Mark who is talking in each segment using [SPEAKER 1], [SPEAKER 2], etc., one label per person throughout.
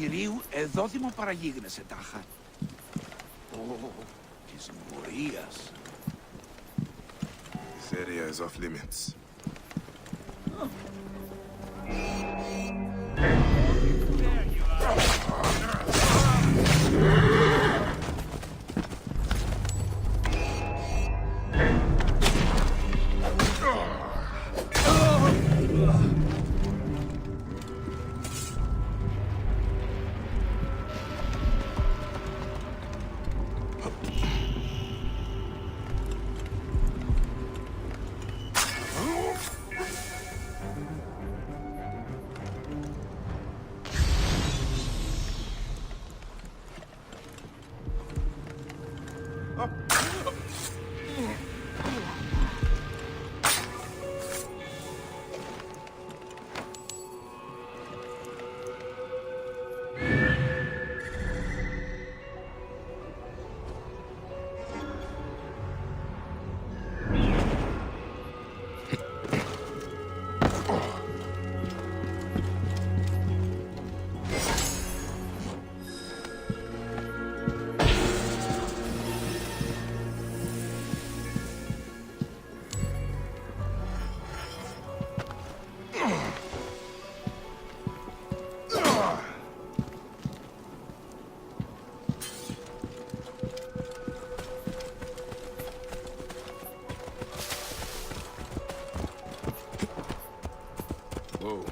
[SPEAKER 1] κυρίου εδόδημο παραγίγνεσαι τάχα. Ω, της μορίας.
[SPEAKER 2] This area is off limits. Whoa.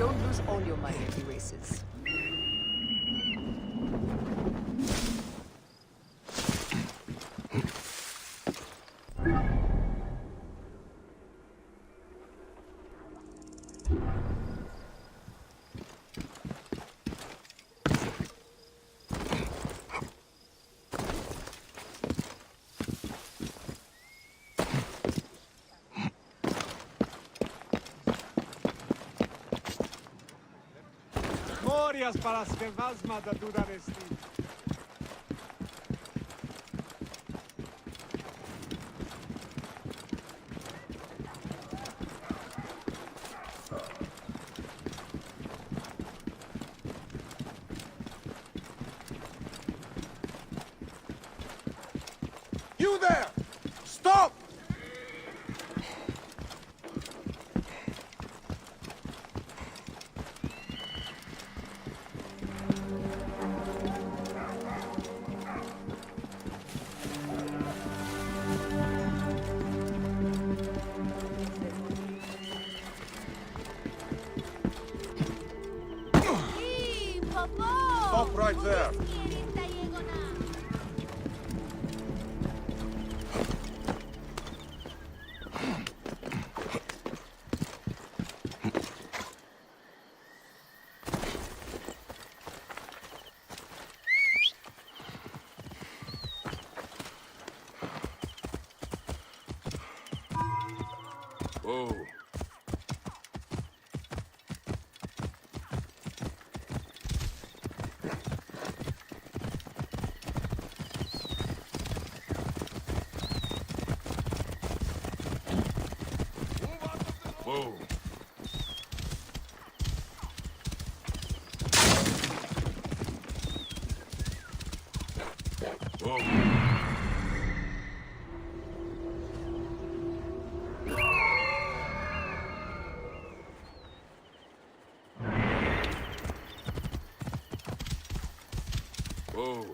[SPEAKER 3] Don't lose all your money at the races.
[SPEAKER 4] Glórias para as κεβάσματα του δανεστή.
[SPEAKER 2] You there! Stop! Stop right there! Whoa. Whoa. Whoa. Whoa.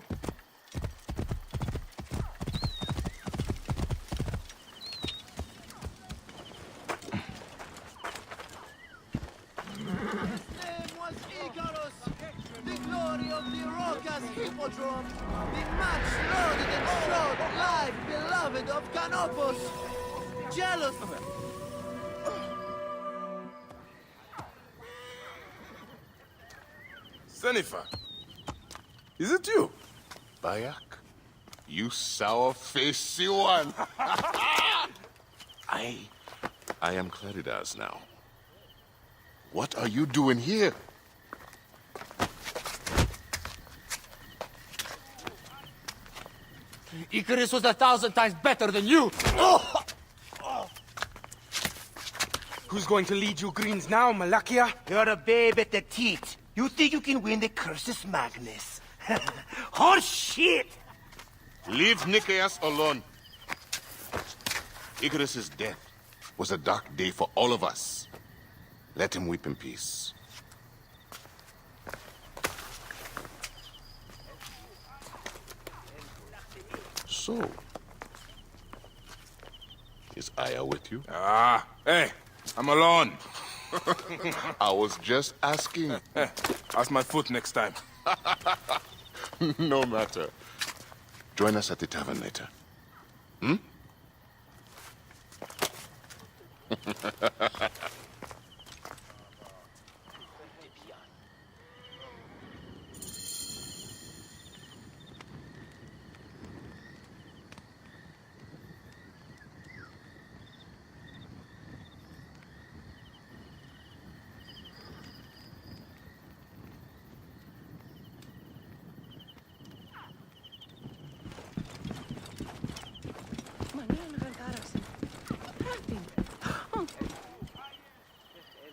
[SPEAKER 5] The glory of the Rocas Hippodrome, the much lauded and showed life beloved of Canopus. Jealous.
[SPEAKER 2] Sennifer, is it you?
[SPEAKER 6] Bayak, you sour-faced one. I am Claridas now. What are you doing here?
[SPEAKER 7] Icarus was 1,000 times better than you! Who's going to lead you Greens now, Malakia?
[SPEAKER 8] You're a babe at the teat. You think you can win the Cursus Magnus? Horse shit!
[SPEAKER 6] Leave Nicaeus alone. Icarus's death was a dark day for all of us. Let him weep in peace. So, is Aya with you?
[SPEAKER 2] Ah, hey, I'm alone.
[SPEAKER 6] I was just asking.
[SPEAKER 2] Hey, ask my foot next time.
[SPEAKER 6] No matter. Join us at the tavern later. Hmm?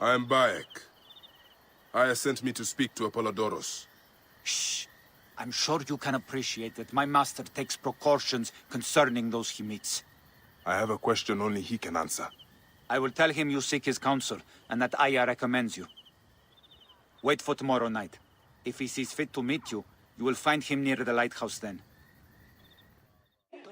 [SPEAKER 2] I am Bayek. Aya sent me to speak to Apollodorus.
[SPEAKER 1] Shh. I'm sure you can appreciate that my master takes precautions concerning those he meets.
[SPEAKER 2] I have a question only he can answer.
[SPEAKER 1] I will tell him you seek his counsel, and that Aya recommends you. Wait for tomorrow night. If he sees fit to meet you, you will find him near the lighthouse then.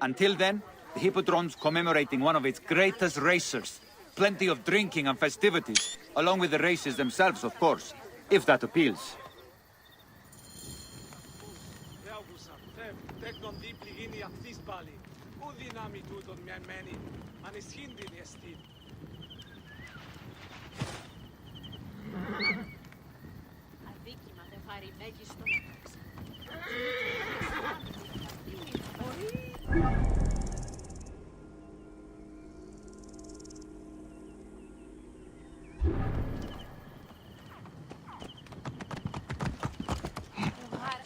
[SPEAKER 1] Until then, the Hippodrome's commemorating one of its greatest racers. Plenty of drinking and festivities, along with the races themselves, of course, if that appeals.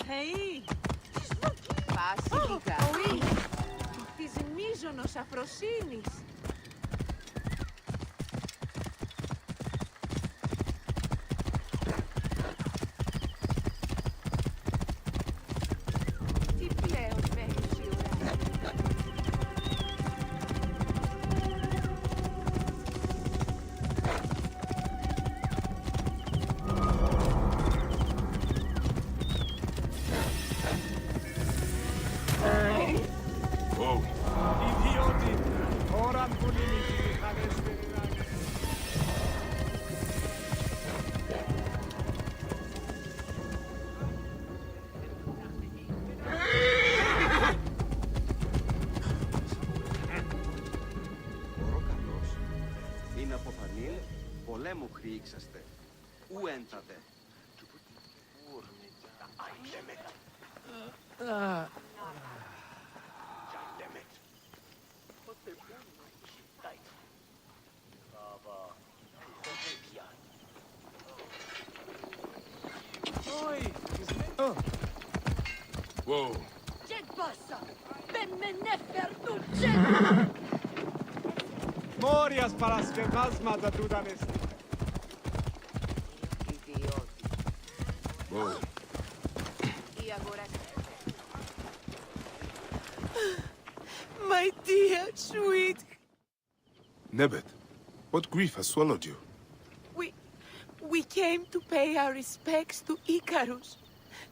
[SPEAKER 3] Hey! Βασιλικά. Της μείζωνος αφροσύνης. Τι πλέον μένεις η ουρά.
[SPEAKER 2] Whoa.
[SPEAKER 4] Idioti! Oran πουλίνικη χαρές περιδάνε.
[SPEAKER 9] Ορόκαλος, είναι από φανήλ, πολέμου χρήξαστε. Ου ένθατε.
[SPEAKER 2] Whoa.
[SPEAKER 3] Jet passa! Ben me nefer tu jet!
[SPEAKER 4] Μόριας παρασκευάσματα τούταν εστί.
[SPEAKER 3] Ιδιώτη.
[SPEAKER 2] Whoa.
[SPEAKER 3] Η αγορά.
[SPEAKER 5] My dear, sweet.
[SPEAKER 2] Nebet, what grief has swallowed you?
[SPEAKER 5] We came to pay our respects to Icarus,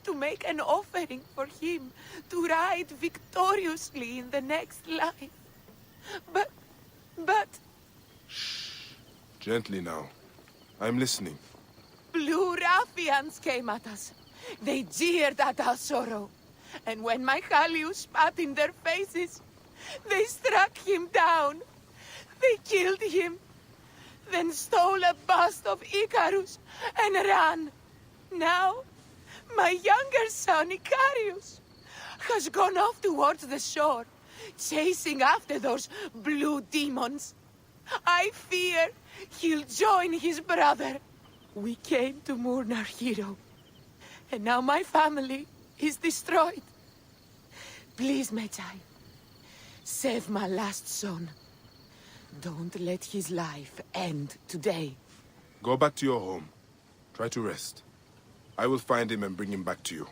[SPEAKER 5] to make an offering for him, to ride victoriously in the next life. But...
[SPEAKER 2] Gently now. I'm listening.
[SPEAKER 5] Blue ruffians came at us. They jeered at our sorrow. And when my Hallyu spat in their faces, they struck him down. They killed him, then stole a bust of Icarus and ran. Now, my younger son, Icarius, has gone off towards the shore, chasing after those blue demons. I fear he'll join his brother. We came to mourn our hero, and now my family is destroyed. Please, Medjay, save my last son. Don't let his life end today.
[SPEAKER 2] Go back to your home. Try to rest. I will find him and bring him back to you.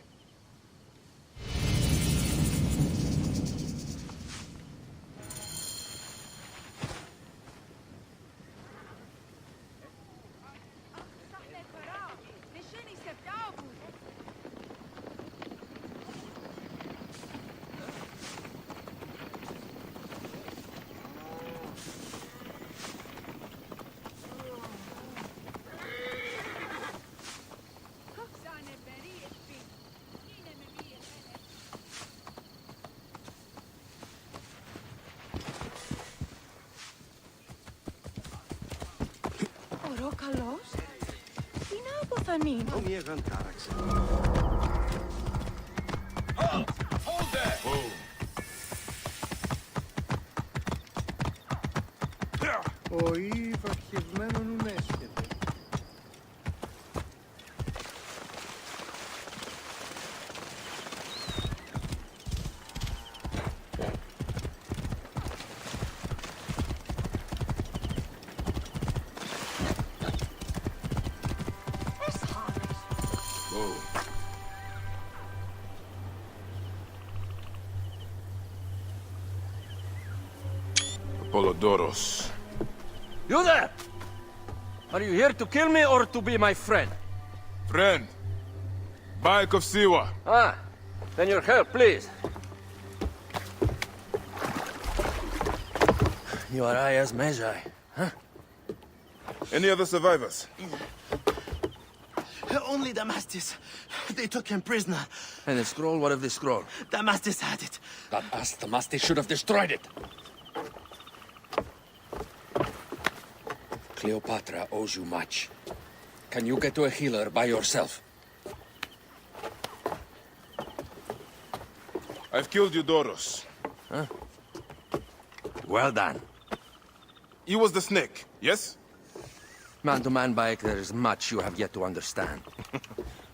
[SPEAKER 5] Ωρό καλός. Τι να αποθανεί.
[SPEAKER 9] Μια γαντάραξε.
[SPEAKER 4] Ο Ιβ αρχισμένον ουνέσχεται.
[SPEAKER 2] Apollodoros.
[SPEAKER 10] You there! Are you here to kill me or to be my friend?
[SPEAKER 2] Friend. Bayek of Siwa.
[SPEAKER 10] Ah, then your help, please. You are Aya's Medjay, huh?
[SPEAKER 2] Any other survivors?
[SPEAKER 8] Only Damastis. They took him prisoner.
[SPEAKER 10] And the scroll, what of the scroll?
[SPEAKER 8] Damastis had it.
[SPEAKER 10] That ass Damastis should have destroyed it. Cleopatra owes you much. Can you get to a healer by yourself?
[SPEAKER 2] I've killed Eudoros.
[SPEAKER 10] Huh? Well done.
[SPEAKER 2] He was the snake, yes?
[SPEAKER 10] Man to man, Bayek, there is much you have yet to understand.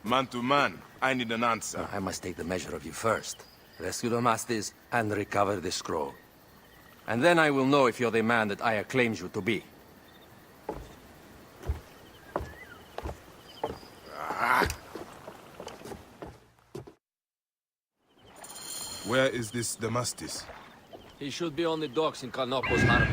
[SPEAKER 2] Man to man, I need an answer.
[SPEAKER 10] I must take the measure of you first. Rescue Damastis and recover the scroll. And then I will know if you're the man that Aya claims you to be.
[SPEAKER 2] Where is this Damastis?
[SPEAKER 10] He should be on the docks in Canopus Harbor.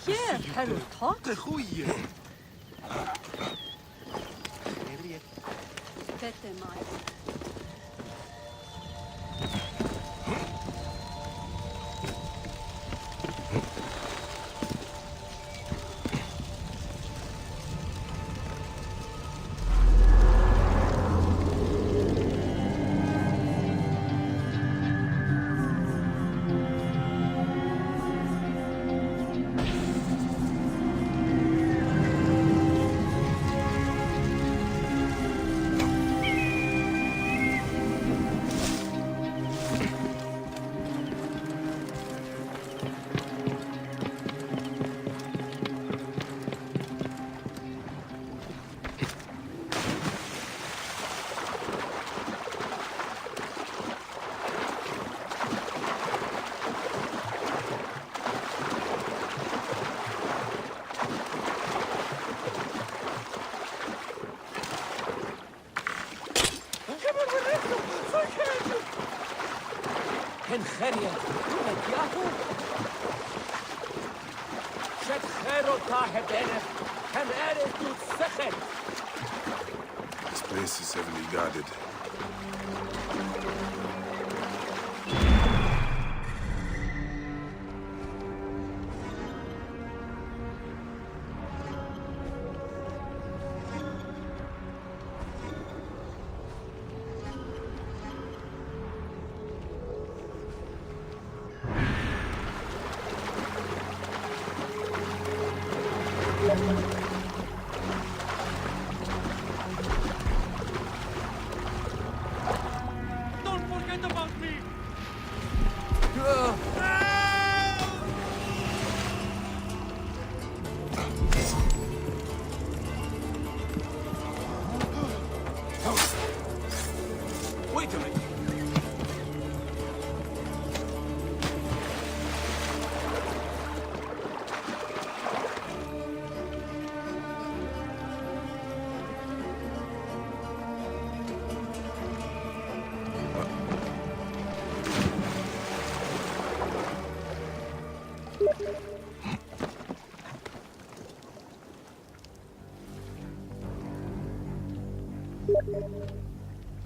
[SPEAKER 3] Hier, Herr Tot.
[SPEAKER 8] De goeie.
[SPEAKER 3] Vete, mij.
[SPEAKER 10] Serien, Yahoo!
[SPEAKER 2] This place is heavily guarded.
[SPEAKER 7] Don't forget about me!
[SPEAKER 1] Wait a minute.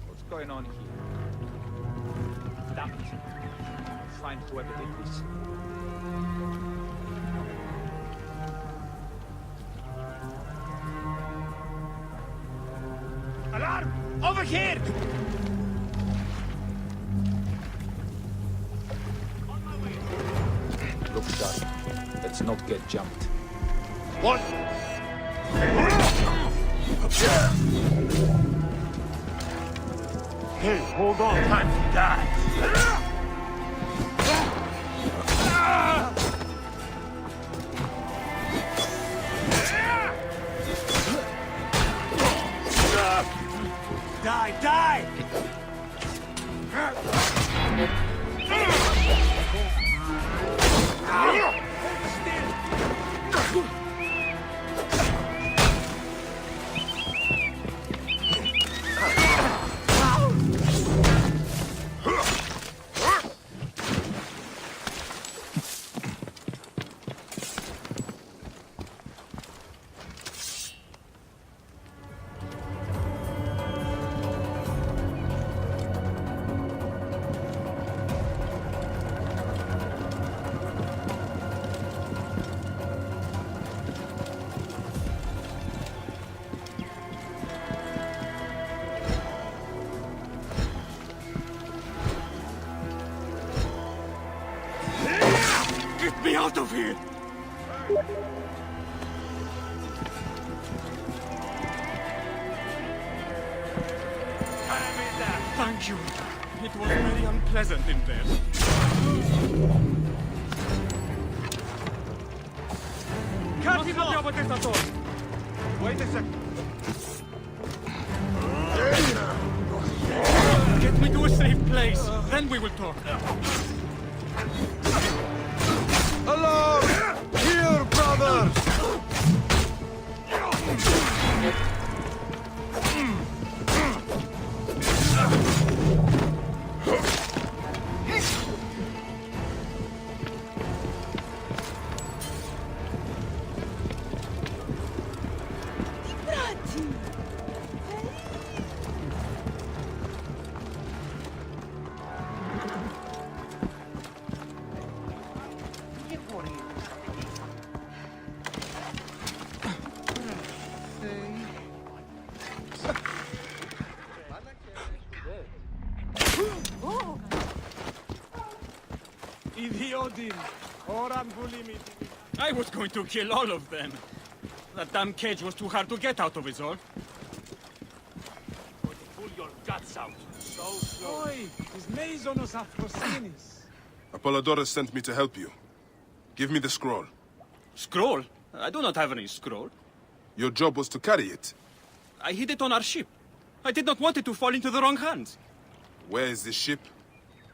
[SPEAKER 1] What's going on here? Damn it. I'll find whoever did this.
[SPEAKER 8] Alarm! Over here!
[SPEAKER 1] Look sharp. Let's not get jumped.
[SPEAKER 8] What? Hey, hold on. Time to die. Die, die!
[SPEAKER 7] Get me out of here! Thank you. It was very unpleasant in there. Cut him off!
[SPEAKER 8] Wait a second.
[SPEAKER 7] Get me to a safe place, then we will talk.
[SPEAKER 8] Hello! Here, brothers!
[SPEAKER 7] I was going to kill all of them. That damn cage was too hard to get out of, is all.
[SPEAKER 8] Pull your guts out. So slow.
[SPEAKER 2] Apollodorus sent me to help you. Give me the scroll.
[SPEAKER 7] Scroll? I do not have any scroll.
[SPEAKER 2] Your job was to carry it.
[SPEAKER 7] I hid it on our ship. I did not want it to fall into the wrong hands.
[SPEAKER 2] Where is this ship?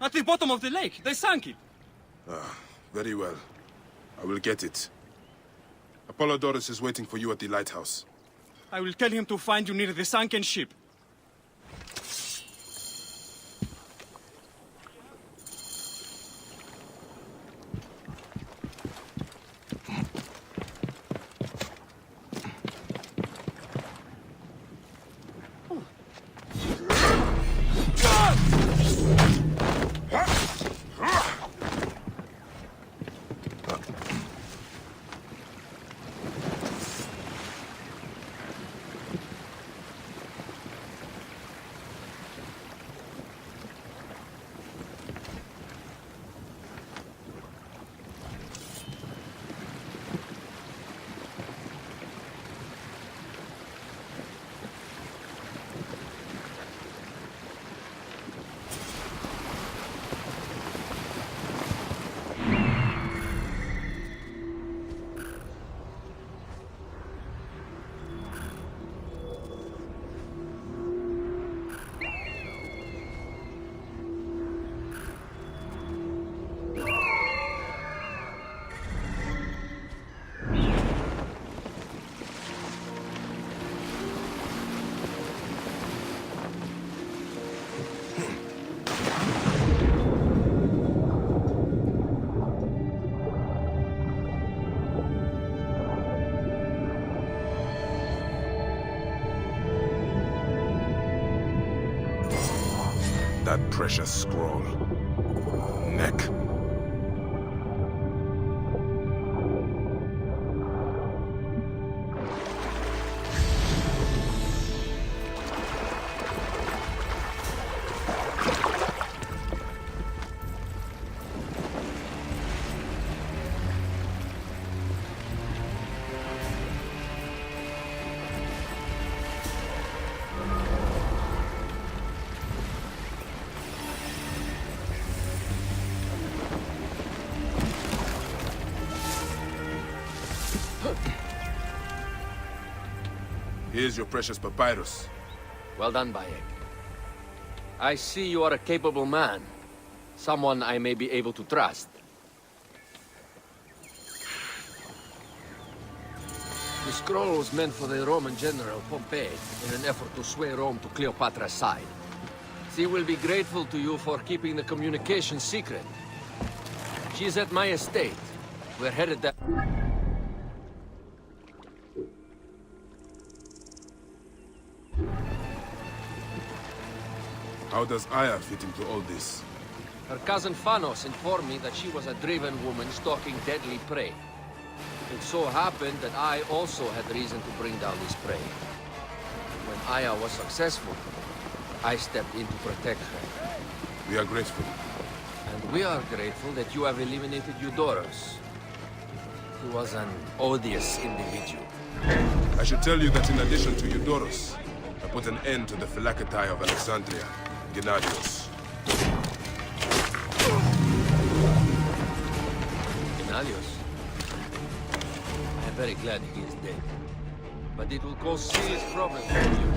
[SPEAKER 7] At the bottom of the lake. They sank it.
[SPEAKER 2] Very well. I will get it. Apollodorus is waiting for you at the lighthouse.
[SPEAKER 7] I will tell him to find you near the sunken ship.
[SPEAKER 2] That precious scroll. Neck. Here's your precious papyrus.
[SPEAKER 10] Well done, Bayek. I see you are a capable man. Someone I may be able to trust. The scroll was meant for the Roman general Pompey in an effort to sway Rome to Cleopatra's side. She will be grateful to you for keeping the communication secret. She is at my estate. We're headed that...
[SPEAKER 2] How does Aya fit into all this?
[SPEAKER 10] Her cousin Phanos informed me that she was a driven woman stalking deadly prey. It so happened that I also had reason to bring down this prey. When Aya was successful, I stepped in to protect her.
[SPEAKER 2] We are grateful.
[SPEAKER 10] And we are grateful that you have eliminated Eudoros. He was an odious individual.
[SPEAKER 2] I should tell you that in addition to Eudoros, I put an end to the Phylactery of Alexandria, Gennadios.
[SPEAKER 10] Gennadios? I am very glad he is dead. But it will cause serious problems for you.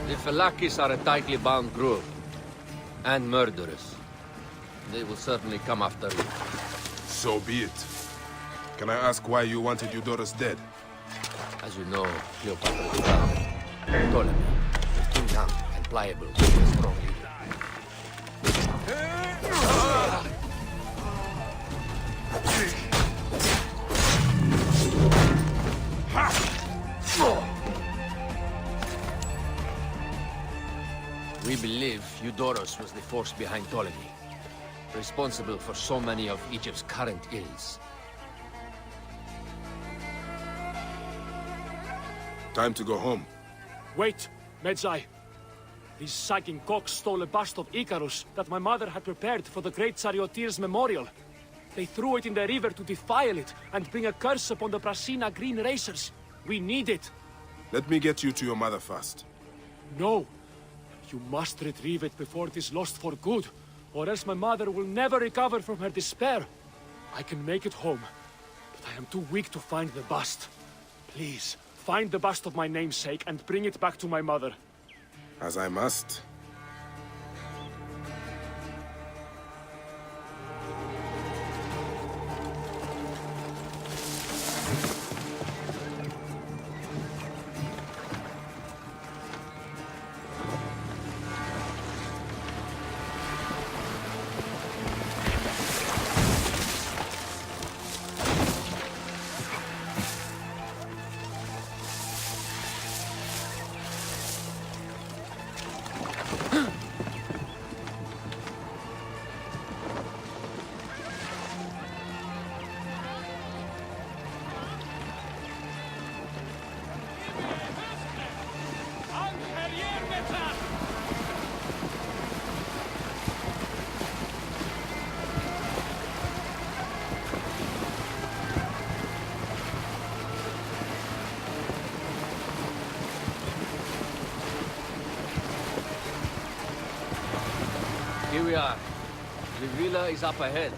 [SPEAKER 10] The Phylakis are a tightly bound group, and murderers. They will certainly come after you.
[SPEAKER 2] So be it. Can I ask why you wanted Eudoros dead?
[SPEAKER 10] As you know, Cleopatra's father, Ptolemy, was too young and pliable to be a strong leader. We believe Eudoros was the force behind Ptolemy, responsible for so many of Egypt's current ills.
[SPEAKER 2] Time to go home.
[SPEAKER 11] Wait, Medjay. These sagging cocks stole a bust of Icarus that my mother had prepared for the great charioteer's memorial. They threw it in the river to defile it and bring a curse upon the Brasina green racers. We need it.
[SPEAKER 2] Let me get you to your mother first.
[SPEAKER 11] No. You must retrieve it before it is lost for good, or else my mother will never recover from her despair. I can make it home, but I am too weak to find the bust. Please, find the bust of my namesake and bring it back to my mother.
[SPEAKER 2] As I must.
[SPEAKER 10] Here we are. The villa is up ahead.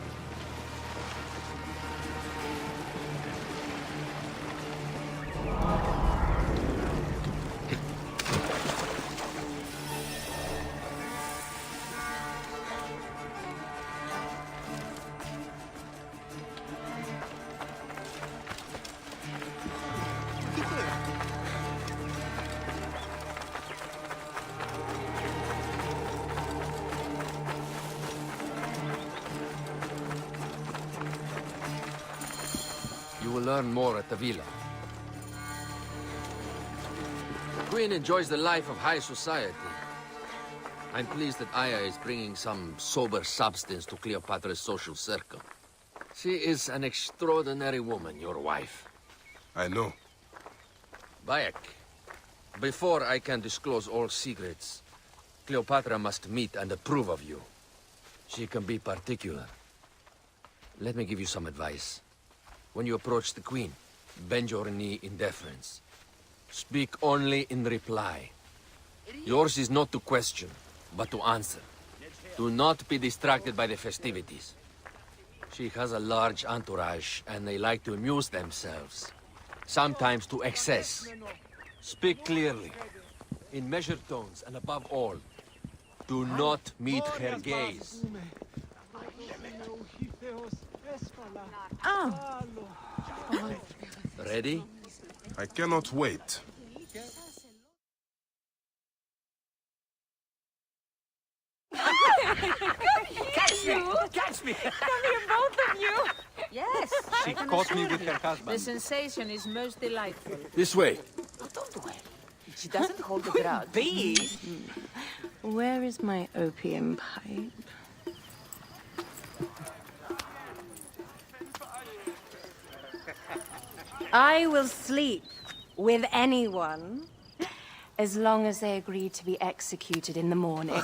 [SPEAKER 10] You will learn more at the villa. The Queen enjoys the life of high society. I'm pleased that Aya is bringing some sober substance to Cleopatra's social circle. She is an extraordinary woman, your wife.
[SPEAKER 2] I know.
[SPEAKER 10] Bayek, before I can disclose all secrets, Cleopatra must meet and approve of you. She can be particular. Let me give you some advice. When you approach the Queen, bend your knee in deference. Speak only in reply. Yours is not to question, but to answer. Do not be distracted by the festivities. She has a large entourage, and they like to amuse themselves. Sometimes to excess. Speak clearly, in measured tones, and above all, do not meet her gaze. Ready?
[SPEAKER 2] I cannot wait.
[SPEAKER 3] Catch me!
[SPEAKER 5] Catch me!
[SPEAKER 3] Come here, both of you! Yes,
[SPEAKER 1] She caught me with her husband.
[SPEAKER 3] the sensation is most delightful.
[SPEAKER 10] This way.
[SPEAKER 5] Don't worry. She doesn't hold a grudge. Please.
[SPEAKER 12] Where is my opium pipe? I will sleep with anyone as long as they agree to be executed in the morning.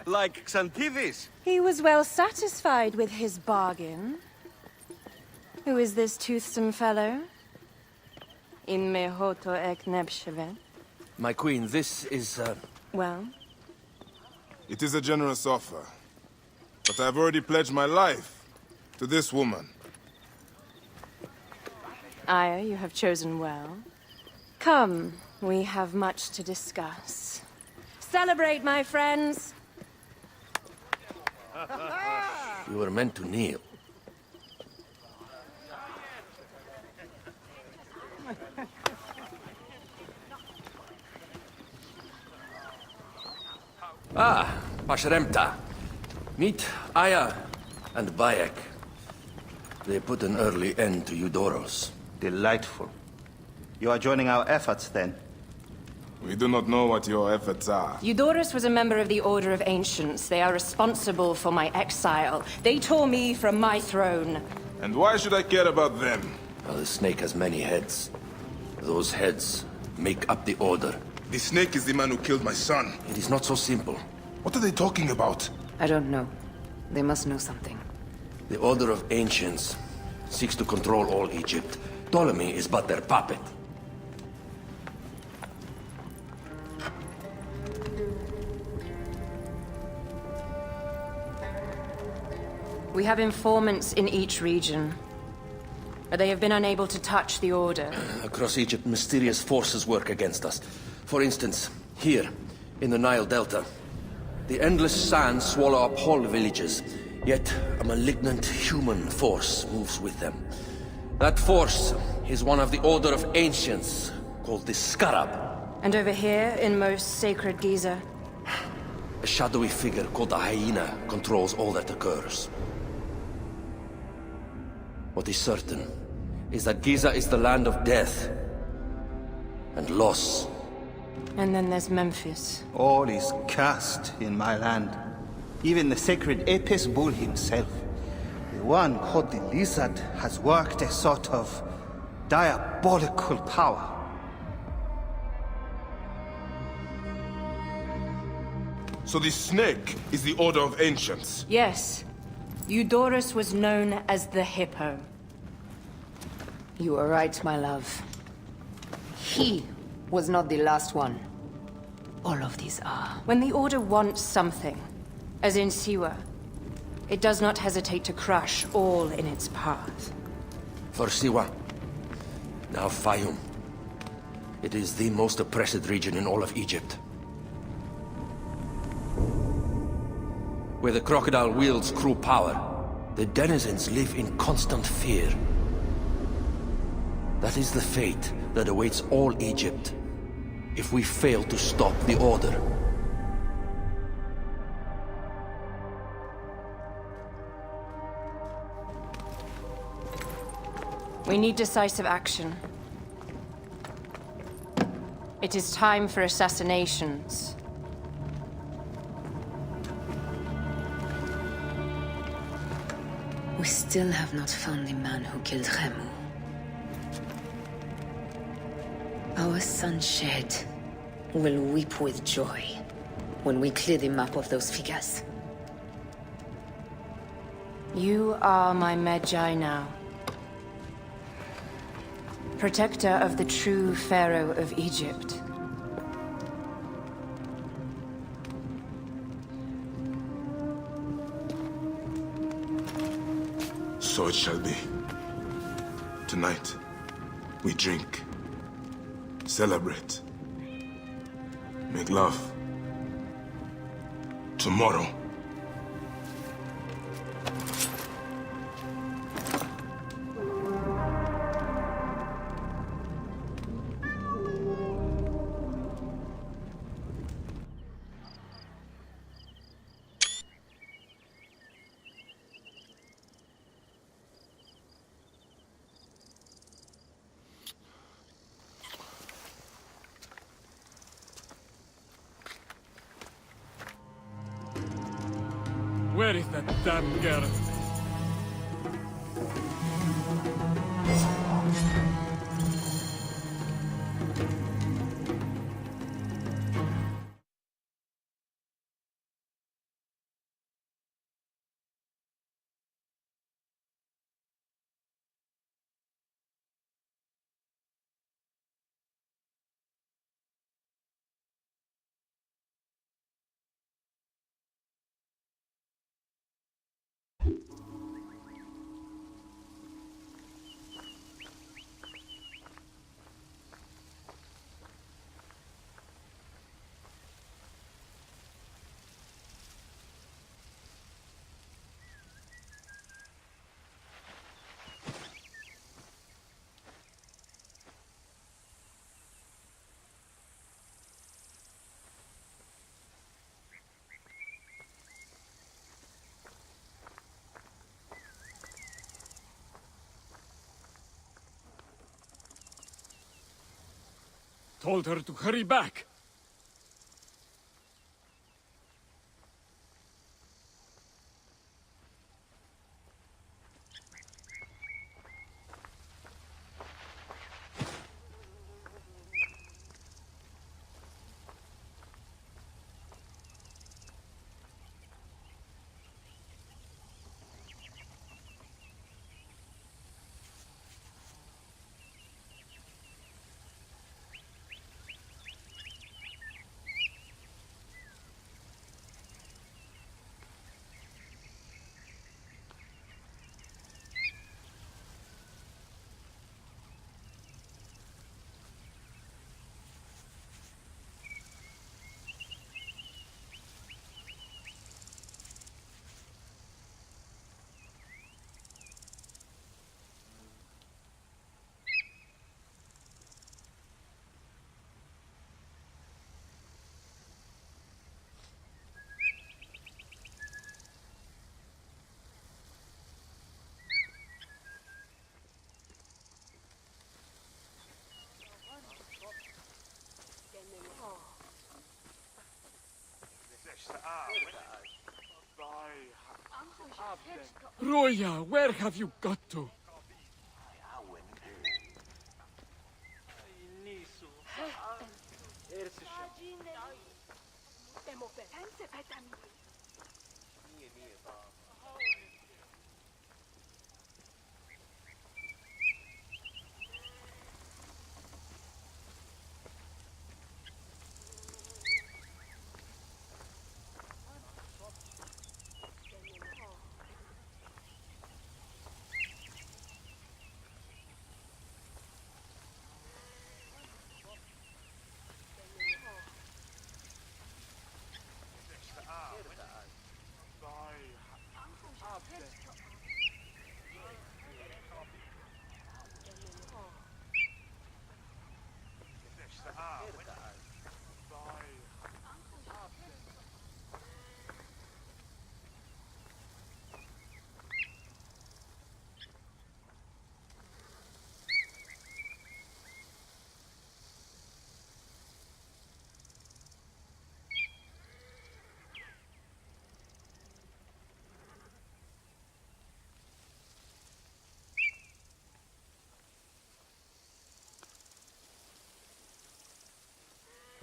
[SPEAKER 9] Like Xantivis.
[SPEAKER 12] He was well satisfied with his bargain. Who is this toothsome fellow? In mehoto ek nebsheve.
[SPEAKER 10] My queen, this is,
[SPEAKER 12] Well?
[SPEAKER 2] It is a generous offer. But I've already pledged my life to this woman.
[SPEAKER 12] Aya, you have chosen well. Come, we have much to discuss. Celebrate, my friends!
[SPEAKER 10] you were meant to kneel. Ah, Pashremta. Meet Aya and Bayek. They put an early end to Eudoros.
[SPEAKER 8] Delightful. You are joining our efforts, then?
[SPEAKER 2] We do not know what your efforts are.
[SPEAKER 12] Eudoros was a member of the Order of Ancients. They are responsible for my exile. They tore me from my throne.
[SPEAKER 2] And why should I care about them?
[SPEAKER 10] Well, the snake has many heads. Those heads make up the Order.
[SPEAKER 2] The snake is the man who killed my son.
[SPEAKER 10] It is not so simple.
[SPEAKER 2] What are they talking about?
[SPEAKER 12] I don't know. They must know something.
[SPEAKER 10] The Order of Ancients seeks to control all Egypt. Ptolemy is but their puppet.
[SPEAKER 12] We have informants in each region. But they have been unable to touch the Order.
[SPEAKER 10] Across Egypt, mysterious forces work against us. For instance, here, in the Nile Delta, the endless sands swallow up whole villages, yet a malignant human force moves with them. That force is one of the Order of Ancients, called the Scarab.
[SPEAKER 12] And over here, in most sacred Giza?
[SPEAKER 10] A shadowy figure called the Hyena controls all that occurs. What is certain is that Giza is the land of death and loss.
[SPEAKER 12] And then there's Memphis.
[SPEAKER 8] All is cursed in my land. Even the sacred Apis bull himself. The one called the Lizard has worked a sort of diabolical power.
[SPEAKER 2] So the snake is the Order of Ancients?
[SPEAKER 12] Yes. Eudoros was known as the Hippo.
[SPEAKER 13] You are right, my love. He was not the last one. All of these are.
[SPEAKER 12] When the Order wants something, as in Siwa, it does not hesitate to crush all in its path.
[SPEAKER 10] For Siwa, now Fayum. It is the most oppressed region in all of Egypt. Where the crocodile wields cruel power, the denizens live in constant fear. That is the fate that awaits all Egypt if we fail to stop the Order.
[SPEAKER 12] We need decisive action. It is time for assassinations.
[SPEAKER 13] We still have not found the man who killed Remu. Our son Shed will weep with joy when we clear the map of those figures.
[SPEAKER 12] You are my Magi now. Protector of the true Pharaoh of Egypt.
[SPEAKER 2] So it shall be. Tonight, we drink, celebrate, make love. Tomorrow,
[SPEAKER 11] Where is that damn girl? Told her to hurry back. Roya, where have you got to?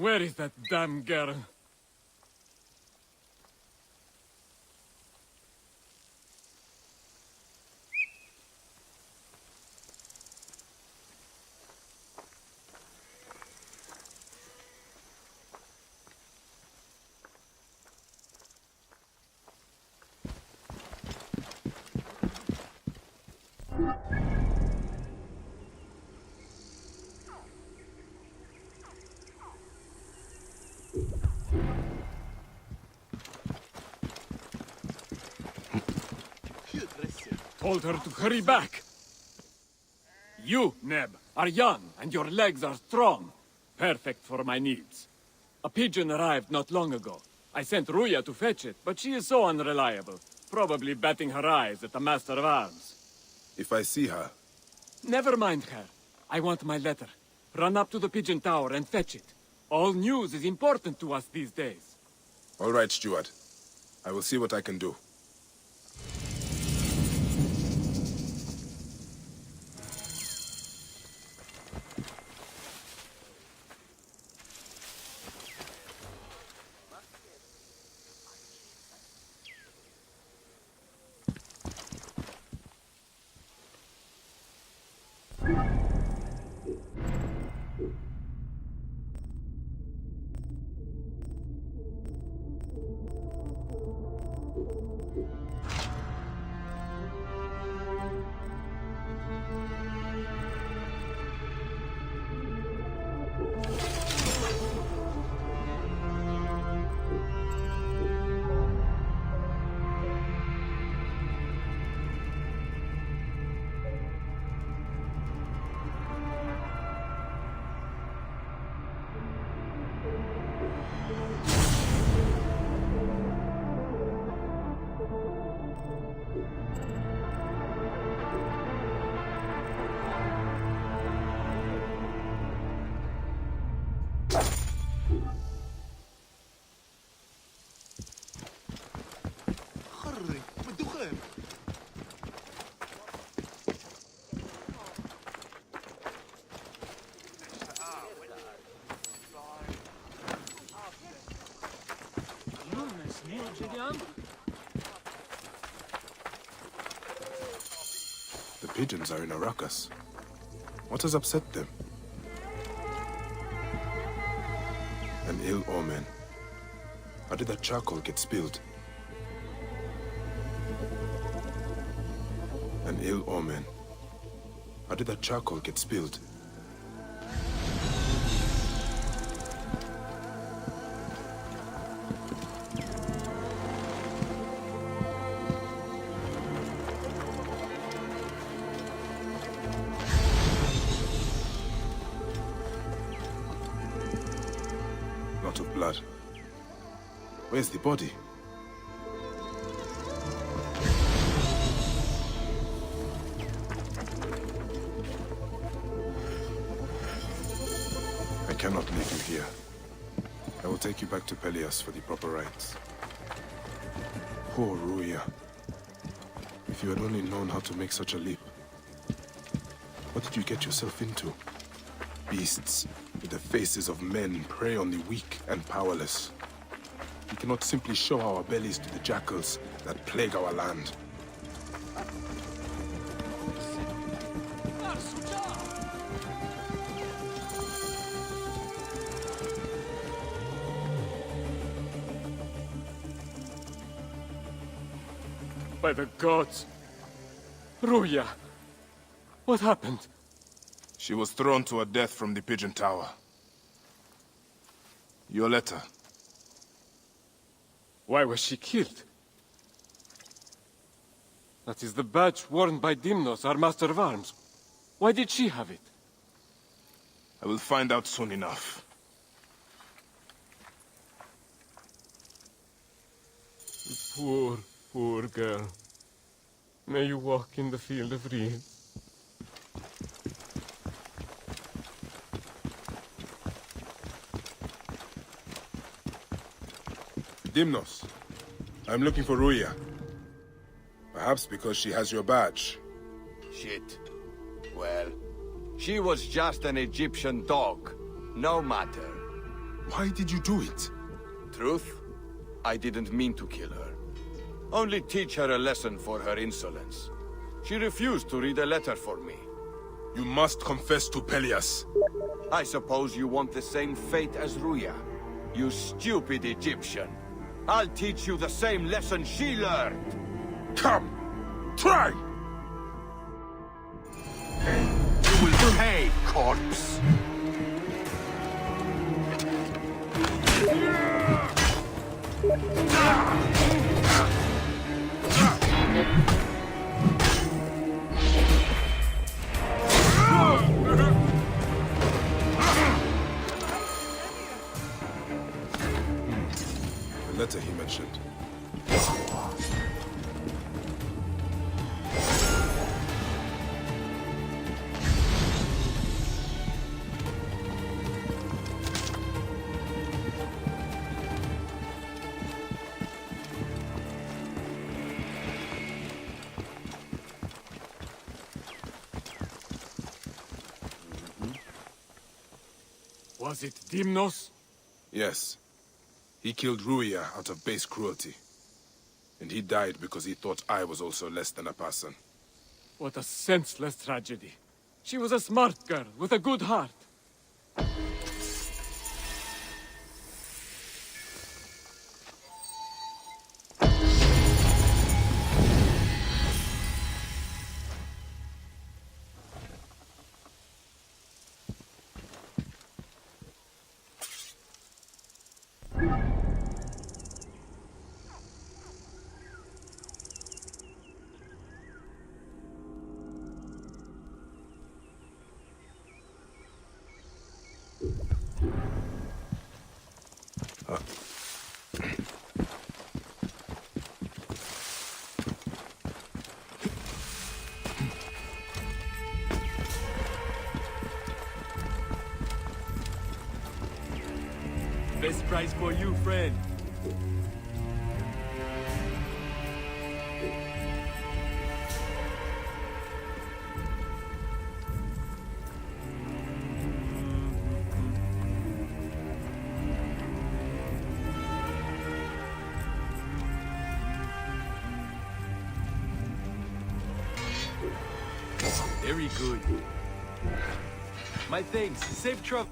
[SPEAKER 11] Where is that damn girl? Told her to hurry back. You, Neb, are young and your legs are strong. Perfect for my needs. A pigeon arrived not long ago. I sent Ruya to fetch it, but she is so unreliable. Probably batting her eyes at the Master of Arms.
[SPEAKER 2] If I see her...
[SPEAKER 11] Never mind her. I want my letter. Run up to the pigeon tower and fetch it. All news is important to us these days.
[SPEAKER 2] All right, Steward. I will see what I can do. The pigeons are in a ruckus. What has upset them? An ill omen. How did that charcoal get spilled? An ill omen. How did that charcoal get spilled? Lot of blood. Where's the body? I cannot leave you here. I will take you back to Pelias for the proper rites. Poor Ruya. If you had only known how to make such a leap. What did you get yourself into? Beasts with the faces of men prey on the weak and powerless. We cannot simply show our bellies to the jackals that plague our land.
[SPEAKER 11] By the gods! Ruya! What happened?
[SPEAKER 2] She was thrown to her death from the pigeon tower. Your letter.
[SPEAKER 11] Why was she killed? That is the badge worn by Dimnos, our Master of Arms. Why did she have it?
[SPEAKER 2] I will find out soon enough.
[SPEAKER 11] Poor, poor girl. May you walk in the field of reeds.
[SPEAKER 2] Dimnos, I'm looking for Ruya. Perhaps because she has your badge.
[SPEAKER 14] Shit. Well, she was just an Egyptian dog. No matter.
[SPEAKER 2] Why did you do it?
[SPEAKER 14] Truth? I didn't mean to kill her. Only teach her a lesson for her insolence. She refused to read a letter for me.
[SPEAKER 2] You must confess to Pelias.
[SPEAKER 14] I suppose you want the same fate as Ruya. You stupid Egyptian. I'll teach you the same lesson she learned.
[SPEAKER 2] Come! Try!
[SPEAKER 14] You will pay, corpse!
[SPEAKER 2] The letter he mentioned.
[SPEAKER 11] Was it Dimnos?
[SPEAKER 2] Yes. He killed Ruya out of base cruelty. And he died because he thought I was also less than a person.
[SPEAKER 11] What a senseless tragedy. She was a smart girl with a good heart.
[SPEAKER 15] Best price for you, friend. Very good. My thanks. Safe travel.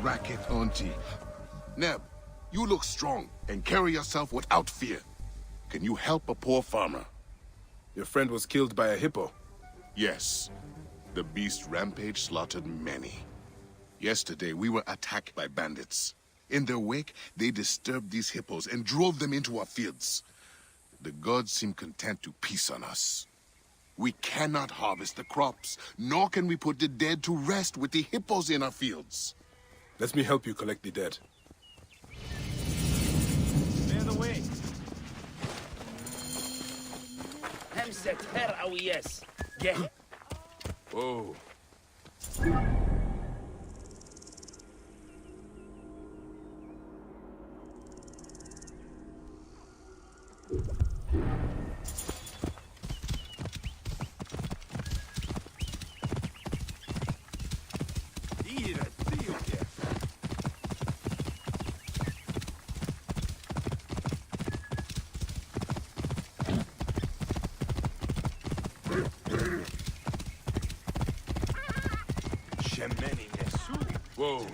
[SPEAKER 6] Racket, Auntie. Neb, you look strong and carry yourself without fear. Can you help a poor farmer?
[SPEAKER 2] Your friend was killed by a hippo.
[SPEAKER 6] Yes. The beast rampage slaughtered many. Yesterday, we were attacked by bandits. In their wake, they disturbed these hippos and drove them into our fields. The gods seem content to peace on us. We cannot harvest the crops, nor can we put the dead to rest with the hippos in our fields.
[SPEAKER 2] Let me help you collect the dead.
[SPEAKER 15] Clear the way.
[SPEAKER 16] set her yes. Yeah.
[SPEAKER 14] Whoa. Whoa.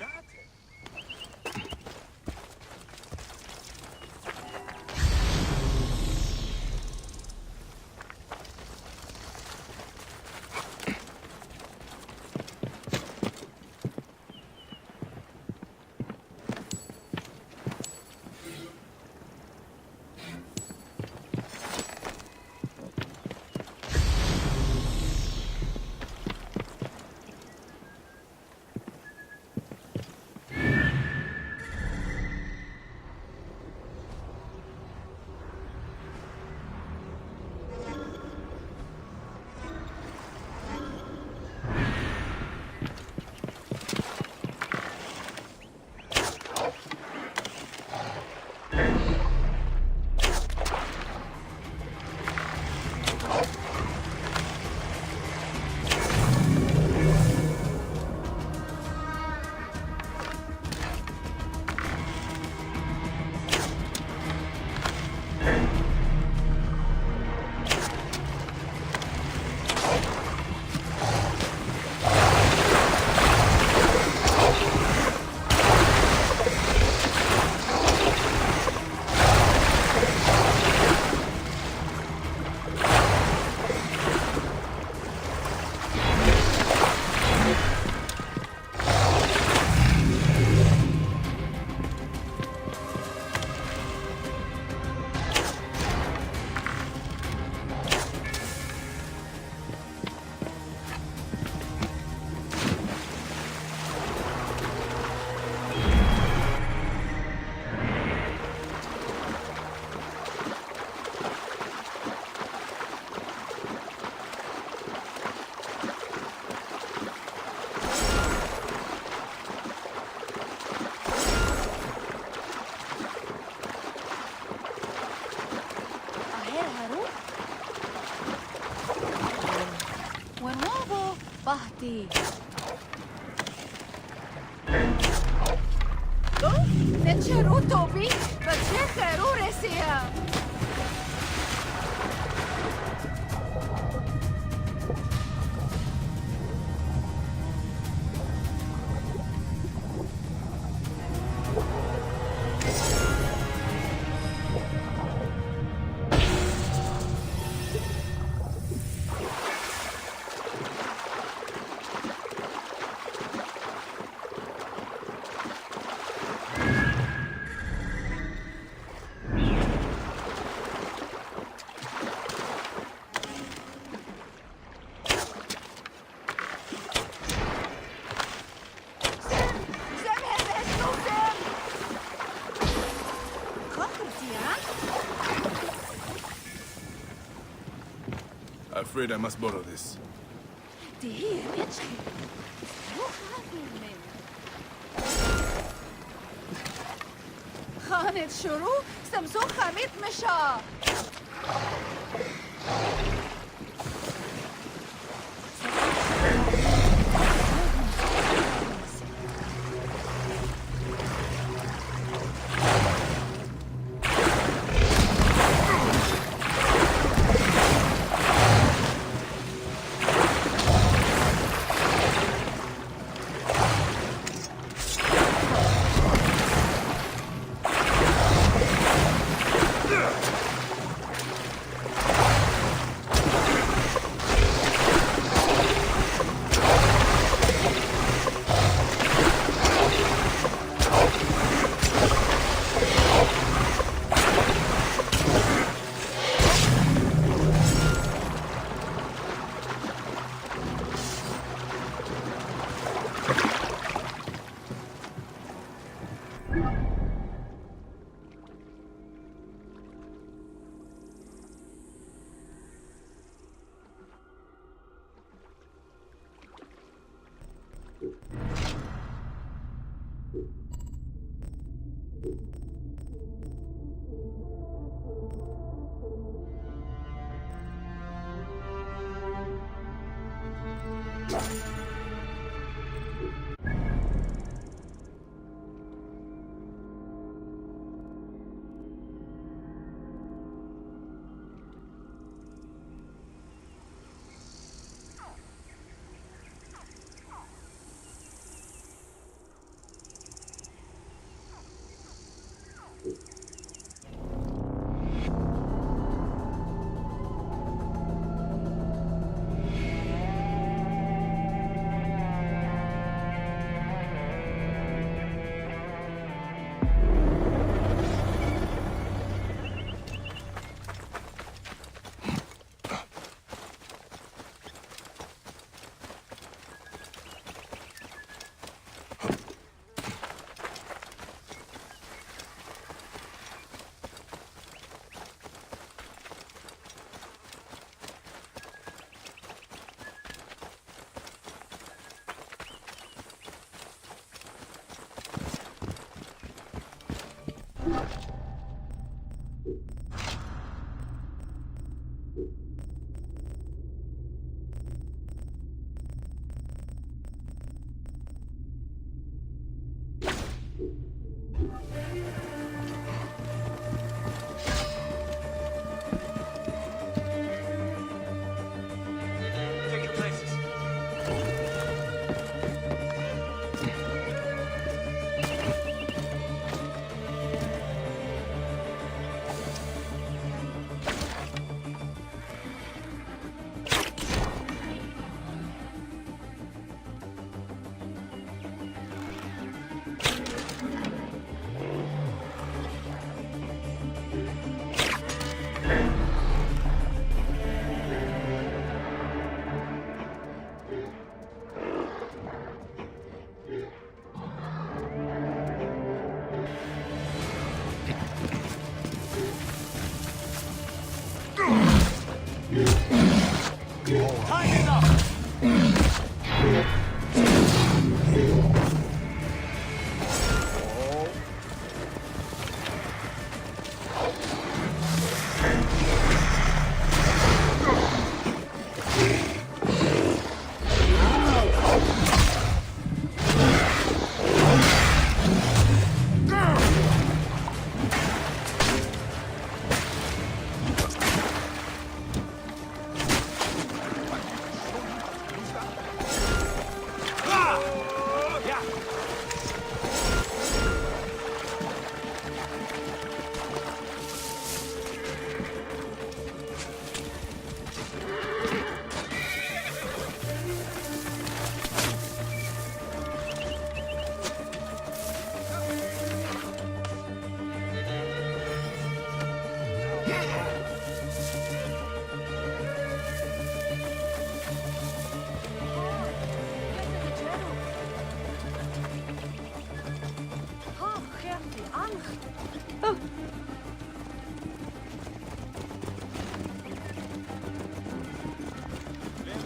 [SPEAKER 3] Bahti. Nečeru tobi, večeheru resija.
[SPEAKER 2] Afraid I must borrow this.
[SPEAKER 3] خانت شروع سمسو خميت مشا.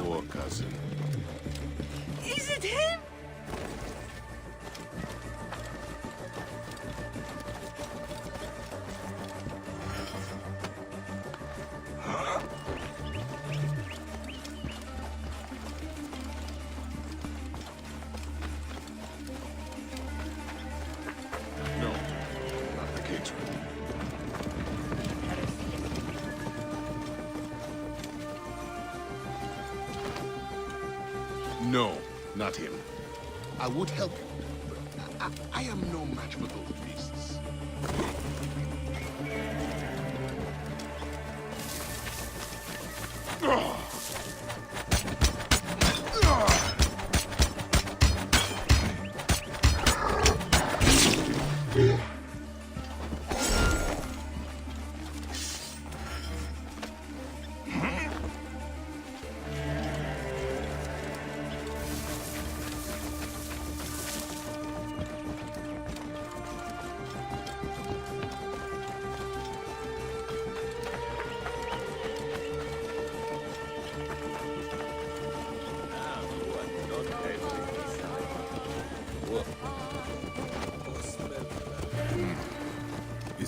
[SPEAKER 6] Poor cousin.
[SPEAKER 3] Is it him?
[SPEAKER 6] No, not the caterer. No, not him. I would help you, but I am no match for those beasts.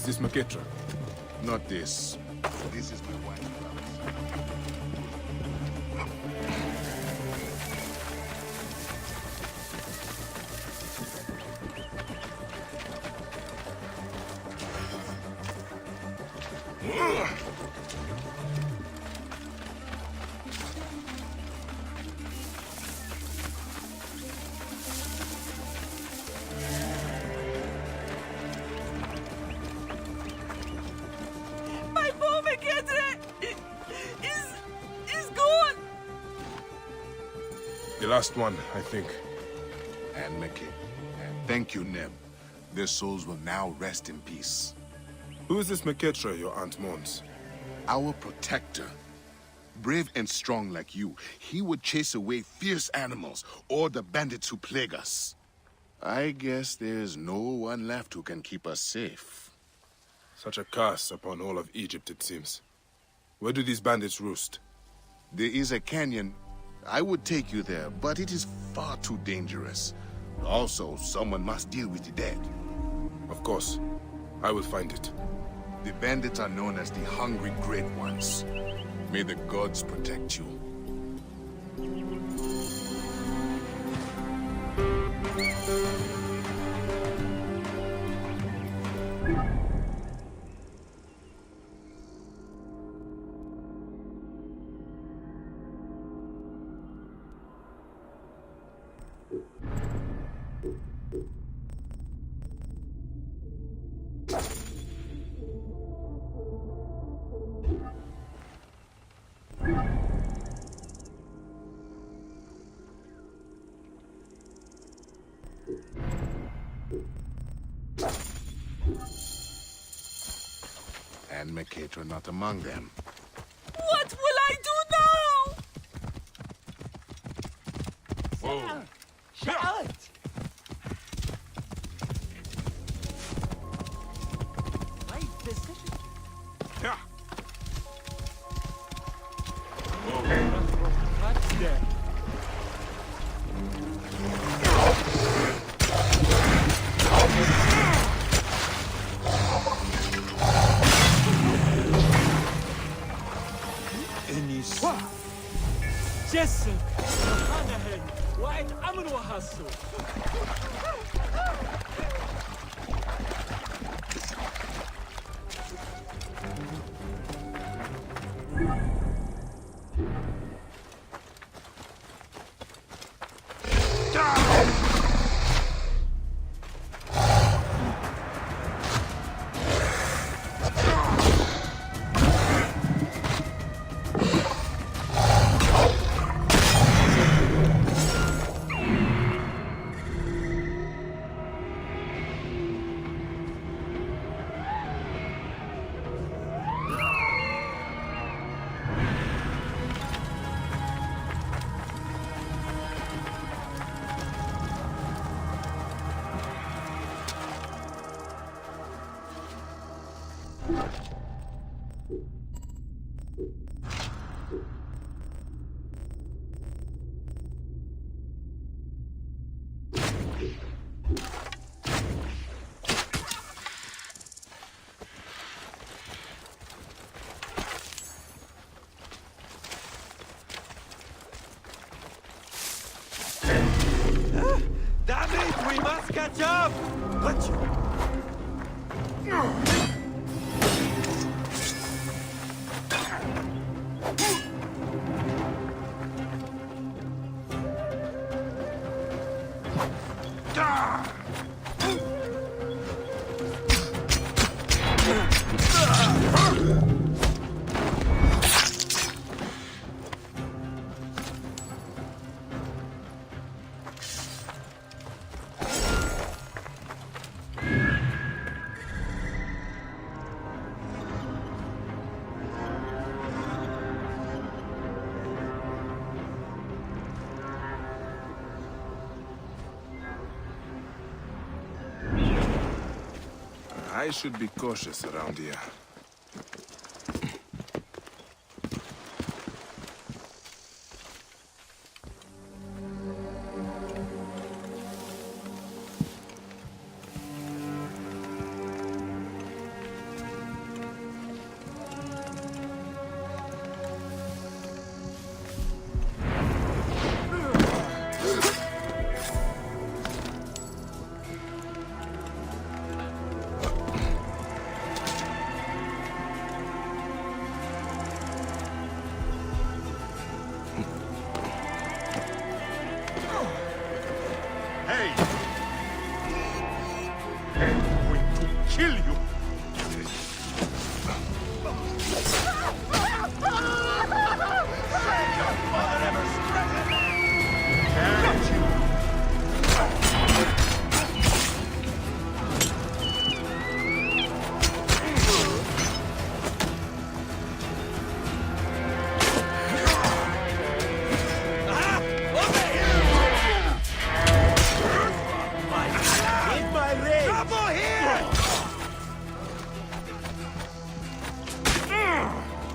[SPEAKER 2] this Maketra?
[SPEAKER 6] Not this. This is my wife.
[SPEAKER 5] My bow is gone!
[SPEAKER 2] The last one, I think.
[SPEAKER 6] And Mickey. And thank you, Neb. Their souls will now rest in peace.
[SPEAKER 2] Who is this Maketra your aunt mourns?
[SPEAKER 6] Our protector. Brave and strong like you, he would chase away fierce animals or the bandits who plague us. I guess there's no one left who can keep us safe.
[SPEAKER 2] Such a curse upon all of Egypt, it seems. Where do these bandits roost?
[SPEAKER 6] There is a canyon. I would take you there, but it is far too dangerous. Also, someone must deal with the dead.
[SPEAKER 2] Of course. I will find it.
[SPEAKER 6] The bandits are known as the Hungry Great Ones. May the gods protect you. And Maketra not among them.
[SPEAKER 5] What will I do now?
[SPEAKER 6] Whoa.
[SPEAKER 5] Shout! My decision.
[SPEAKER 11] That's there. جسد وحانهن وعد أمر وحاسو
[SPEAKER 15] Damn it! We must catch up! But
[SPEAKER 2] I should be cautious around here.
[SPEAKER 15] I'm going to kill you!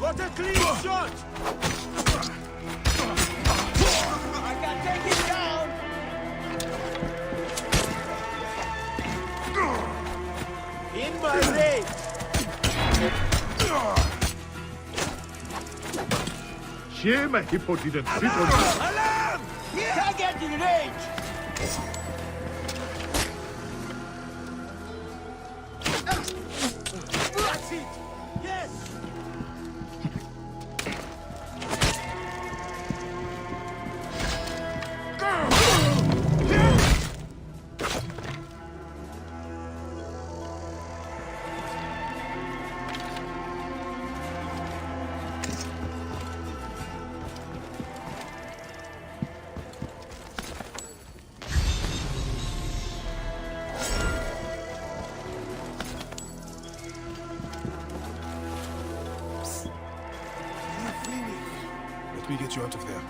[SPEAKER 16] What a clean shot! I can take it down! In my range!
[SPEAKER 15] Shame a hippo didn't sit on you.
[SPEAKER 16] Alarm! Target in range! That's it! Yes!
[SPEAKER 2] Let me get you out of there.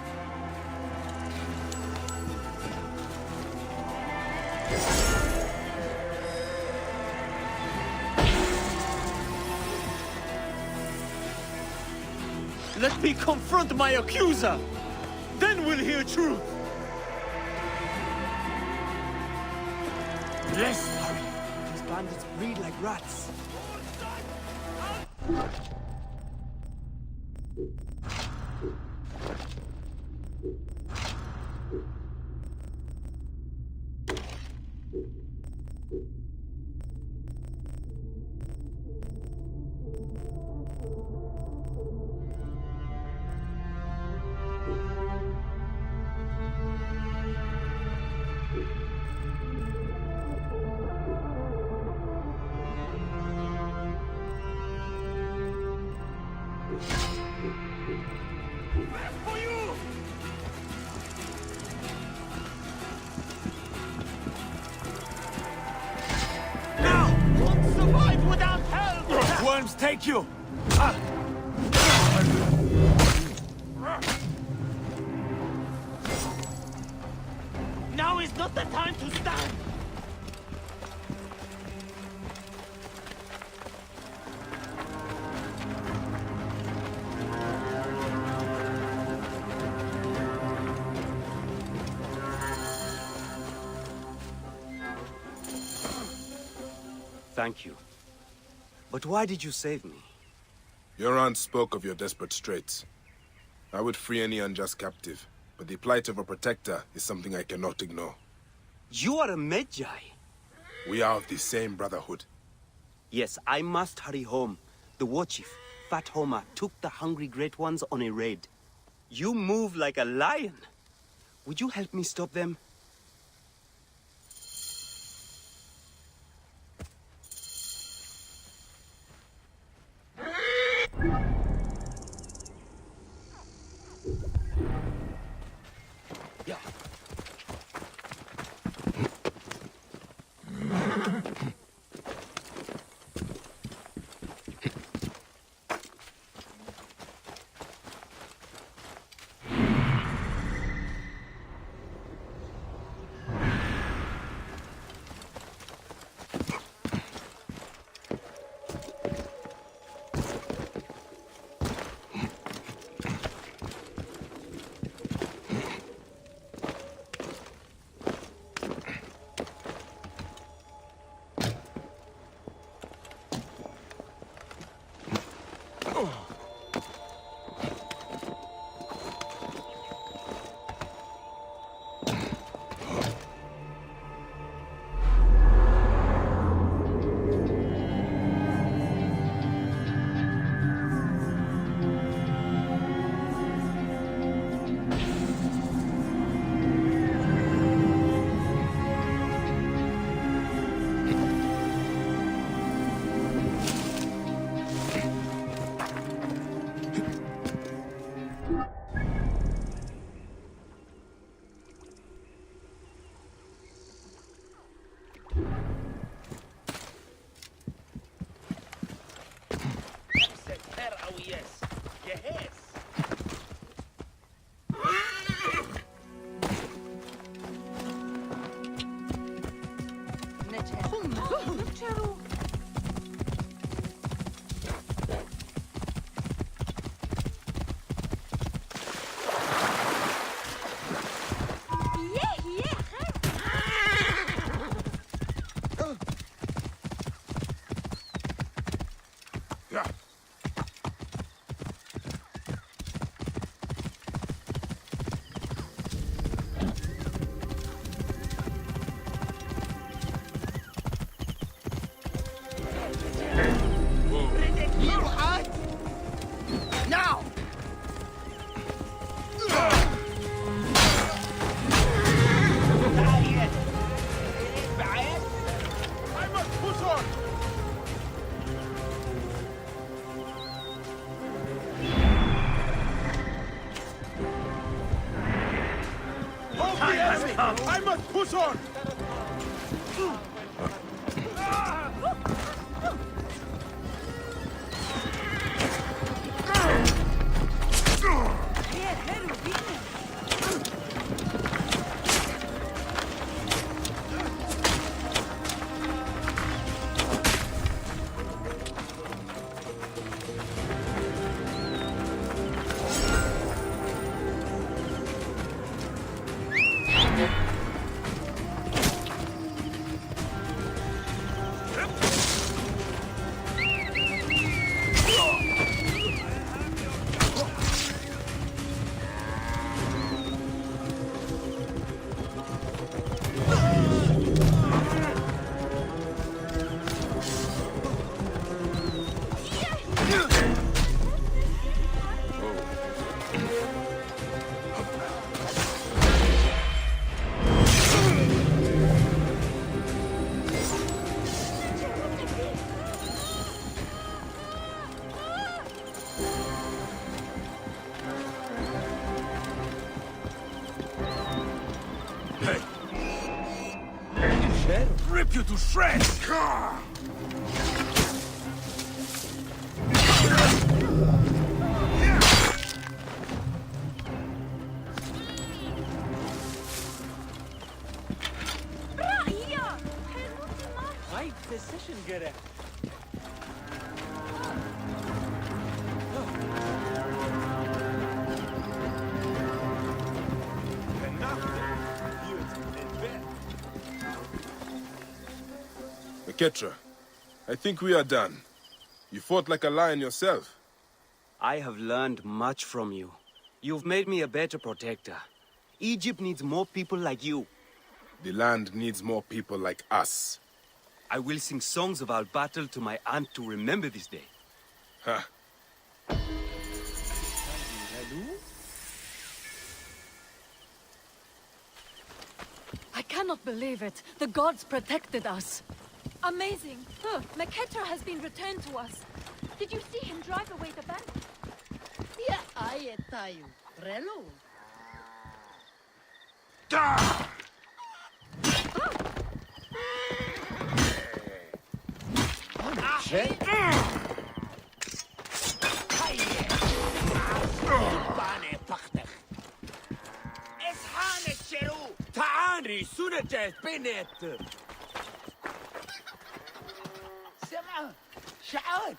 [SPEAKER 16] Let me confront my accuser! Then we'll hear truth! Yes, hurry! These bandits breed like rats. For you! Now! Won't survive without help!
[SPEAKER 1] Worms take you!
[SPEAKER 16] Now is not the time to stand!
[SPEAKER 9] Thank you. But why did you save me?
[SPEAKER 2] Your aunt spoke of your desperate straits. I would free any unjust captive, but the plight of a protector is something I cannot ignore.
[SPEAKER 9] You are a Magi.
[SPEAKER 2] We are of the same brotherhood.
[SPEAKER 9] Yes, I must hurry home. The war chief, Fat Homer, took the hungry great ones on a raid. You move like a lion. Would you help me stop them?
[SPEAKER 3] Cheryl.
[SPEAKER 15] Now!
[SPEAKER 6] I must push on! Hold the enemy! I must push on! Rip you to shreds!
[SPEAKER 16] Right decision, Gere.
[SPEAKER 2] Ketra, I think we are done. You fought like a lion yourself.
[SPEAKER 9] I have learned much from you. You've made me a better protector. Egypt needs more people like you.
[SPEAKER 2] The land needs more people like us.
[SPEAKER 9] I will sing songs of our battle to my aunt to remember this day.
[SPEAKER 2] Huh.
[SPEAKER 3] I cannot believe it. The gods protected us. Amazing. Maketra has been returned to us. Did you see him drive away the bandit?
[SPEAKER 15] Yeah, I tayo. Relo.
[SPEAKER 16] تعالي سنة بنت
[SPEAKER 15] سمع شعات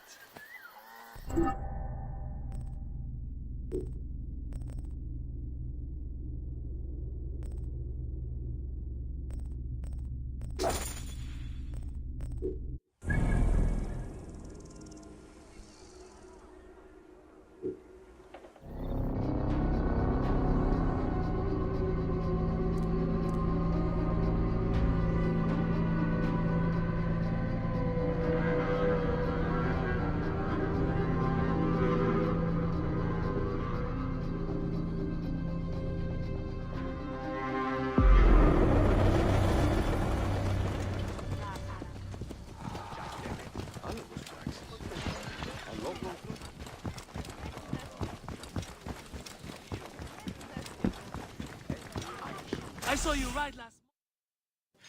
[SPEAKER 16] I saw you ride last.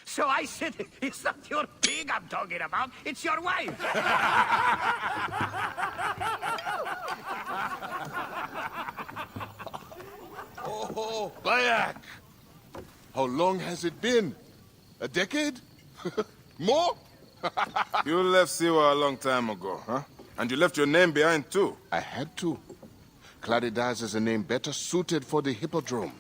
[SPEAKER 15] So I said, it's not your pig I'm talking about, it's your wife.
[SPEAKER 6] Oh, Bayak! How long has it been? A decade? More?
[SPEAKER 2] You left Siwa a long time ago, huh? And you left your name behind, too.
[SPEAKER 6] I had to. Claridaz is a name better suited for the Hippodrome.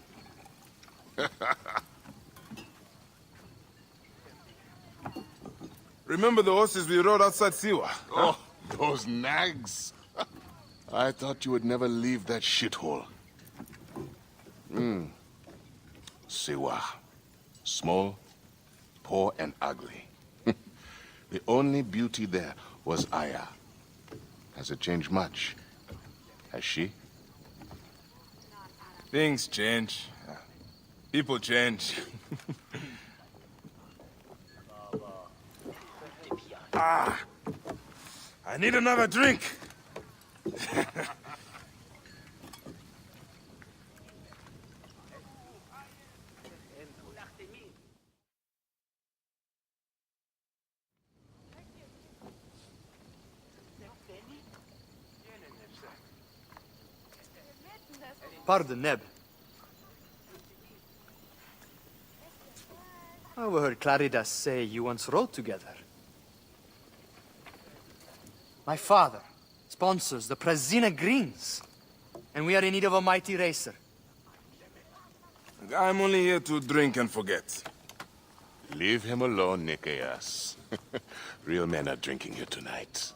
[SPEAKER 2] Remember the horses we rode outside Siwa? Huh?
[SPEAKER 6] Oh, those nags. I thought you would never leave that shithole. Siwa. Small, poor, and ugly. The only beauty there was Aya. Has it changed much? Has she?
[SPEAKER 2] Things change. People change. I need another drink.
[SPEAKER 16] Pardon, Neb. I overheard Claridas say you once rode together. My father sponsors the Prezina Greens, and we are in need of a mighty racer.
[SPEAKER 2] I'm only here to drink and forget.
[SPEAKER 6] Leave him alone, Nikias. Real men are drinking here tonight.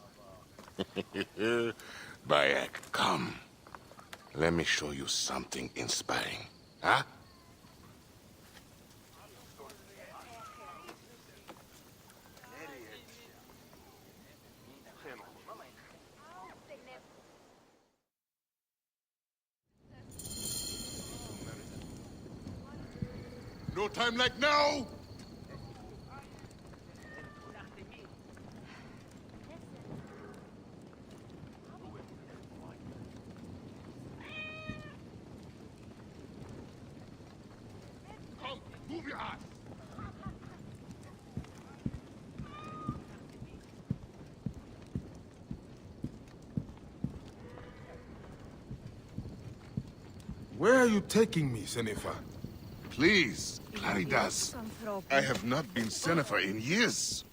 [SPEAKER 6] Bayek, come. Let me show you something inspiring. Huh? No time like now! Come, move your ass!
[SPEAKER 2] Where are you taking me, Senefa?
[SPEAKER 6] Please, Claridas. I have not been Senefer in years.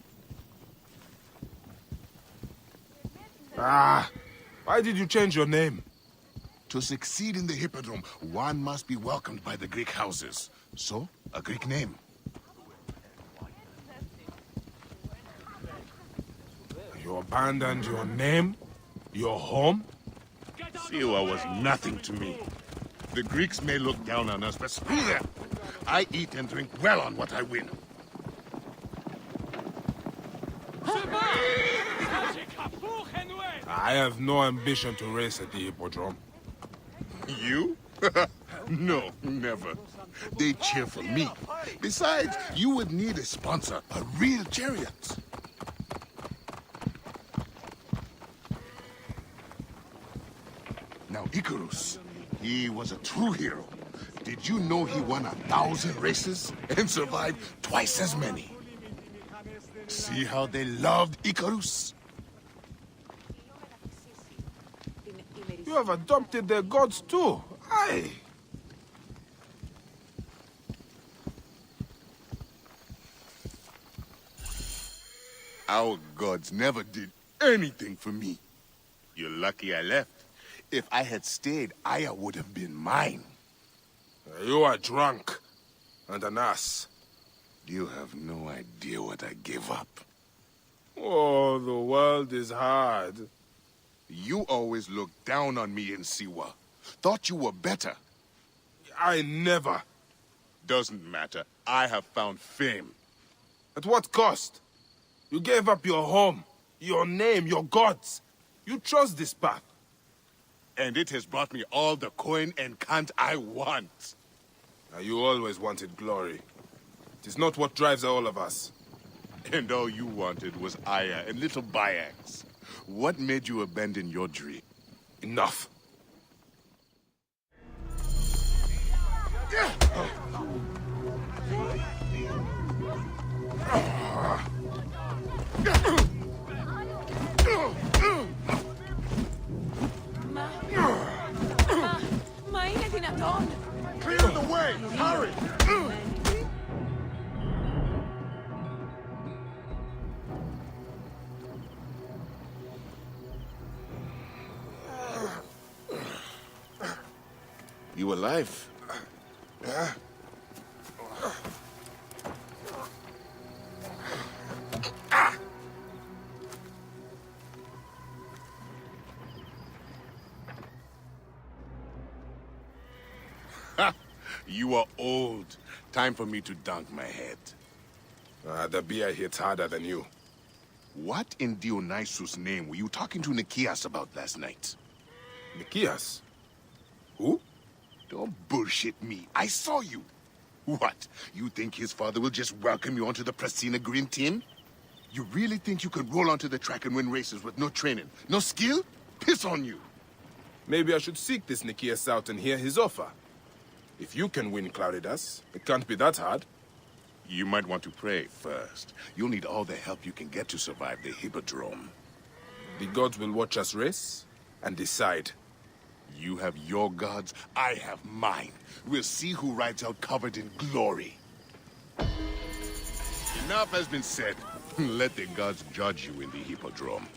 [SPEAKER 2] Why did you change your name?
[SPEAKER 6] To succeed in the Hippodrome, one must be welcomed by the Greek houses. So, a Greek name.
[SPEAKER 2] You abandoned your name? Your home?
[SPEAKER 6] Siwa was nothing to me. The Greeks may look down on us, but screw them. I eat and drink well on what I win.
[SPEAKER 2] I have no ambition to race at the Hippodrome.
[SPEAKER 6] You? No, never. They cheer for me. Besides, you would need a sponsor, a real chariot. Now, Icarus, he was a true hero. Did you know he won 1,000 races and survived twice as many? See how they loved Icarus?
[SPEAKER 2] You have adopted their gods too. Aye.
[SPEAKER 6] Our gods never did anything for me. You're lucky I left. If I had stayed, Aya would have been mine.
[SPEAKER 2] You are drunk and an ass.
[SPEAKER 6] You have no idea what I gave up.
[SPEAKER 2] Oh, the world is hard.
[SPEAKER 6] You always looked down on me in Siwa. Thought you were better.
[SPEAKER 2] I never.
[SPEAKER 6] Doesn't matter. I have found fame.
[SPEAKER 2] At what cost? You gave up your home, your name, your gods. You chose this path.
[SPEAKER 6] And it has brought me all the coin and cant I want.
[SPEAKER 2] Now, you always wanted glory. It is not what drives all of us.
[SPEAKER 6] And all you wanted was Aya and little Bayax. What made you abandon your dream?
[SPEAKER 2] Enough.
[SPEAKER 5] Μα είναι δυνατόν!
[SPEAKER 6] Clear the way! Hurry! You alive? You are old. Time for me to dunk my head.
[SPEAKER 2] The beer hits harder than you.
[SPEAKER 6] What in Dionysus' name were you talking to Nikias about last night?
[SPEAKER 2] Nikias? Who?
[SPEAKER 6] Don't bullshit me. I saw you. What? You think his father will just welcome you onto the Prasina Green team? You really think you can roll onto the track and win races with no training, no skill? Piss on you.
[SPEAKER 2] Maybe I should seek this Nikias out and hear his offer. If you can win Claridas, it can't be that hard.
[SPEAKER 6] You might want to pray first. You'll need all the help you can get to survive the Hippodrome.
[SPEAKER 2] The gods will watch us race and decide.
[SPEAKER 6] You have your gods, I have mine. We'll see who rides out covered in glory. Enough has been said. Let the gods judge you in the Hippodrome.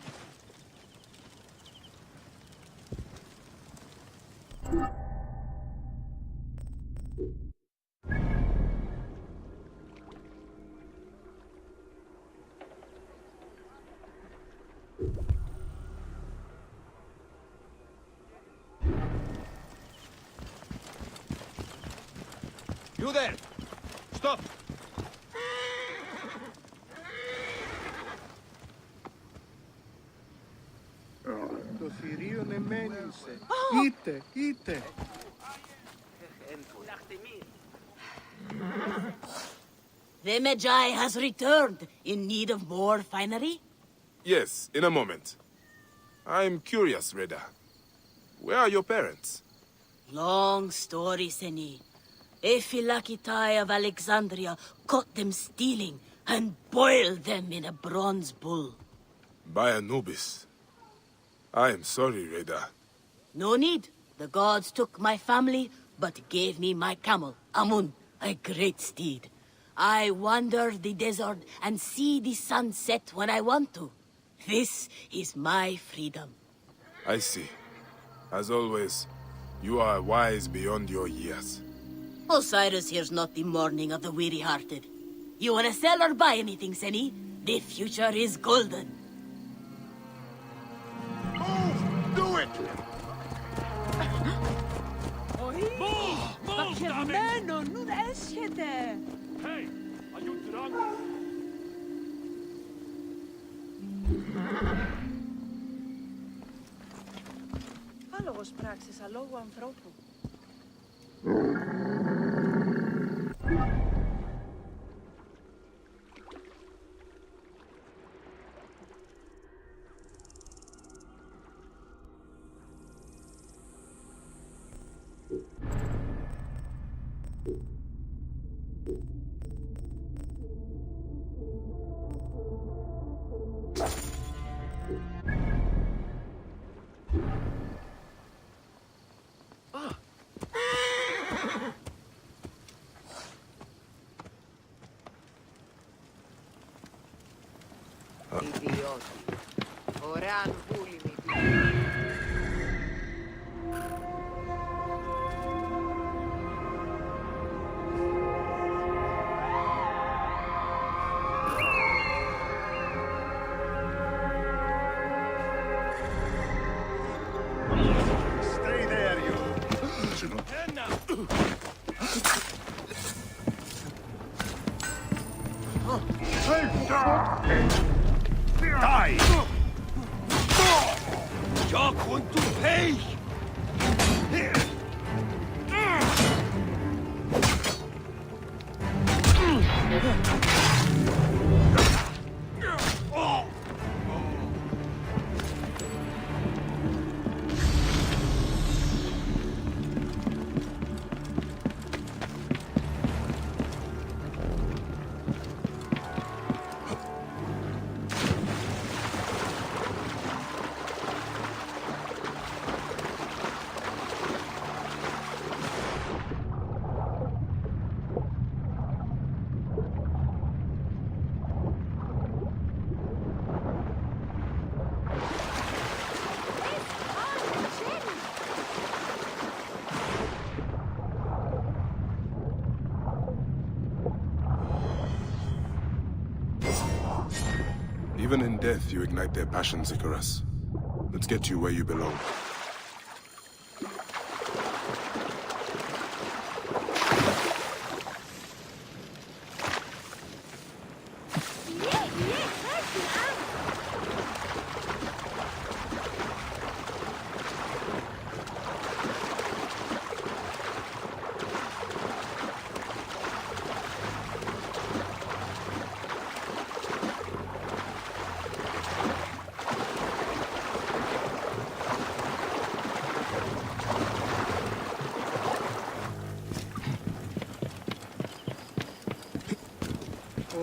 [SPEAKER 14] You there! Stop!
[SPEAKER 4] Το θηρίο εμένησε. Είτε.
[SPEAKER 17] The Magi has returned in need of more finery?
[SPEAKER 2] Yes, in a moment. I'm curious, Reda. Where are your parents?
[SPEAKER 17] Long story, Seni. Ephilakitai of Alexandria caught them stealing and boiled them in a bronze bull.
[SPEAKER 2] By Anubis. I am sorry, Reda.
[SPEAKER 17] No need. The gods took my family, but gave me my camel, Amun, a great steed. I wander the desert and see the sun set when I want to. This is my freedom.
[SPEAKER 2] I see. As always, you are wise beyond your years.
[SPEAKER 17] Osiris here's not the mourning of the weary-hearted. You wanna sell or buy anything, Seni? The future is golden.
[SPEAKER 6] Do it!
[SPEAKER 5] Παχευμένο, νου έσχεται.
[SPEAKER 11] Hey, are you drunk?
[SPEAKER 3] Άλογος πράξης, αλόγου ανθρώπου.
[SPEAKER 13] Ιδιώτη. Ωράν βούλημη.
[SPEAKER 15] Stay there, you. Die!
[SPEAKER 14] Jag want to pay!
[SPEAKER 2] Even in death, you ignite their passions, Icarus. Let's get you where you belong.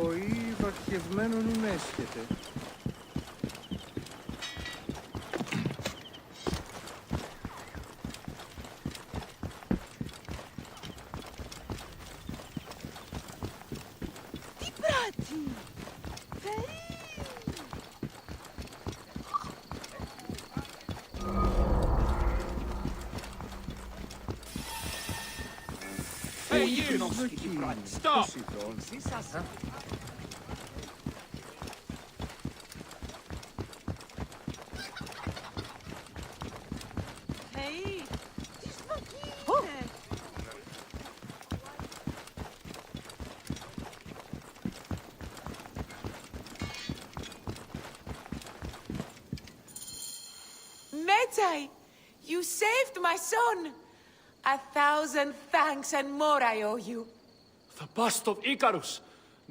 [SPEAKER 4] Ο ή βαρχευμένον έσχεται.
[SPEAKER 5] Τι πράττει!
[SPEAKER 7] Hey, you! Stop!
[SPEAKER 5] Hey! Τι σφαγγίνε! Medjay! You saved my son! 1,000 thanks and more I owe you.
[SPEAKER 11] The bust of Icarus!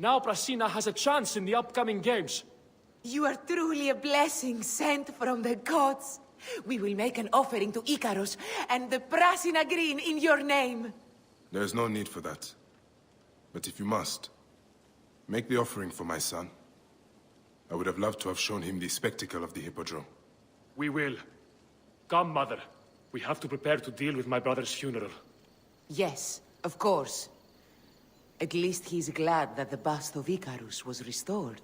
[SPEAKER 11] Now Prasina has a chance in the upcoming games.
[SPEAKER 5] You are truly a blessing sent from the gods. We will make an offering to Icarus and the Prasina Green in your name.
[SPEAKER 2] There is no need for that. But if you must, make the offering for my son. I would have loved to have shown him the spectacle of the Hippodrome.
[SPEAKER 11] We will. Come, Mother. We have to prepare to deal with my brother's funeral.
[SPEAKER 5] Yes, of course. At least he's glad that the bust of Icarus was restored.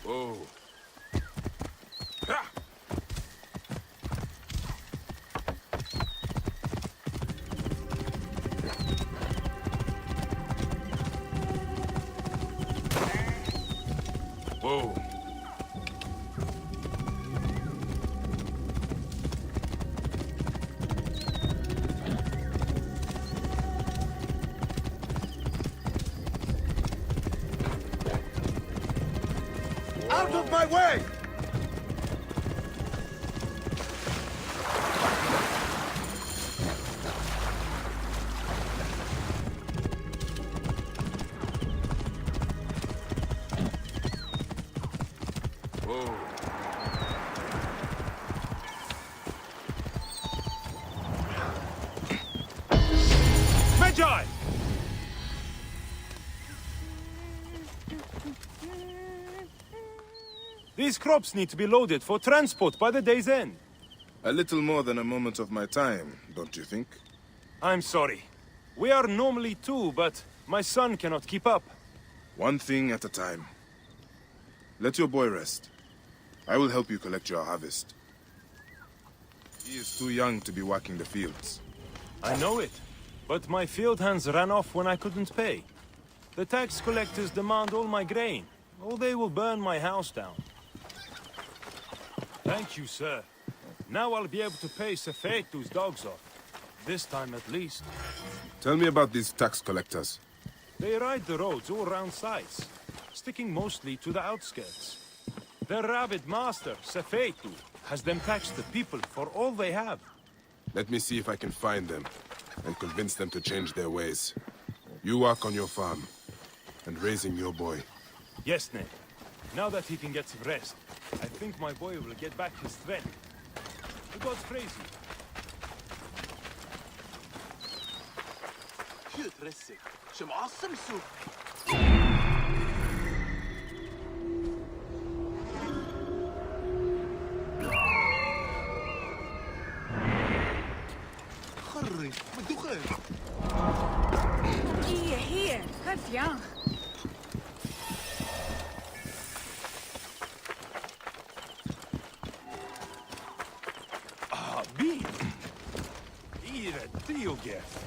[SPEAKER 2] Whoa.
[SPEAKER 14] Whoa.
[SPEAKER 2] Out of my way!
[SPEAKER 11] Magi! These crops need to be loaded for transport by the day's end.
[SPEAKER 2] A little more than a moment of my time, don't you think?
[SPEAKER 11] I'm sorry. We are normally two, but my son cannot keep up.
[SPEAKER 2] One thing at a time. Let your boy rest. I will help you collect your harvest. He is too young to be working the fields.
[SPEAKER 11] I know it, but my field hands ran off when I couldn't pay. The tax collectors demand all my grain, or they will burn my house down. Thank you, sir. Now I'll be able to pay Sefetu's dogs off. This time at least.
[SPEAKER 2] Tell me about these tax collectors.
[SPEAKER 11] They ride the roads all around sites, sticking mostly to the outskirts. Their rabid master, Sefetu, has them tax the people for all they have.
[SPEAKER 2] Let me see if I can find them and convince them to change their ways. You work on your farm and raising your boy.
[SPEAKER 11] Yes, Ned. Now that he can get some rest, I think my boy will get back his strength. The gods praise you.
[SPEAKER 3] Hier, viens.
[SPEAKER 11] Ah, Bean! Hier, Theo gift.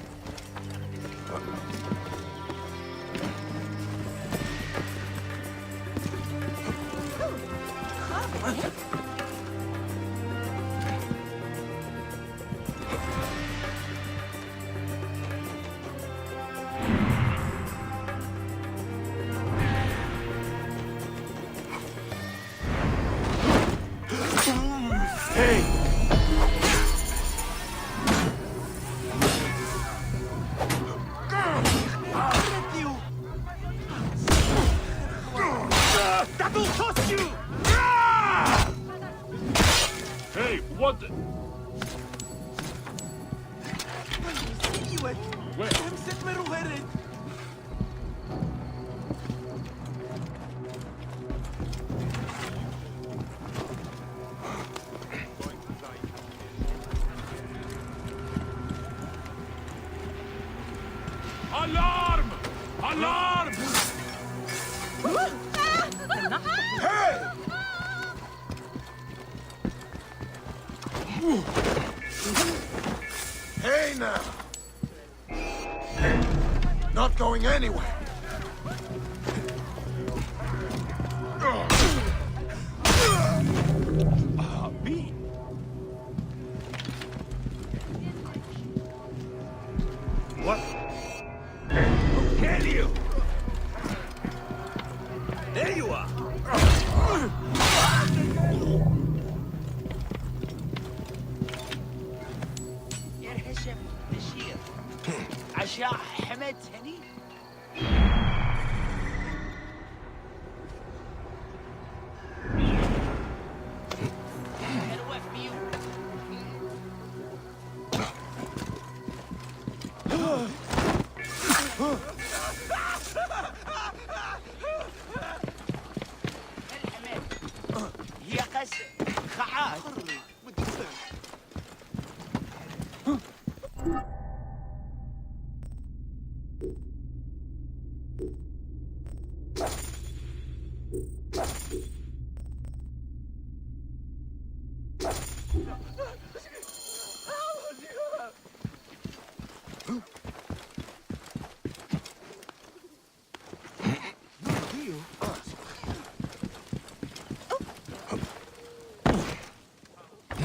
[SPEAKER 11] Hey, what the... Alarm! Alarm!
[SPEAKER 2] Hey! Hey now! Not going anywhere!
[SPEAKER 11] Bean! What?
[SPEAKER 15] Who kill you?
[SPEAKER 11] There you are!
[SPEAKER 15] عشاء حمد هني هي قس خعات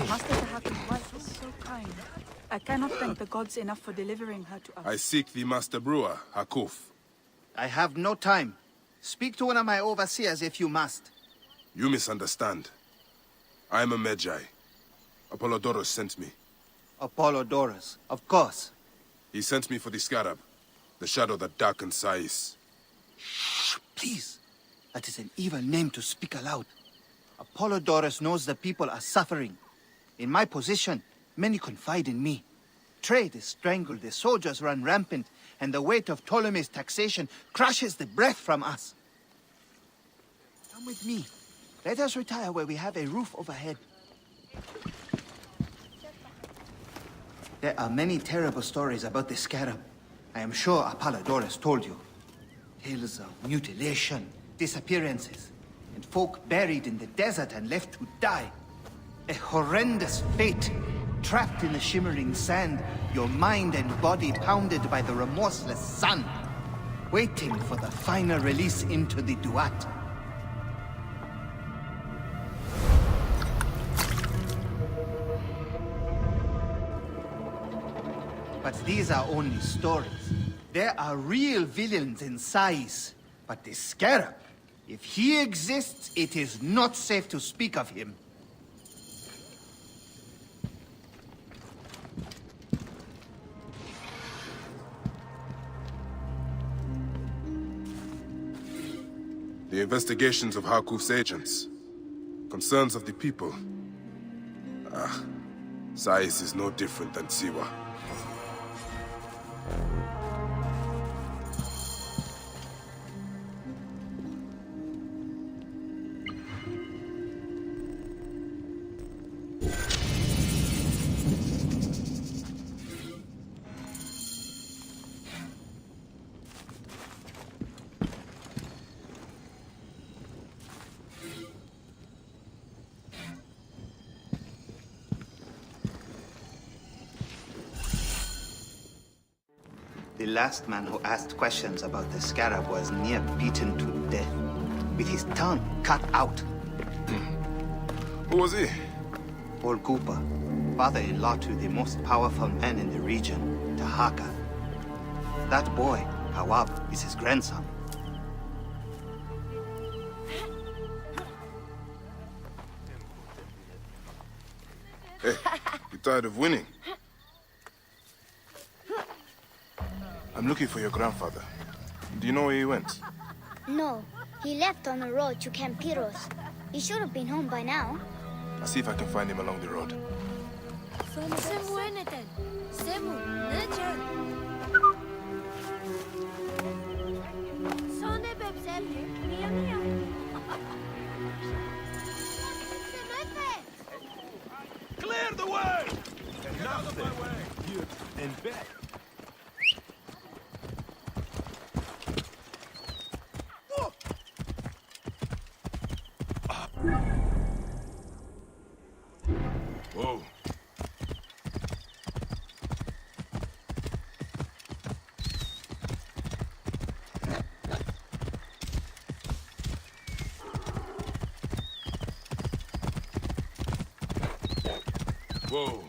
[SPEAKER 18] Master Tahaku's wife is so kind. I cannot thank the gods enough for delivering her to us.
[SPEAKER 2] I seek the master brewer, Hakuf.
[SPEAKER 8] I have no time. Speak to one of my overseers if you must.
[SPEAKER 2] You misunderstand. I am a Magi. Apollodorus sent me.
[SPEAKER 8] Apollodorus, of course.
[SPEAKER 2] He sent me for the Scarab, the shadow that darkens Sais.
[SPEAKER 8] Shh, please. That is an evil name to speak aloud. Apollodorus knows the people are suffering. In my position, many confide in me. Trade is strangled, the soldiers run rampant, and the weight of Ptolemy's taxation crushes the breath from us. Come with me. Let us retire where we have a roof overhead. There are many terrible stories about the Scarab. I am sure Apollodorus told you. Tales of mutilation, disappearances, and folk buried in the desert and left to die. A horrendous fate, trapped in the shimmering sand, your mind and body pounded by the remorseless sun, waiting for the final release into the Duat. But these are only stories. There are real villains in Sais. But the Scarab, if he exists, it is not safe to speak of him.
[SPEAKER 2] The investigations of Harkuf's agents. Concerns of the people. Sais is no different than Siwa.
[SPEAKER 8] The last man who asked questions about the Scarab was near beaten to death, with his tongue cut out.
[SPEAKER 2] Who was he?
[SPEAKER 8] Olgupa, father-in-law to the most powerful man in the region, Tahaka. That boy, Hawab, is his grandson.
[SPEAKER 2] Hey, you tired of winning? I'm looking for your grandfather. Do you know where he went?
[SPEAKER 19] No, he left on the road to Camp Piros. He should have been home by now.
[SPEAKER 2] I'll see if I can find him along the road.
[SPEAKER 15] Clear the way! Get out of my way! Here and back.
[SPEAKER 2] Whoa. Whoa.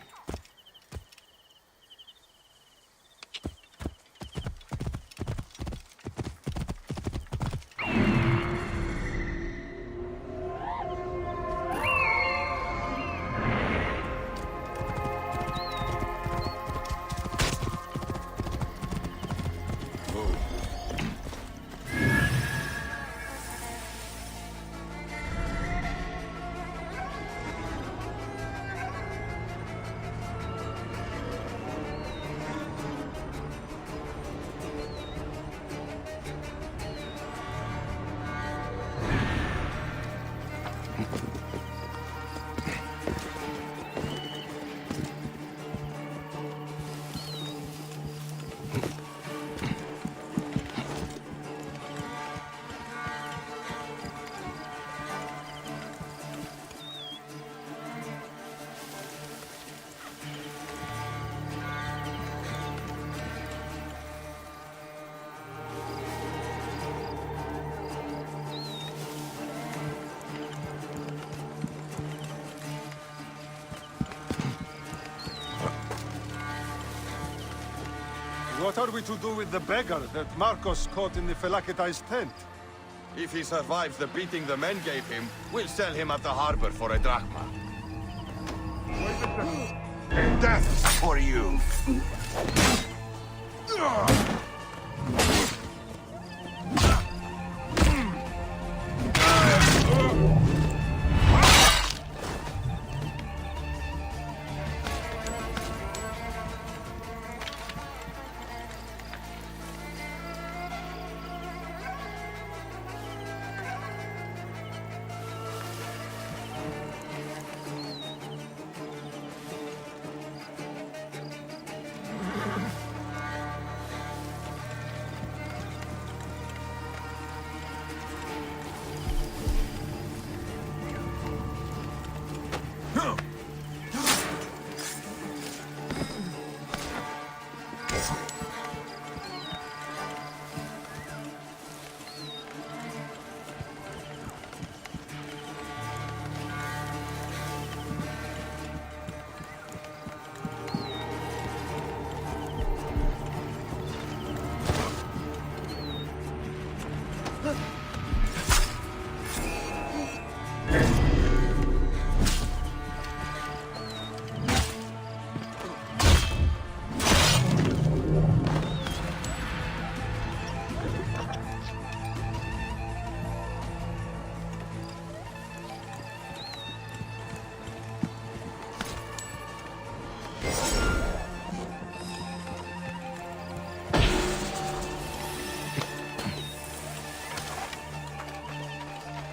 [SPEAKER 20] What are we to do with the beggar that Marcos caught in the Phelakitai's tent?
[SPEAKER 14] If he survives the beating the men gave him, we'll sell him at the harbor for a drachma. Death for you!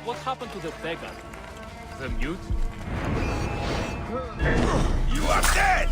[SPEAKER 11] What happened to the beggar? The mute?
[SPEAKER 14] You are dead!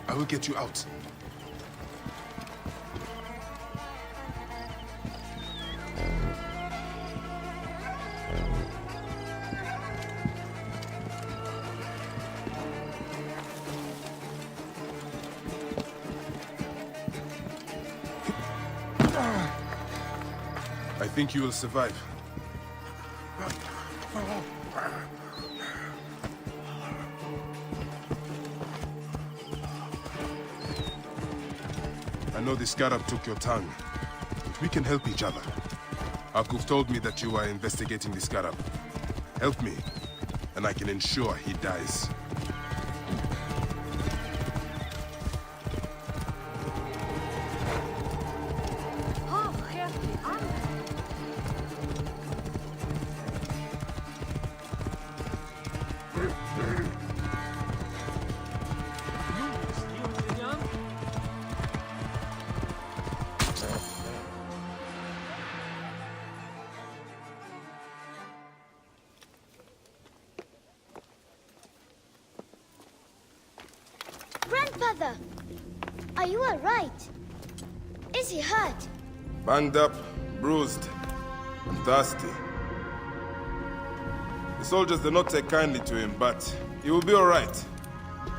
[SPEAKER 2] I will get you out. I think you will survive. I know the scarab took your tongue, but we can help each other. Akuf told me that you are investigating the scarab. Help me, and I can ensure he dies.
[SPEAKER 19] Grandfather, are you all right? Is he hurt?
[SPEAKER 2] Banged up, bruised, and thirsty. The soldiers did not take kindly to him, but he will be all right.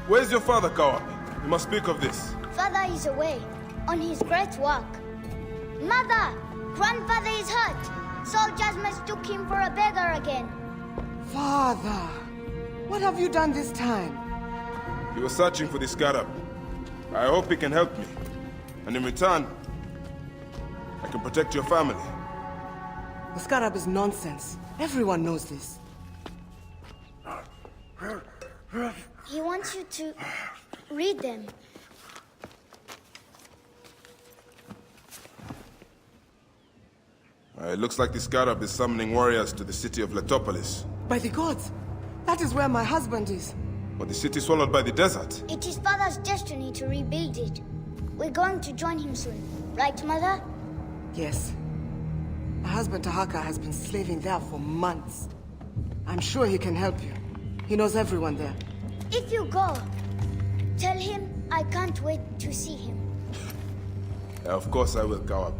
[SPEAKER 2] Where's your father, Kawab? We must speak of this.
[SPEAKER 19] Father is away, on his great work. Mother! Grandfather is hurt. Soldiers mistook him for a beggar again.
[SPEAKER 5] Father, what have you done this time?
[SPEAKER 2] He was searching for the scarab. I hope he can help me. And in return, I can protect your family.
[SPEAKER 5] The scarab is nonsense. Everyone knows this.
[SPEAKER 19] He wants you to read them.
[SPEAKER 2] It looks like the scarab is summoning warriors to the city of Letopolis.
[SPEAKER 5] By the gods, that is where my husband is.
[SPEAKER 2] But the city swallowed by the desert.
[SPEAKER 19] It is Father's destiny to rebuild it. We're going to join him soon. Right, Mother?
[SPEAKER 5] Yes. My husband Tahaka has been slaving there for months. I'm sure he can help you. He knows everyone there.
[SPEAKER 19] If you go, tell him I can't wait to see him.
[SPEAKER 2] Of course I will, Kawab.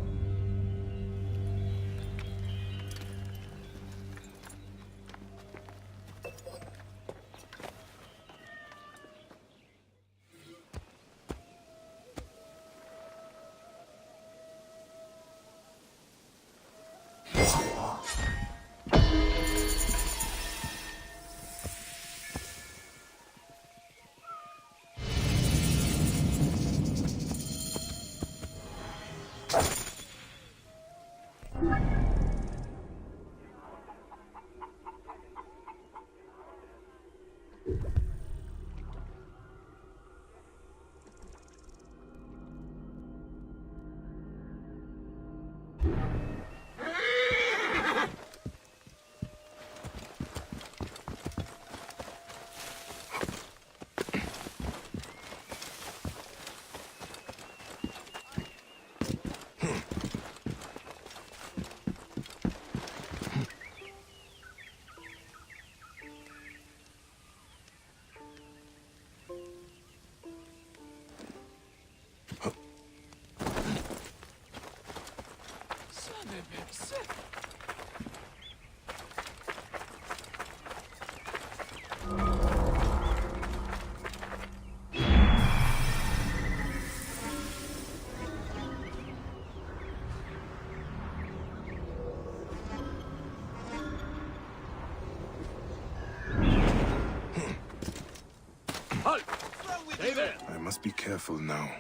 [SPEAKER 2] I must be careful now.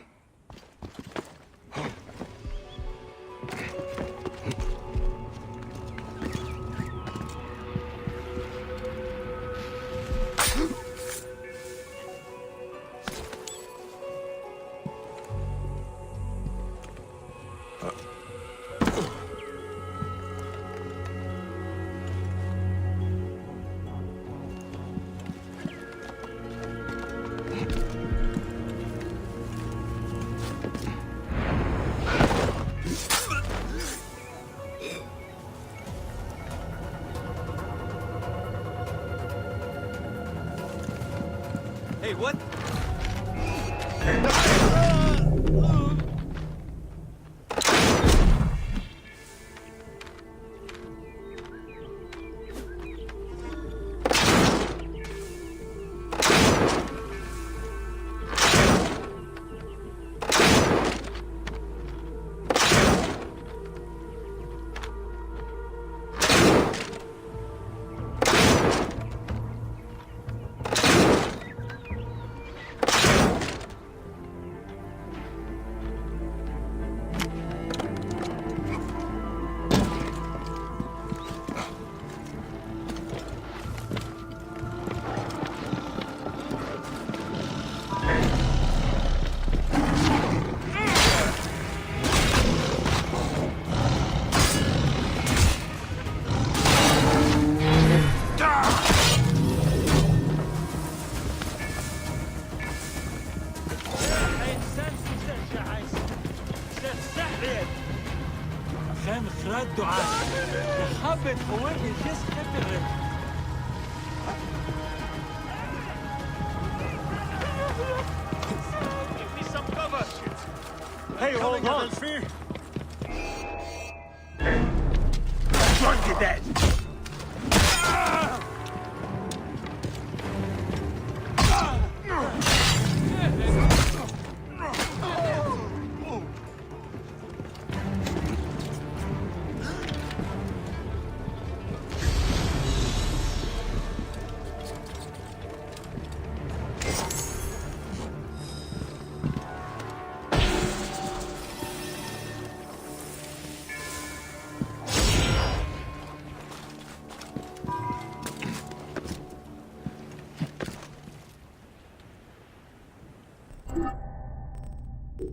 [SPEAKER 9] Hey, what?
[SPEAKER 15] Hey, hold on.
[SPEAKER 9] Drunk to death.
[SPEAKER 2] I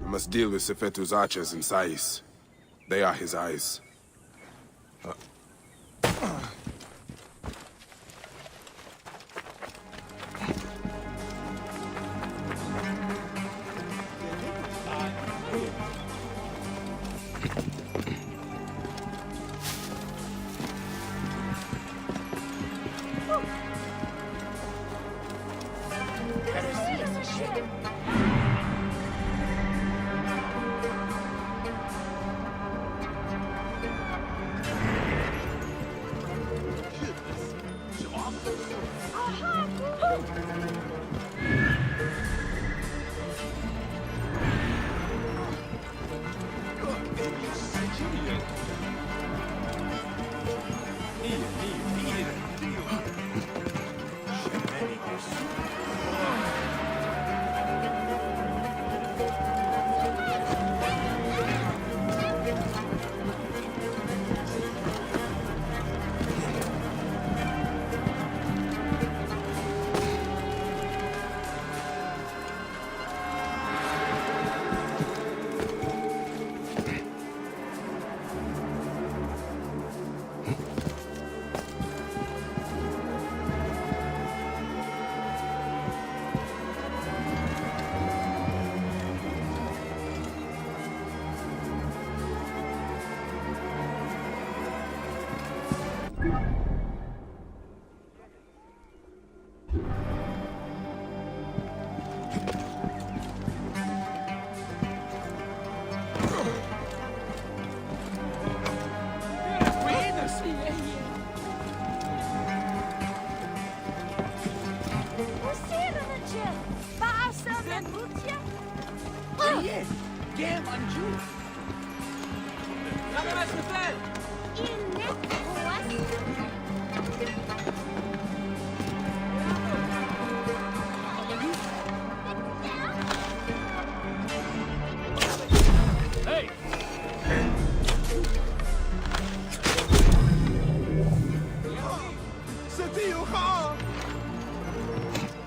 [SPEAKER 2] must deal with Sefetu's archers in Sais. They are his eyes.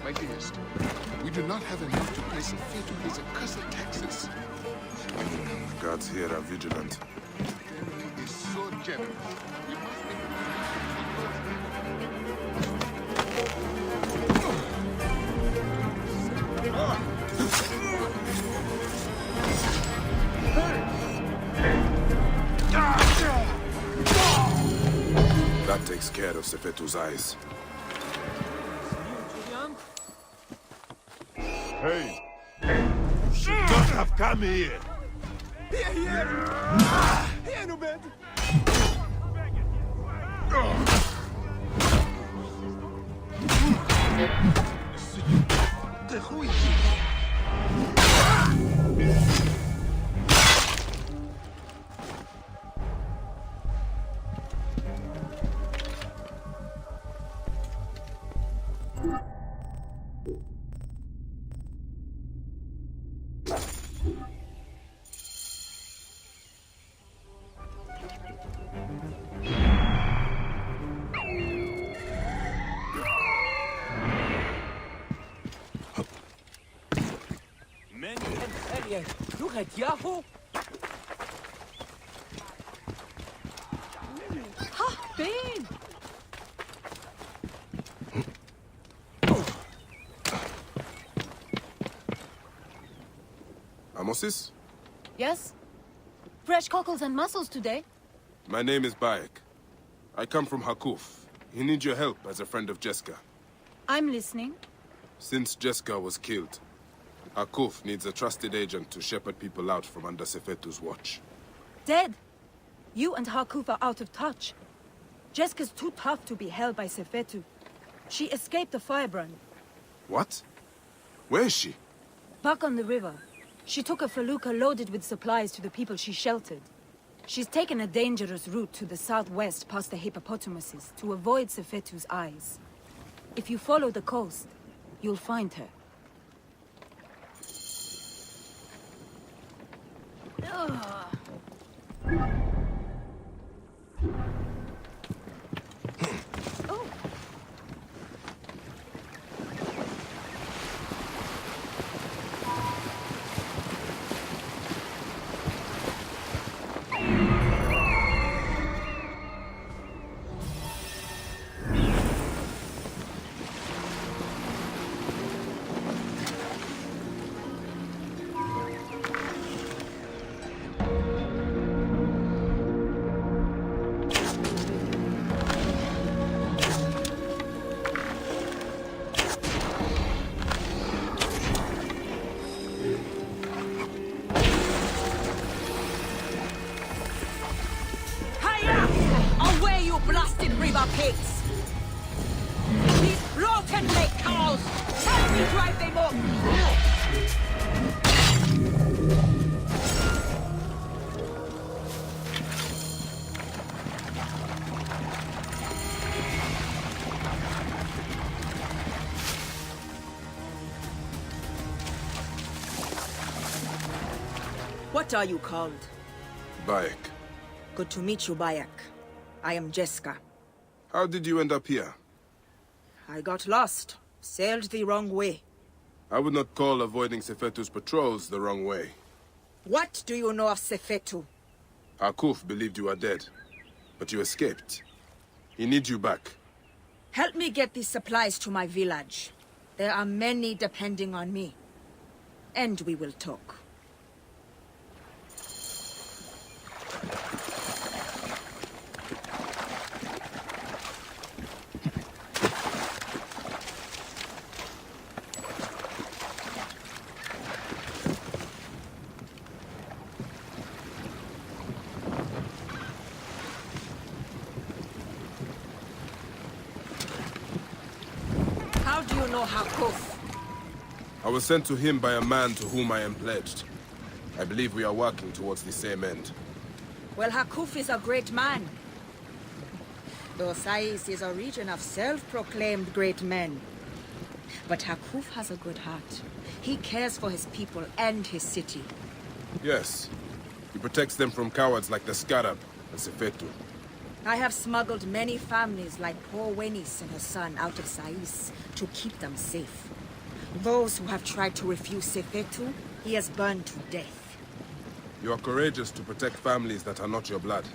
[SPEAKER 6] My dearest, we do not have enough to pay Sefetu his accursed taxes.
[SPEAKER 2] The gods here are vigilant.
[SPEAKER 6] He is so generous. We must make
[SPEAKER 2] That takes care of Sefetu's eyes.
[SPEAKER 14] Hey! You should not have come here!
[SPEAKER 4] Here! Here, no bed!
[SPEAKER 5] Yahoo!
[SPEAKER 3] Ha, Ben!
[SPEAKER 2] Amosis?
[SPEAKER 3] Yes? Fresh cockles and mussels today.
[SPEAKER 2] My name is Bayek. I come from Hakuf. He needs your help as a friend of Jeska.
[SPEAKER 3] I'm listening.
[SPEAKER 2] Since Jeska was killed, Hakuf needs a trusted agent to shepherd people out from under Sefetu's watch.
[SPEAKER 3] Dead. You and Harkuf are out of touch. Jeska's too tough to be held by Sefetu. She escaped the firebrand.
[SPEAKER 2] What? Where is she?
[SPEAKER 3] Back on the river. She took a felucca loaded with supplies to the people she sheltered. She's taken a dangerous route to the southwest past the hippopotamuses to avoid Sefetu's eyes. If you follow the coast, you'll find her. Ugh.
[SPEAKER 5] will drive them off!
[SPEAKER 20] What are you called?
[SPEAKER 2] Bayek.
[SPEAKER 20] Good to meet you, Bayek. I am Jeska.
[SPEAKER 2] How did you end up here?
[SPEAKER 20] I got lost. Sailed the wrong way.
[SPEAKER 2] I would not call avoiding Sefetu's patrols the wrong way.
[SPEAKER 20] What do you know of Sefetu?
[SPEAKER 2] Hakuf believed you are dead, but you escaped. He needs you back.
[SPEAKER 20] Help me get these supplies to my village. There are many depending on me. And we will talk. How do you know Hakuf?
[SPEAKER 2] I was sent to him by a man to whom I am pledged. I believe we are working towards the same end.
[SPEAKER 20] Well, Hakuf is a great man. Though Sais is a region of self-proclaimed great men. But Hakuf has a good heart. He cares for his people and his city.
[SPEAKER 2] Yes. He protects them from cowards like the Scarab and Sefetu.
[SPEAKER 20] I have smuggled many families like poor Wenis and her son out of Sais to keep them safe. Those who have tried to refuse Sefetu, he has burned to death.
[SPEAKER 2] You are courageous to protect families that are not your blood.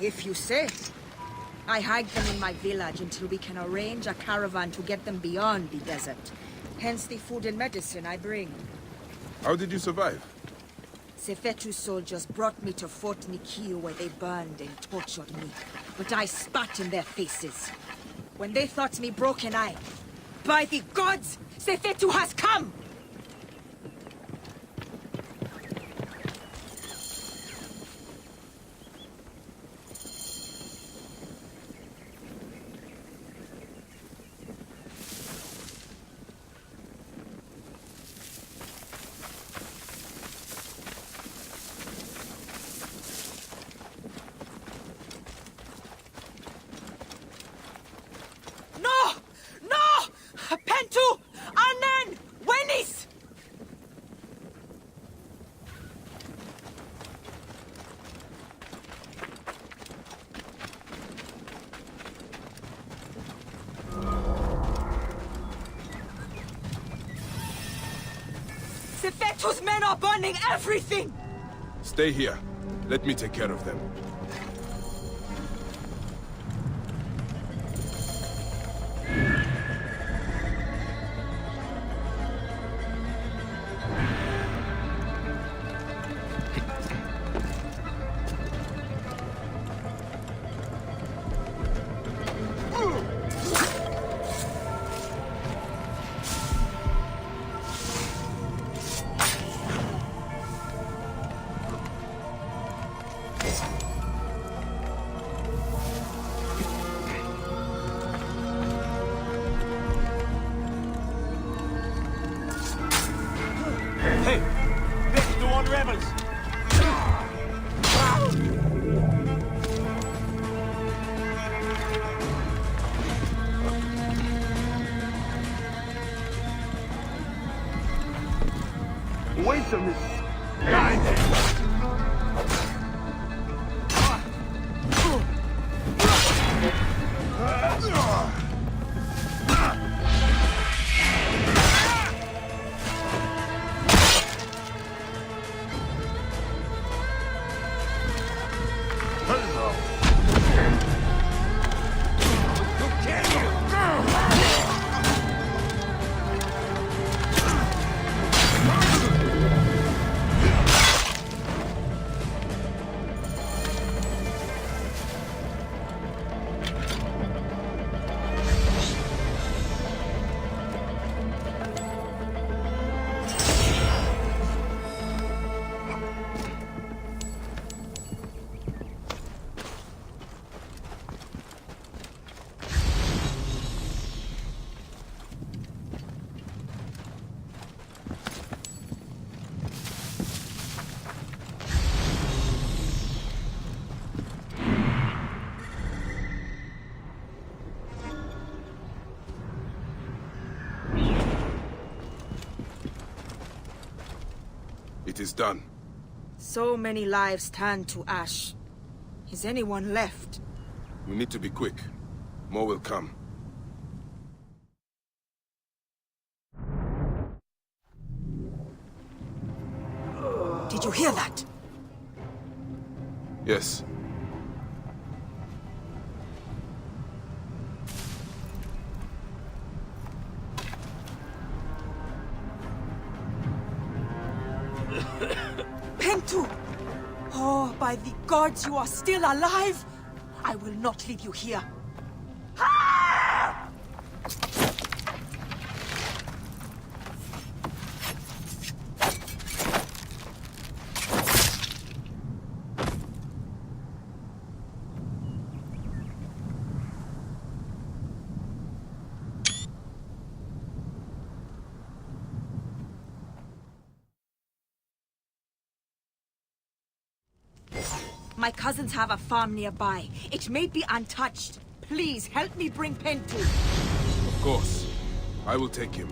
[SPEAKER 20] If you say. I hide them in my village until we can arrange a caravan to get them beyond the desert. Hence the food and medicine I bring.
[SPEAKER 2] How did you survive?
[SPEAKER 20] Sefetu's soldiers brought me to Fort Nikio where they burned and tortured me. But I spat in their faces. When they thought me broken, by the gods! Sefetu has come! Sefetu's men are burning everything!
[SPEAKER 2] Stay here. Let me take care of them.
[SPEAKER 15] Rebels! Wait a minute!
[SPEAKER 2] It is done.
[SPEAKER 20] So many lives turned to ash. Is anyone left?
[SPEAKER 2] We need to be quick. More will come.
[SPEAKER 20] Did you hear that?
[SPEAKER 2] Yes.
[SPEAKER 20] Pentu! Oh, by the gods, you are still alive! I will not leave you here. My cousins have a farm nearby. It may be untouched. Please, help me bring Pentu.
[SPEAKER 2] Of course. I will take him.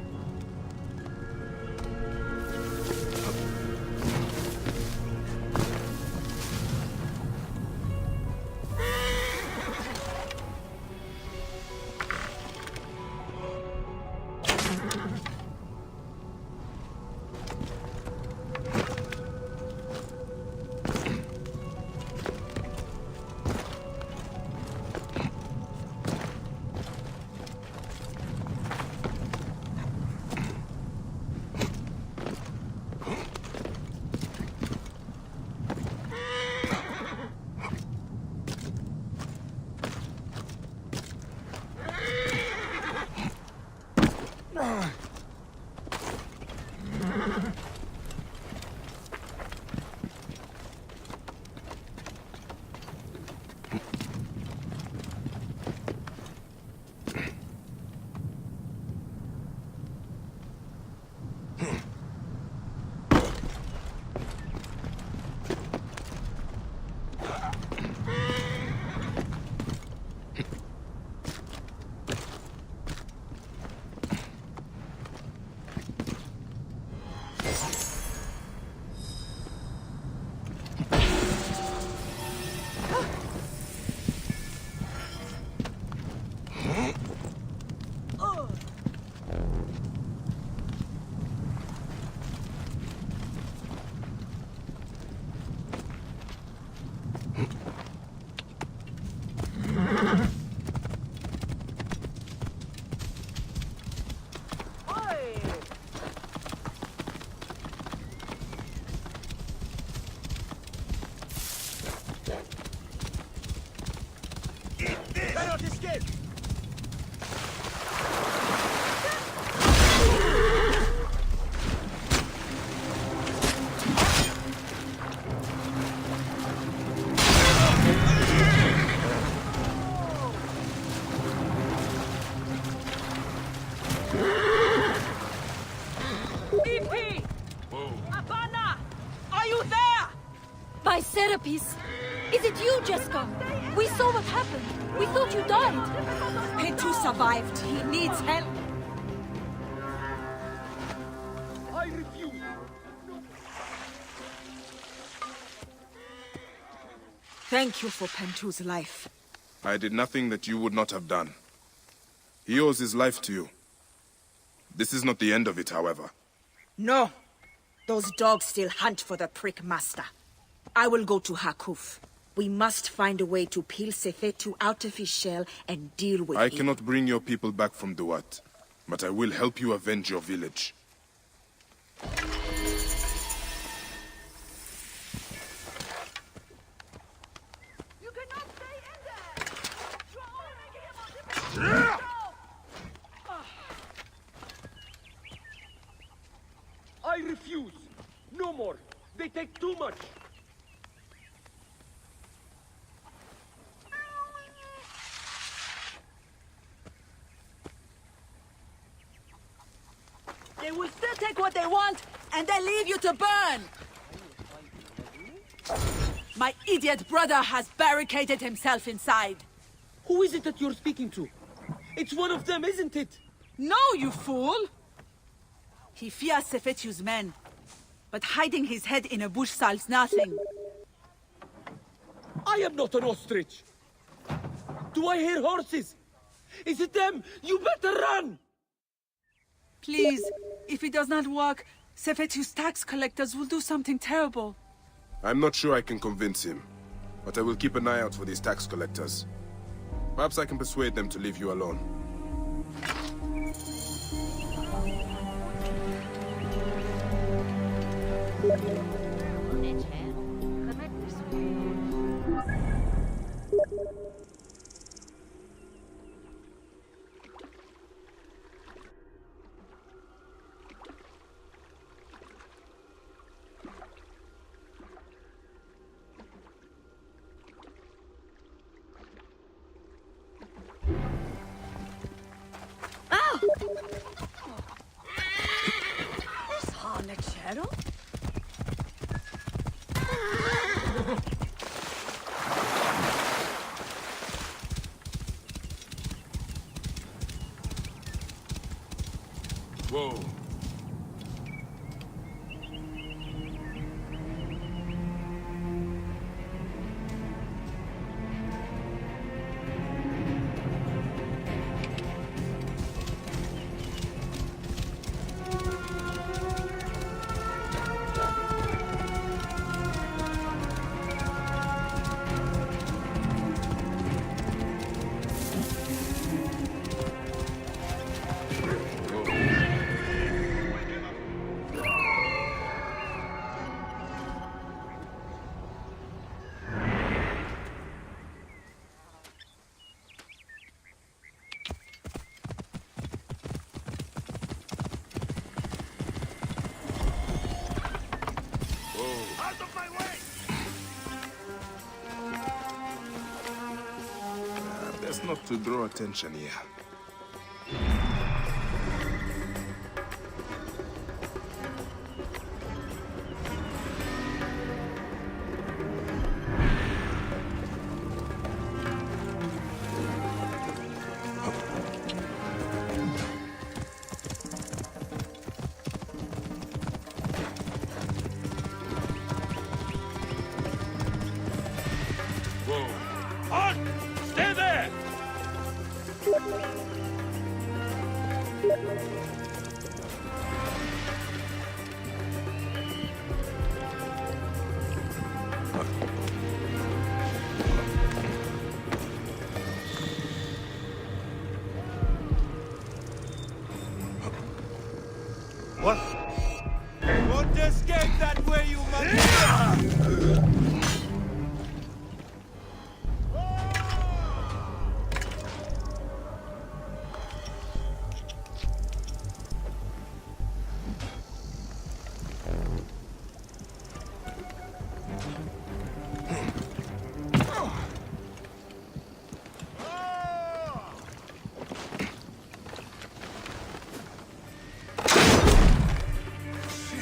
[SPEAKER 3] Is it you, Jessica? We saw what happened. We thought you died.
[SPEAKER 20] Pentu survived. He needs help.
[SPEAKER 4] I refuse.
[SPEAKER 20] Thank you for Pentu's life.
[SPEAKER 2] I did nothing that you would not have done. He owes his life to you. This is not the end of it, however.
[SPEAKER 20] No. Those dogs still hunt for the prick master. I will go to Hakuf. We must find a way to peel Sefetu out of his shell and deal with
[SPEAKER 2] I
[SPEAKER 20] it.
[SPEAKER 2] cannot bring your people back from Duat, but I will help you avenge your village.
[SPEAKER 4] You cannot stay in there! You're only making him more difficult! I refuse! No more! They take too much!
[SPEAKER 20] They will still take what they want, and then leave you to burn! My idiot brother has barricaded himself inside.
[SPEAKER 4] Who is it that you're speaking to? It's one of them, isn't it?
[SPEAKER 20] No, you fool! He fears Sefetu's men.
[SPEAKER 18] but hiding his head in a bush solves nothing.
[SPEAKER 21] I am not an ostrich. Do I hear horses? Is it them? You better run!
[SPEAKER 18] Please, if it does not work, Sefetu's tax collectors will do something terrible.
[SPEAKER 2] I'm not sure I can convince him, but I will keep an eye out for these tax collectors. Perhaps I can persuade them to leave you alone. Whoa.
[SPEAKER 15] Out of my way!
[SPEAKER 2] Best not to draw attention here.
[SPEAKER 15] Halt! Stay there!
[SPEAKER 14] What? Won't escape that way, you must.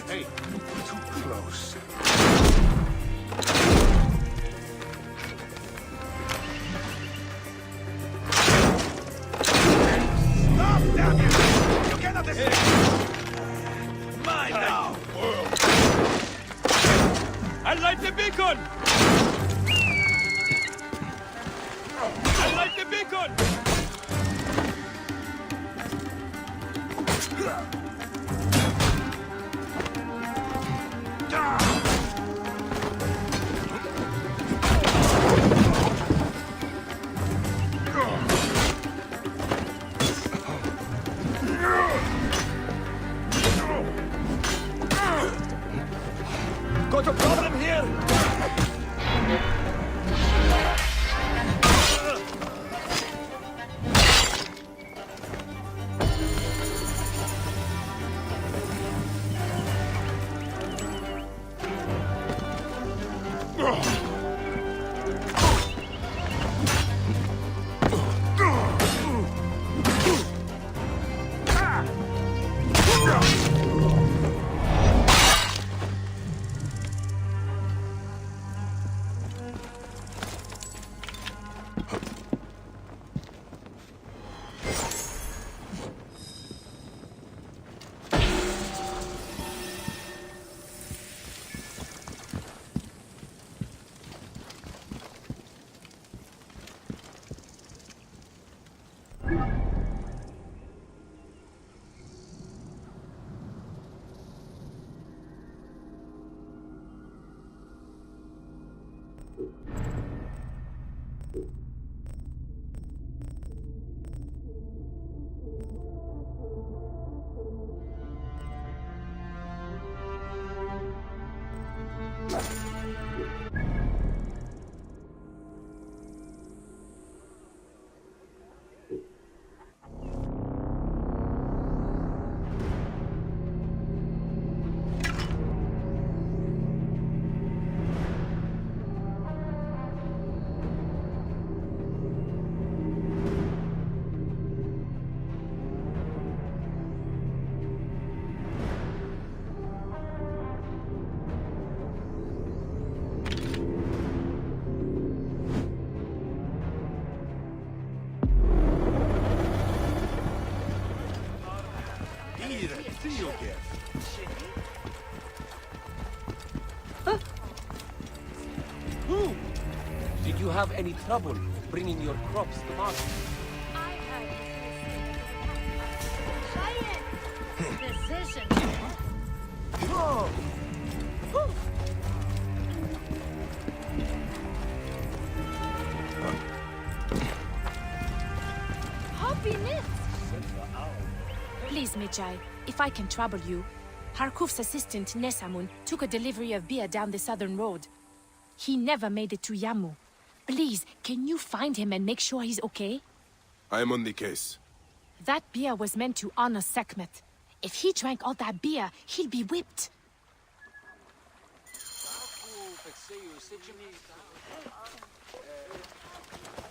[SPEAKER 2] Hey, too close.
[SPEAKER 15] Stop, damn you! You cannot escape! Mine now!
[SPEAKER 14] I light the beacon! I light the beacon!
[SPEAKER 15] Got a problem here? you get?
[SPEAKER 21] Who? Did you have any trouble bringing your crops to market?
[SPEAKER 17] Decision.
[SPEAKER 21] Whoa!
[SPEAKER 3] Happiness! Please, Magi, if I can trouble you. Harkuf's assistant, Nesamun, took a delivery of beer down the southern road. He never made it to Yamu. Please, can you find him and make sure he's okay?
[SPEAKER 2] I am on the case.
[SPEAKER 3] That beer was meant to honor Sekhmet. If he drank all that beer, he'd be whipped.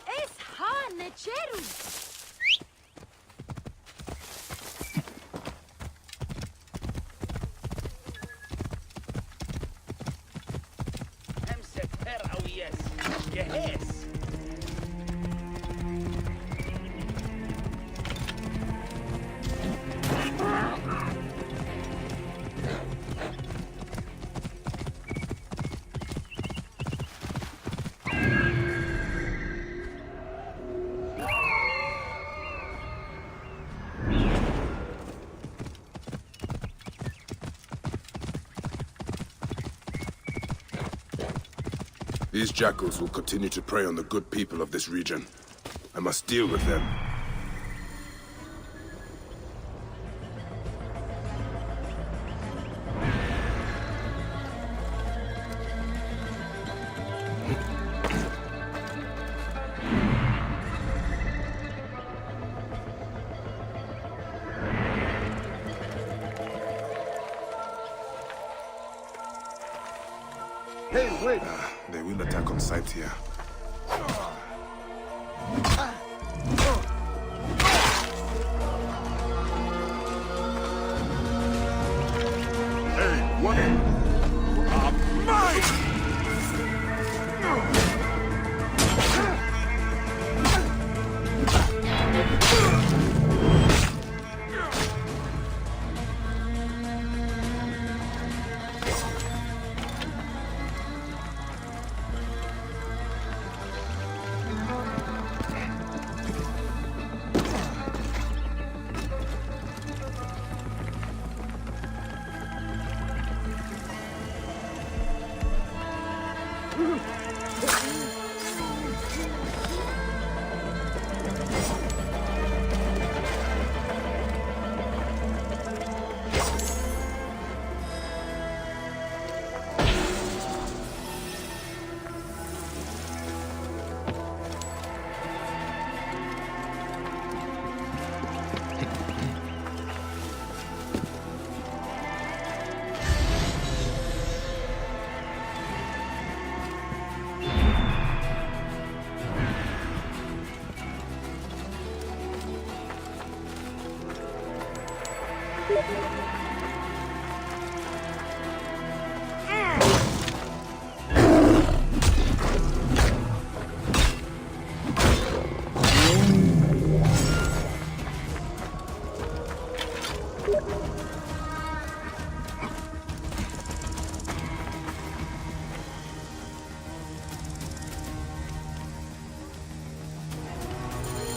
[SPEAKER 17] Es ha necheru.
[SPEAKER 15] Yes.
[SPEAKER 2] These jackals will continue to prey on the good people of this region. I must deal with them.
[SPEAKER 15] Hey, wait!
[SPEAKER 2] They will attack on sight here.
[SPEAKER 15] Hey, what? Mine!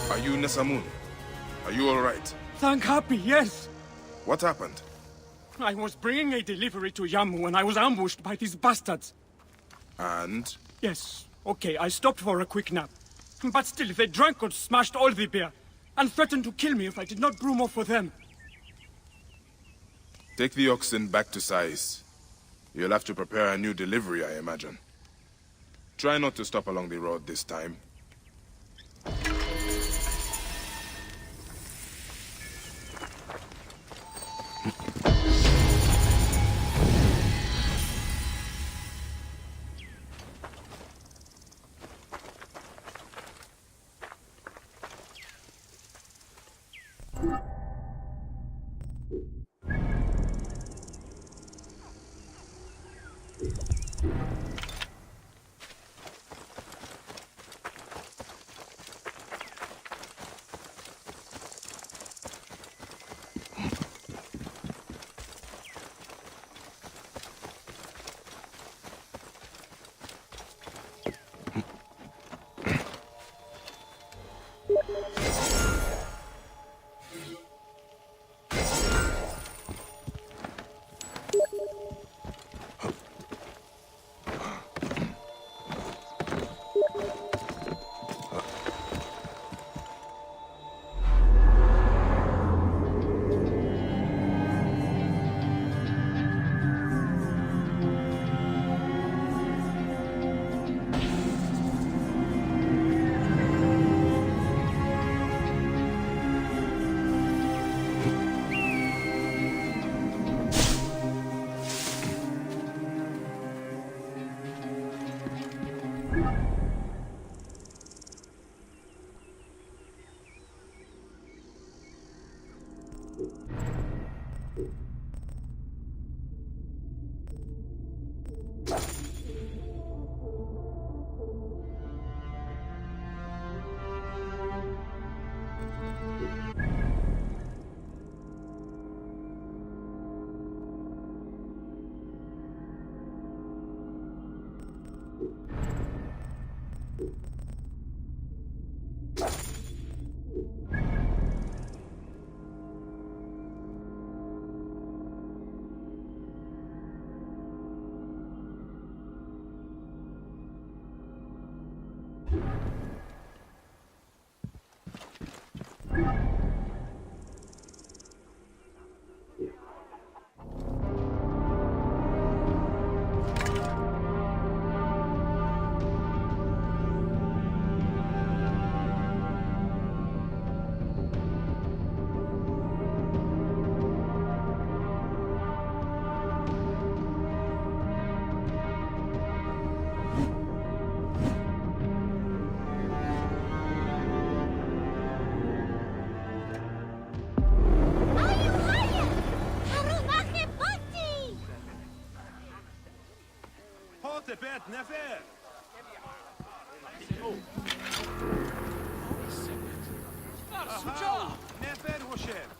[SPEAKER 2] Are you Nesamun? Are you all right?
[SPEAKER 7] Thank Happy, yes.
[SPEAKER 2] What happened?
[SPEAKER 7] I was bringing a delivery to Yamu when I was ambushed by these bastards.
[SPEAKER 2] And?
[SPEAKER 7] Yes, okay, I stopped for a quick nap. But still, they drank and smashed all the beer, and threatened to kill me if I did not brew more for them.
[SPEAKER 2] Take the oxen back to Sais. You'll have to prepare a new delivery, I imagine. Try not to stop along the road this time.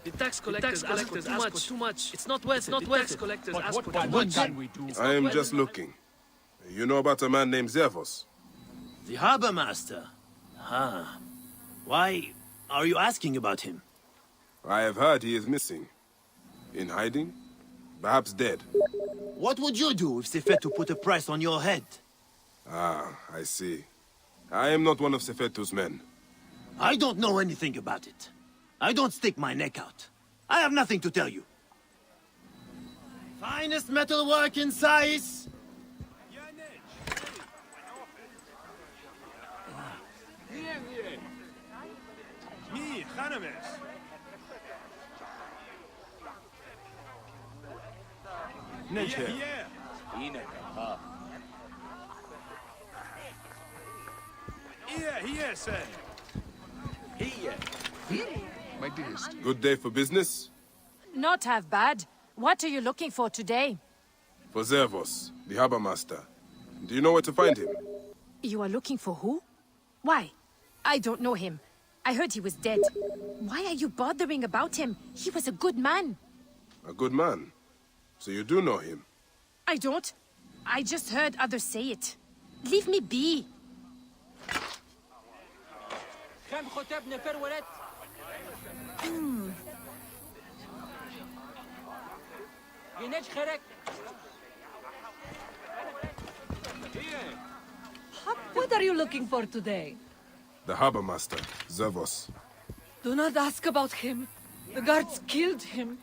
[SPEAKER 11] The tax collectors ask for too much. It's not worth it. The tax collectors ask for too much.
[SPEAKER 2] I am just looking. You know about a man named Zervos?
[SPEAKER 10] The harbor master? Huh. Why are you asking about him?
[SPEAKER 2] I have heard he is missing. In hiding? Perhaps dead.
[SPEAKER 10] What would you do if Sefetu put a price on your head?
[SPEAKER 2] Ah, I see. I am not one of Sefetu's men.
[SPEAKER 10] I don't know anything about it. I don't stick my neck out. I have nothing to tell you. Finest metalwork in Sais.
[SPEAKER 2] My dearest. Good day for business?
[SPEAKER 3] Not half bad. What are you looking for today?
[SPEAKER 2] For Zervos, the harbor master. Do you know where to find him?
[SPEAKER 3] You are looking for who? Why? I don't know him. I heard he was dead. Why are you bothering about him? He was a good man.
[SPEAKER 2] A good man? So you do know him?
[SPEAKER 3] I don't. I just heard others say it. Leave me be.
[SPEAKER 18] What are you looking for today?
[SPEAKER 2] The harbor master, Zervos.
[SPEAKER 18] Do not ask about him. The guards killed him.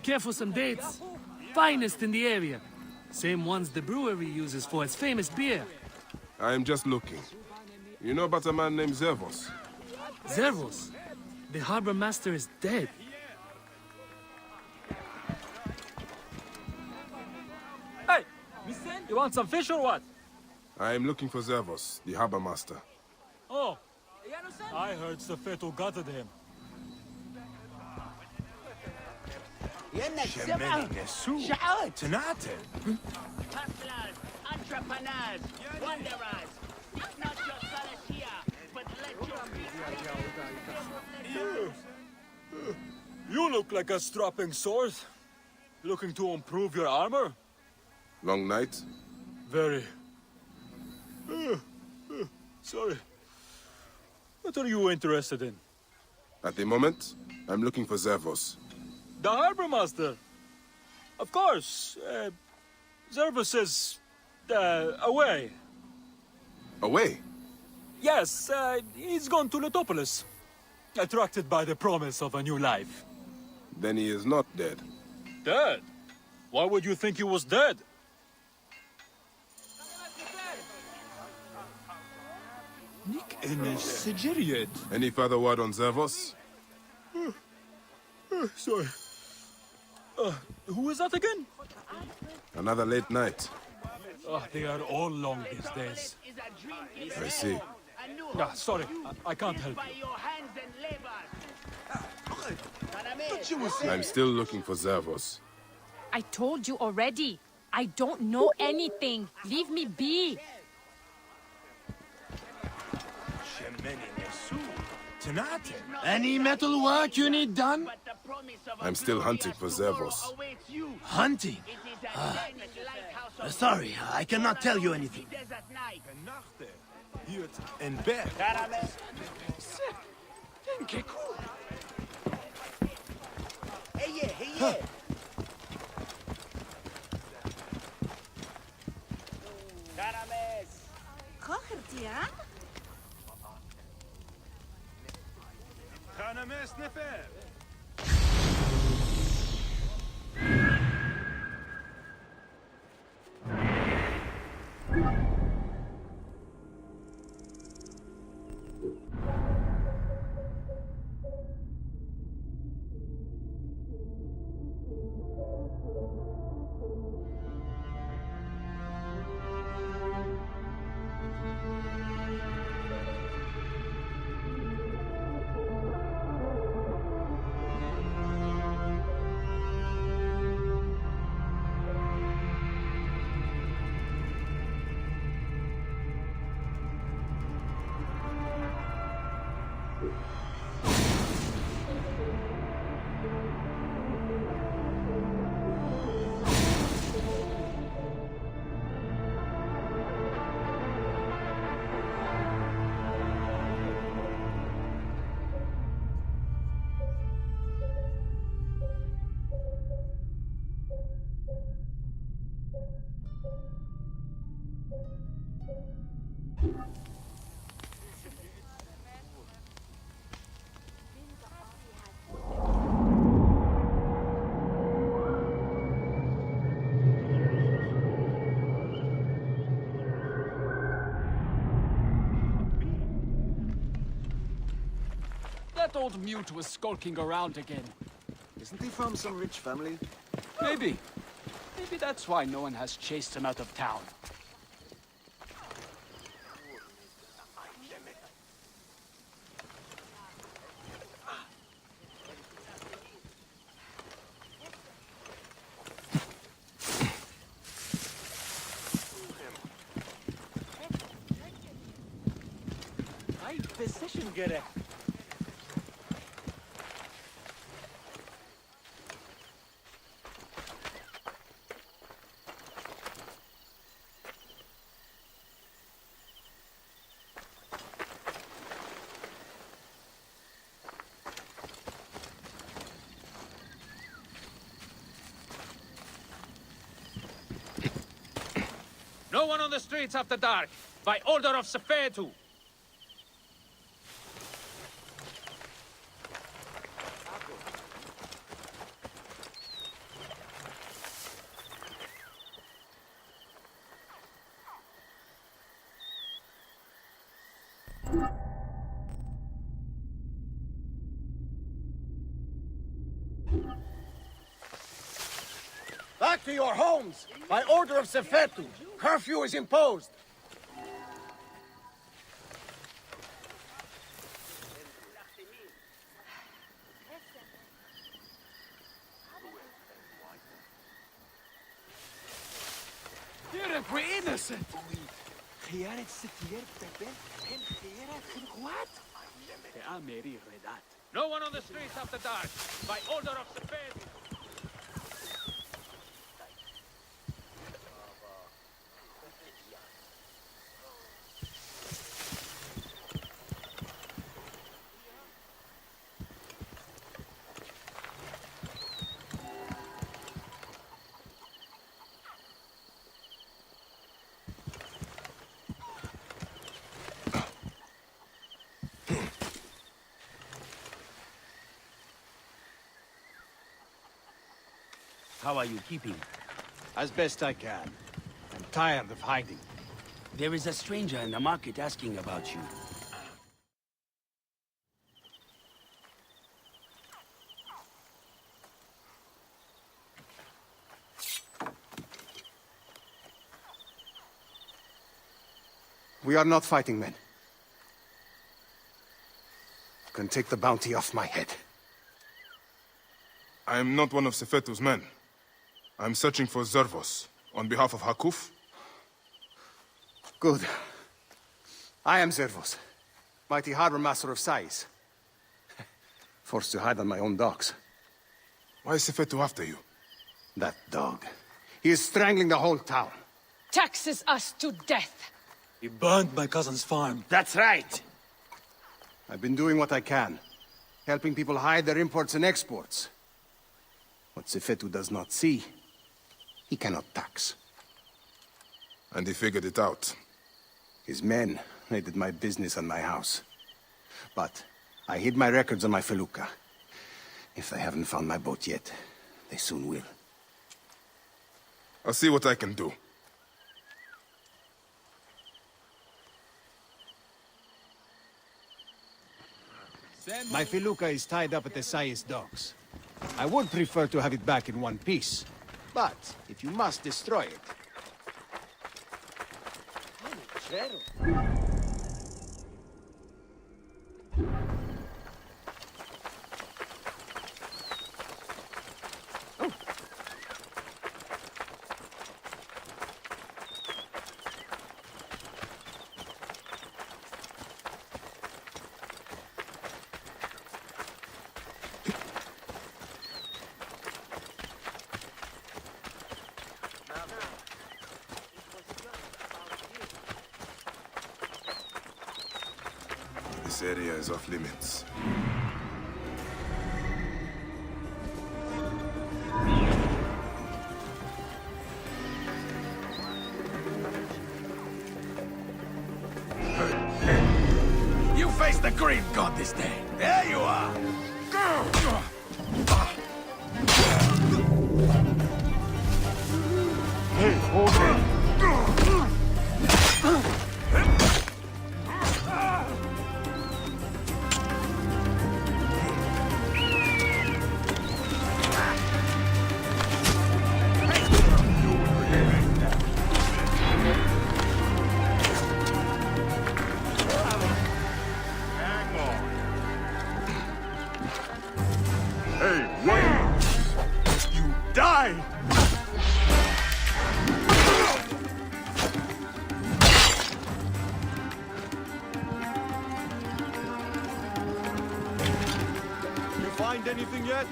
[SPEAKER 11] Care for some dates. Finest in the area. Same ones the brewery uses for its famous beer.
[SPEAKER 2] I am just looking. You know about a man named Zervos?
[SPEAKER 11] Zervos? The harbor master is dead.
[SPEAKER 21] Hey, you want some fish or what?
[SPEAKER 2] I am looking for Zervos, the harbor master.
[SPEAKER 11] Oh, I heard Sefetu gutted him.
[SPEAKER 15] Entrepreneurs, wanderers, not just sellers here, but let your
[SPEAKER 11] You look like a strapping sword. Looking to improve your armor?
[SPEAKER 2] Long night?
[SPEAKER 11] Very. Sorry. What are you interested in?
[SPEAKER 2] At the moment, I'm looking for Zervos.
[SPEAKER 11] The harbor master. Of course. Zervos is away.
[SPEAKER 2] Away?
[SPEAKER 11] Yes, he's gone to Letopolis. Attracted by the promise of a new life.
[SPEAKER 2] Then he is not dead.
[SPEAKER 11] Dead? Why would you think he was dead?
[SPEAKER 2] Any further word on Zervos?
[SPEAKER 11] Sorry. Who is that again?
[SPEAKER 2] Another late night.
[SPEAKER 11] They are all long these days.
[SPEAKER 2] I see.
[SPEAKER 11] Sorry, I can't help you.
[SPEAKER 2] I'm still looking for Zervos.
[SPEAKER 3] I told you already. I don't know anything. Leave me be.
[SPEAKER 15] Tonight, any metal work you need done?
[SPEAKER 2] I'm still hunting for Zervos.
[SPEAKER 10] Hunting? Sorry, I cannot tell you anything.
[SPEAKER 15] In bed.
[SPEAKER 11] That old mute was skulking around again.
[SPEAKER 15] Isn't he from some rich family?
[SPEAKER 11] Maybe. Maybe that's why no one has chased him out of town.
[SPEAKER 9] Ay, decision gerek.
[SPEAKER 12] No one on the streets after dark, by order of Sefetu.
[SPEAKER 21] Back to your homes! By order of Sefetu, curfew is imposed!
[SPEAKER 11] You're a innocent!
[SPEAKER 12] No one on the streets after dark, by order of Sefetu.
[SPEAKER 10] How are you keeping?
[SPEAKER 21] As best I can. I'm tired of hiding.
[SPEAKER 10] There is a stranger in the market asking about you.
[SPEAKER 8] We are not fighting men. You can take the bounty off my head.
[SPEAKER 2] I am not one of Sefetu's men. I'm searching for Zervos, on behalf of Hakuf.
[SPEAKER 8] Good. I am Zervos, mighty harbor master of Sais.
[SPEAKER 1] Forced to hide on my own docks.
[SPEAKER 2] Why is Sefetu after you?
[SPEAKER 1] That dog. He is strangling the whole town.
[SPEAKER 18] Taxes us to death.
[SPEAKER 21] He burned my cousin's farm.
[SPEAKER 1] That's right! I've been doing what I can. Helping people hide their imports and exports. What Sefetu does not see, he cannot tax.
[SPEAKER 2] And he figured it out.
[SPEAKER 1] His men raided my business and my house. But I hid my records on my felucca. If they haven't found my boat yet, they soon will.
[SPEAKER 2] I'll see what I can do.
[SPEAKER 1] My felucca is tied up at the Sais docks. I would prefer to have it back in one piece. But if you must destroy it...
[SPEAKER 2] This area is off limits.
[SPEAKER 15] You face the Green God this day. There you are.
[SPEAKER 1] Hey, hold on.
[SPEAKER 14] Find anything yet?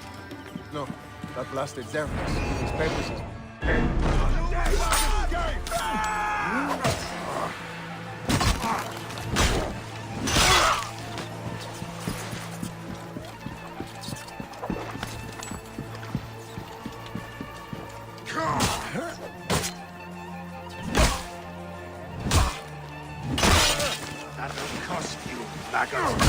[SPEAKER 1] No, that blasted Zerfus. His papers is...
[SPEAKER 15] That'll cost you, blackguard.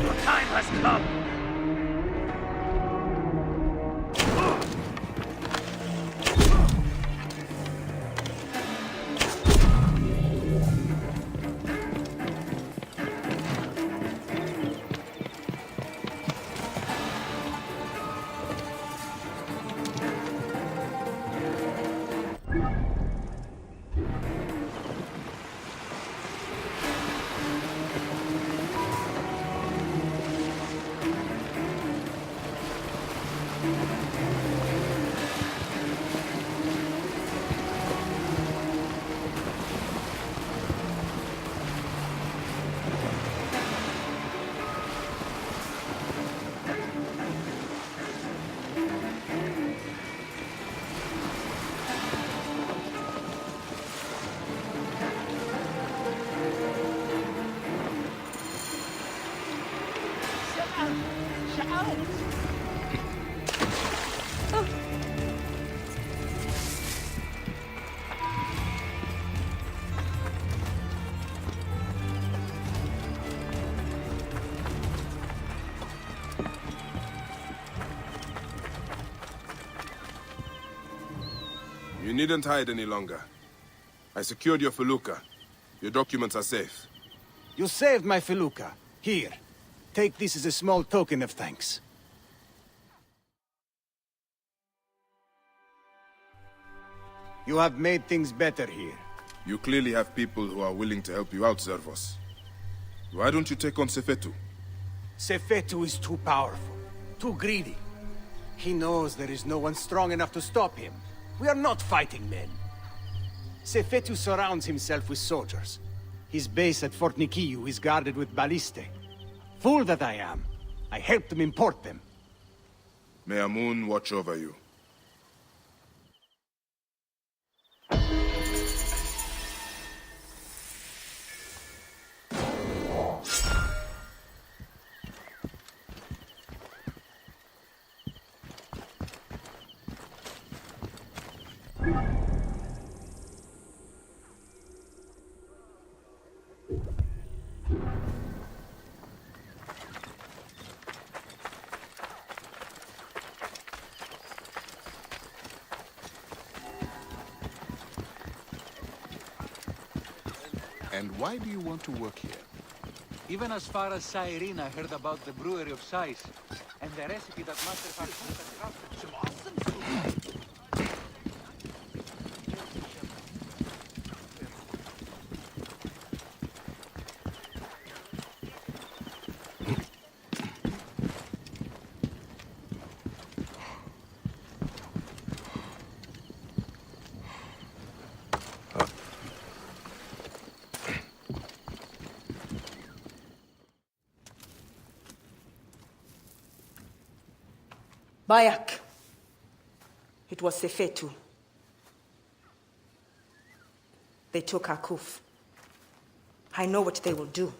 [SPEAKER 10] Your time has come.
[SPEAKER 2] You needn't hide any longer. I secured your felucca. Your documents are safe.
[SPEAKER 1] You saved my felucca. Here. Take this as a small token of thanks. You have made things better here.
[SPEAKER 2] You clearly have people who are willing to help you out, Zervos. Why don't you take on Sefetu?
[SPEAKER 1] Sefetu is too powerful, too greedy. He knows there is no one strong enough to stop him. We are not fighting men. Sefetu surrounds himself with soldiers. His base at Fort Nikiu is guarded with ballistae. Fool that I am. I helped him import them.
[SPEAKER 2] May Amun watch over you.
[SPEAKER 6] And why do you want to work here?
[SPEAKER 16] Even as far as Cyrene, I heard about the brewery of Sais and the recipe that Master Farfus had crafted. Some awesome food.
[SPEAKER 20] Bayak. It was Sefetu. They took Akuf. I know what they will do.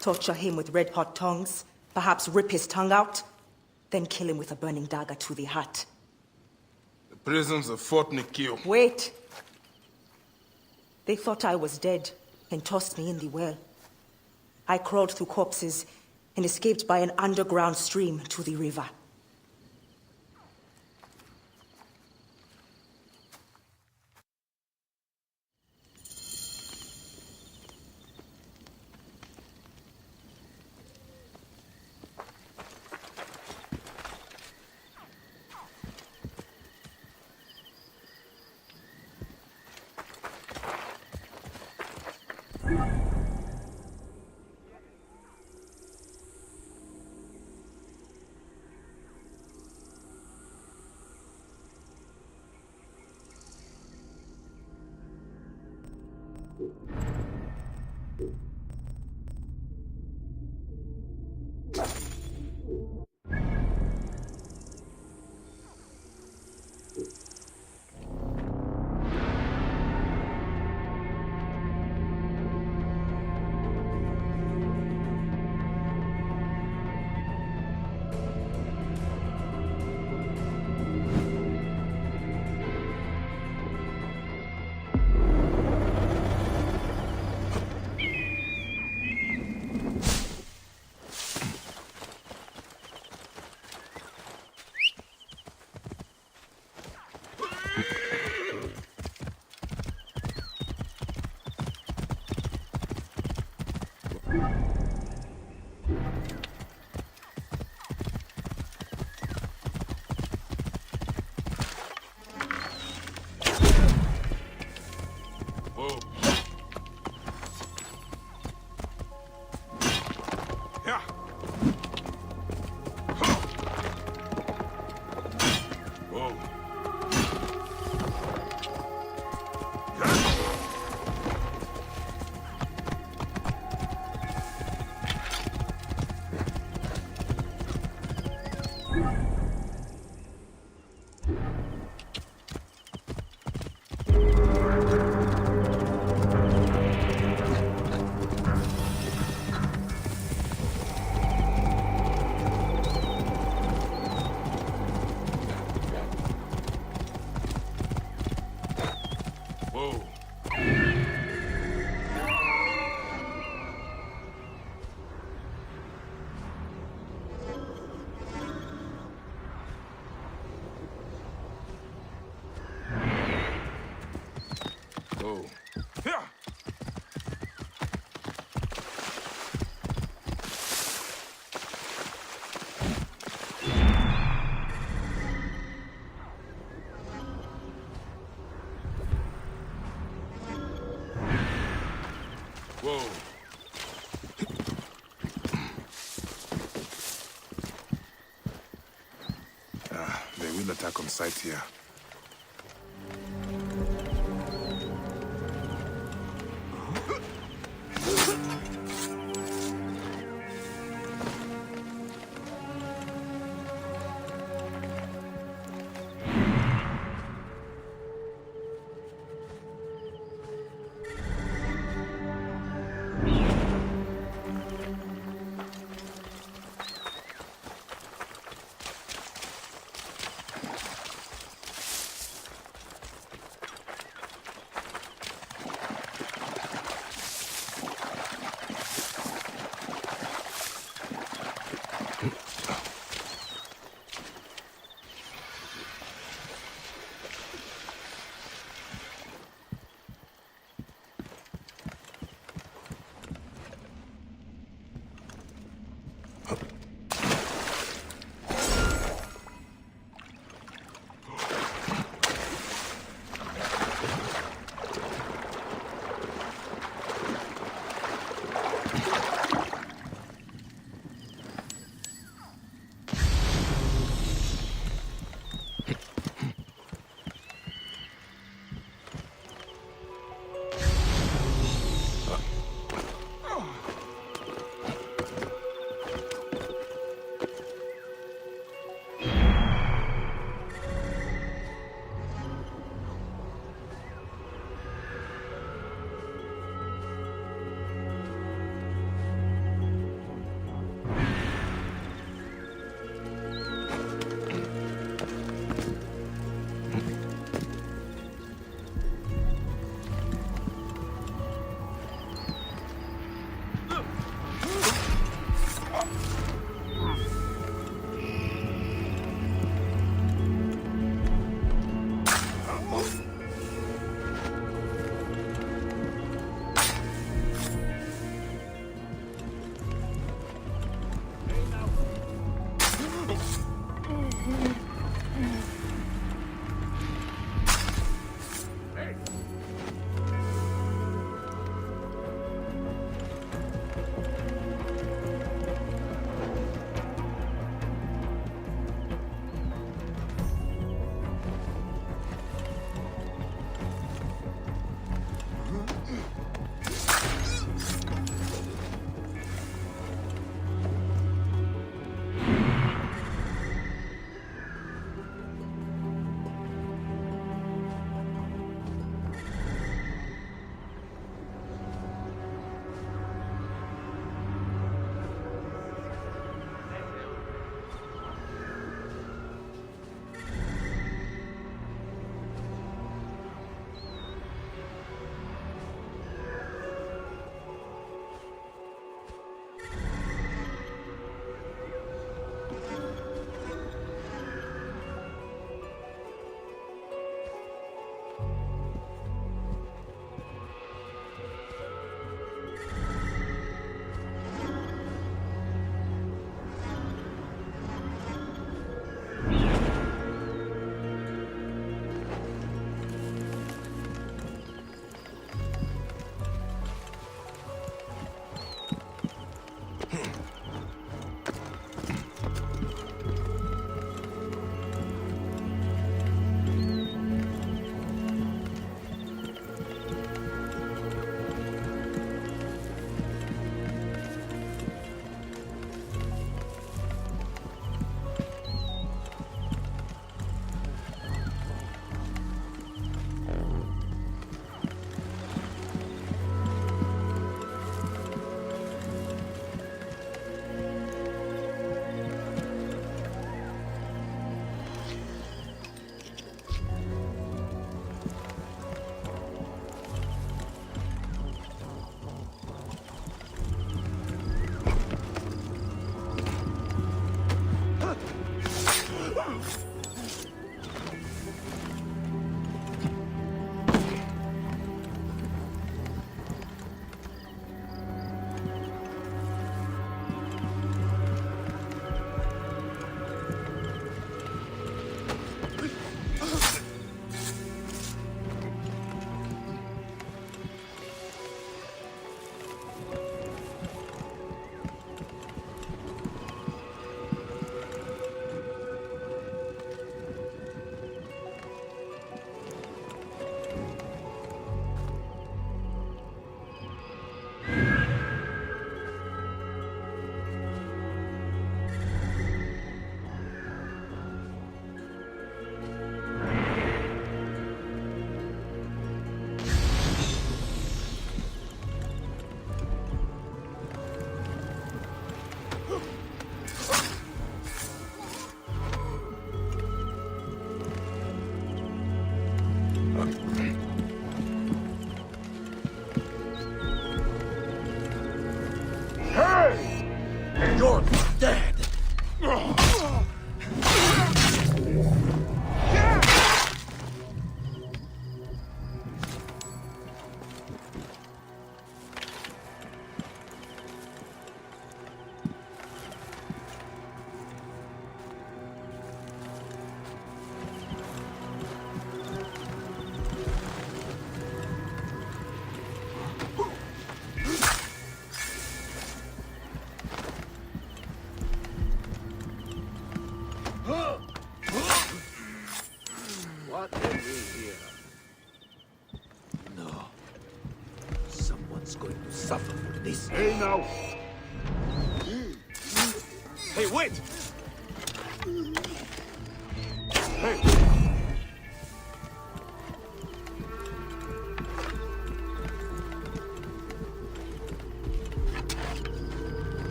[SPEAKER 20] Torture him with red-hot tongues, perhaps rip his tongue out, then kill him with a burning dagger to the heart.
[SPEAKER 2] The prisons of Fort Nikiu.
[SPEAKER 20] Wait! They thought I was dead and tossed me in the well. I crawled through corpses and escaped by an underground stream to the river.
[SPEAKER 2] Whoa. They will attack on sight here.
[SPEAKER 10] God's going to suffer for this.
[SPEAKER 15] Hey, now!
[SPEAKER 10] Hey, wait!
[SPEAKER 15] Hey!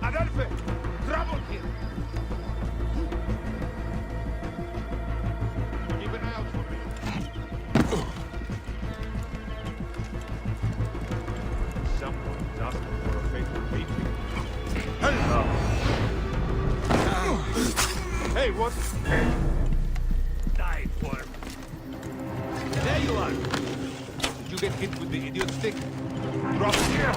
[SPEAKER 13] Adelphi! Trouble here! Keep an eye out for me. Someone's asking for a fatal meeting. Hey, what?
[SPEAKER 15] Die for him.
[SPEAKER 12] There you are. Did you get hit with the idiot stick?
[SPEAKER 15] Drop here!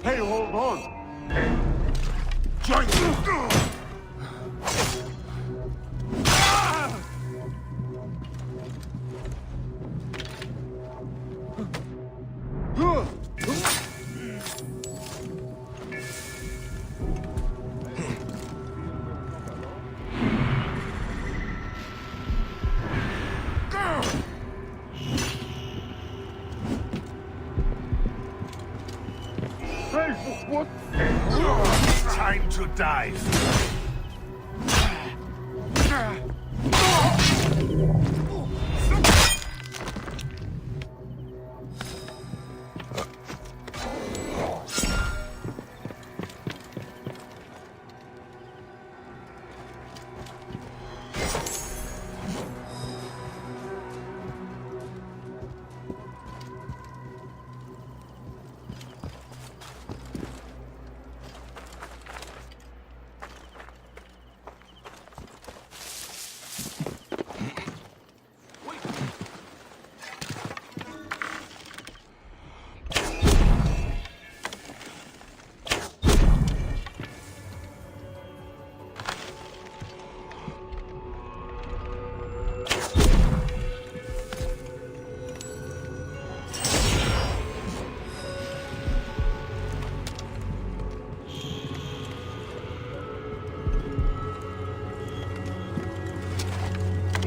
[SPEAKER 15] Hey, hold on! Join me! Hey, what?
[SPEAKER 22] Time to dive.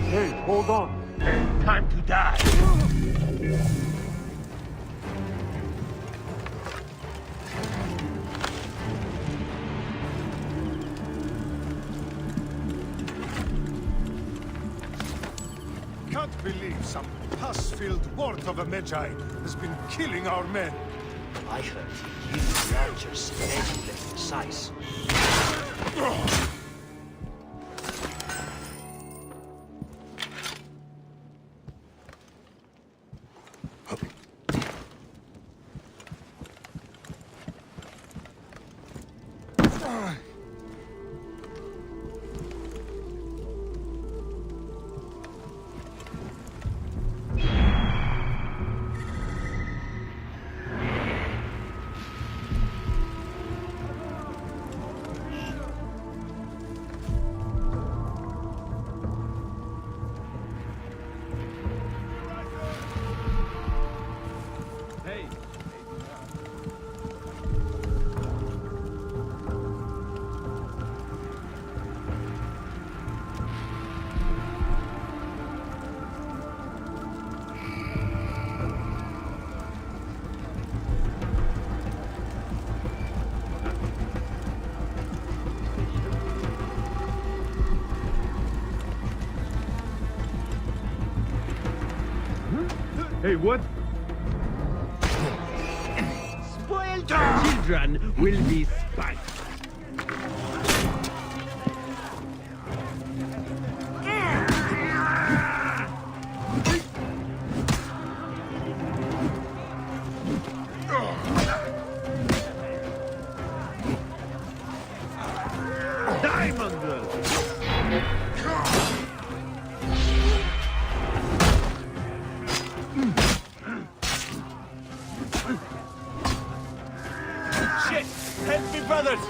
[SPEAKER 15] Hey, hold on!
[SPEAKER 22] Time to die.
[SPEAKER 15] Can't believe some pus-filled wart of a Magi has been killing our men.
[SPEAKER 10] I heard he used the archers any less size.
[SPEAKER 12] Hey, what?
[SPEAKER 10] Spoiled children will be spanked.
[SPEAKER 9] Shit! Help me, brothers!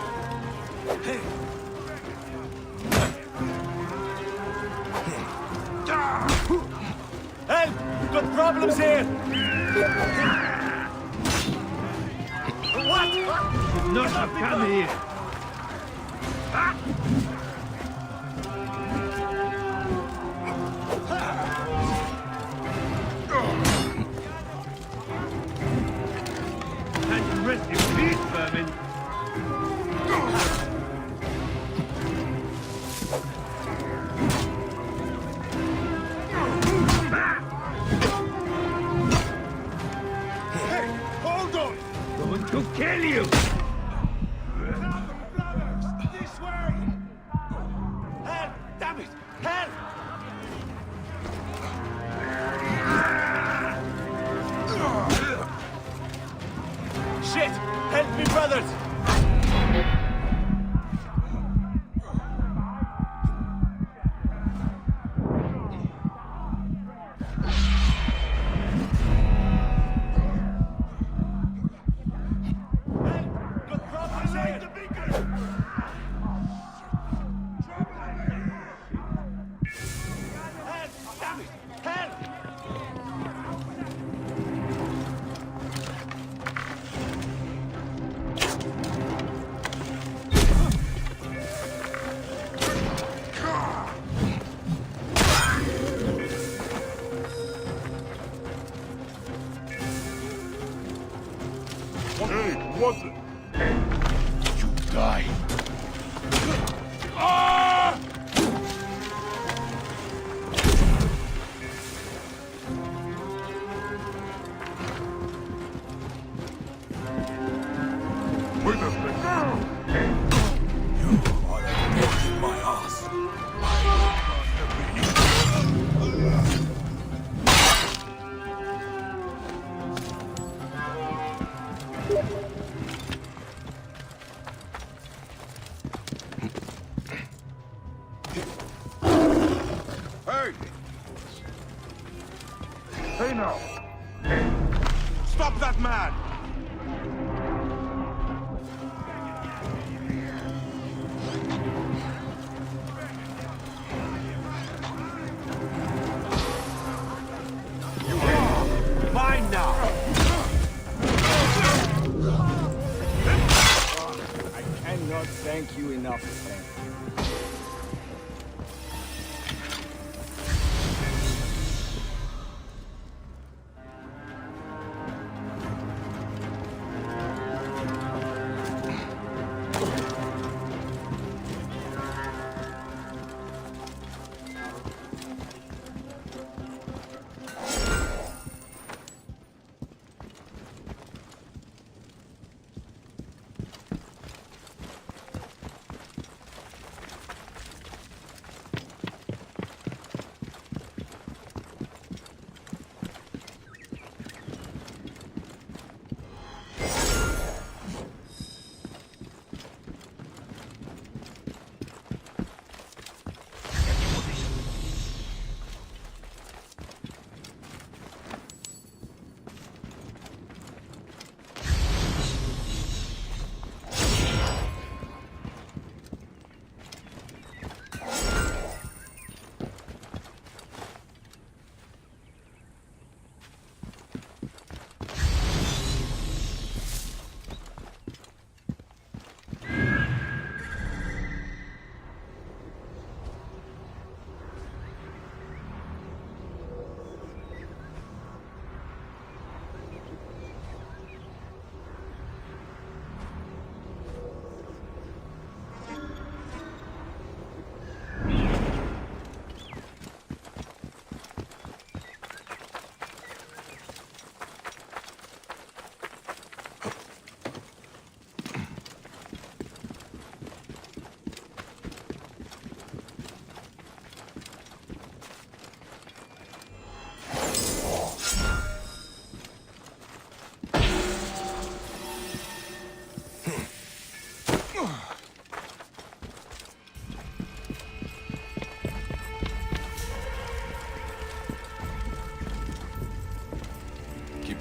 [SPEAKER 9] Help! Got problems here! What?
[SPEAKER 10] Should not have come here. Can't rest in peace, vermin.
[SPEAKER 15] Hey, hold on!
[SPEAKER 10] Going to kill you!
[SPEAKER 15] This way!
[SPEAKER 9] Help! Damn it! Help! Shit! Help me, brothers! Got problems here! Help! Damn it! Help!
[SPEAKER 22] Hey, what the?
[SPEAKER 6] You die.
[SPEAKER 22] Wait a second.
[SPEAKER 2] My ass.
[SPEAKER 14] Hey!
[SPEAKER 22] Hey now.
[SPEAKER 14] Stop that man!
[SPEAKER 9] Mine now!
[SPEAKER 1] I cannot thank you enough, friend.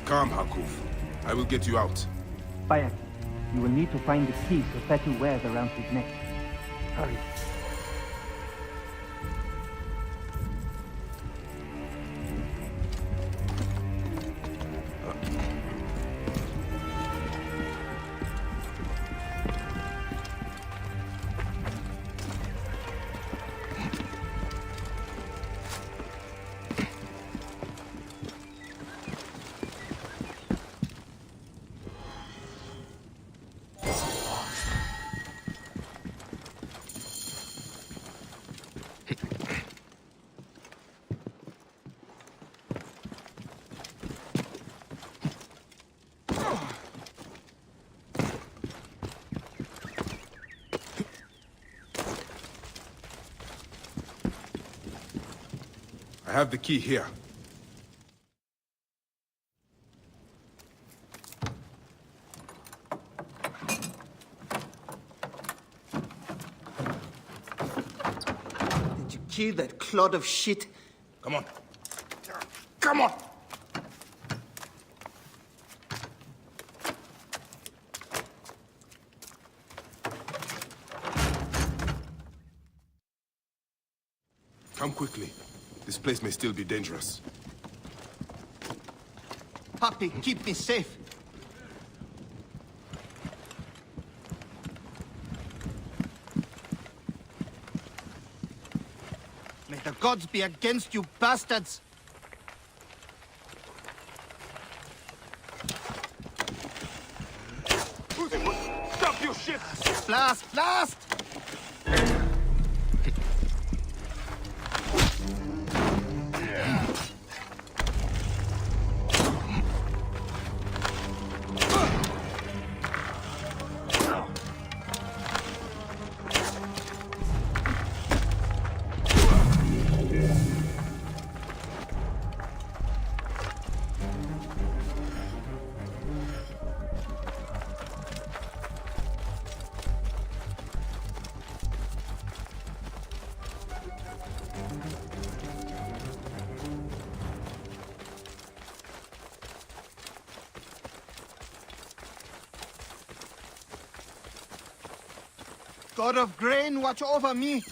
[SPEAKER 2] Calm, Hakuf. I will get you out.
[SPEAKER 5] Bayek, you will need to find the key Sefetu wears around his neck. Hurry.
[SPEAKER 2] I have the key here.
[SPEAKER 8] Did you kill that clod of shit?
[SPEAKER 2] Come on. Come on! Come quickly. This place may still be dangerous.
[SPEAKER 8] Papi, keep me safe. May the gods be against you, bastards!
[SPEAKER 22] Stop, you shit!
[SPEAKER 8] Blast! Blast! God of grain, watch over me.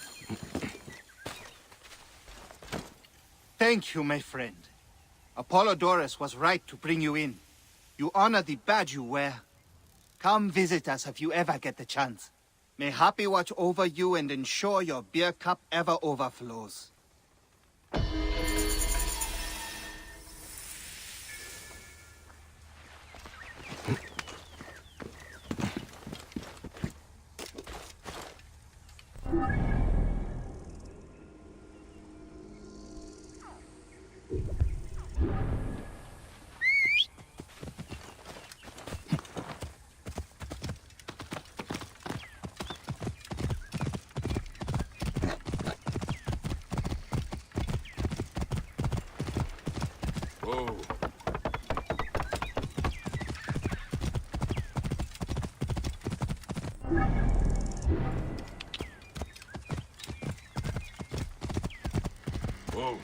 [SPEAKER 8] Thank you, my friend. Apollodorus was right to bring you in. You honor the badge you wear. Come visit us if you ever get the chance. May Happy watch over you and ensure your beer cup ever overflows.
[SPEAKER 2] Whoa. Whoa.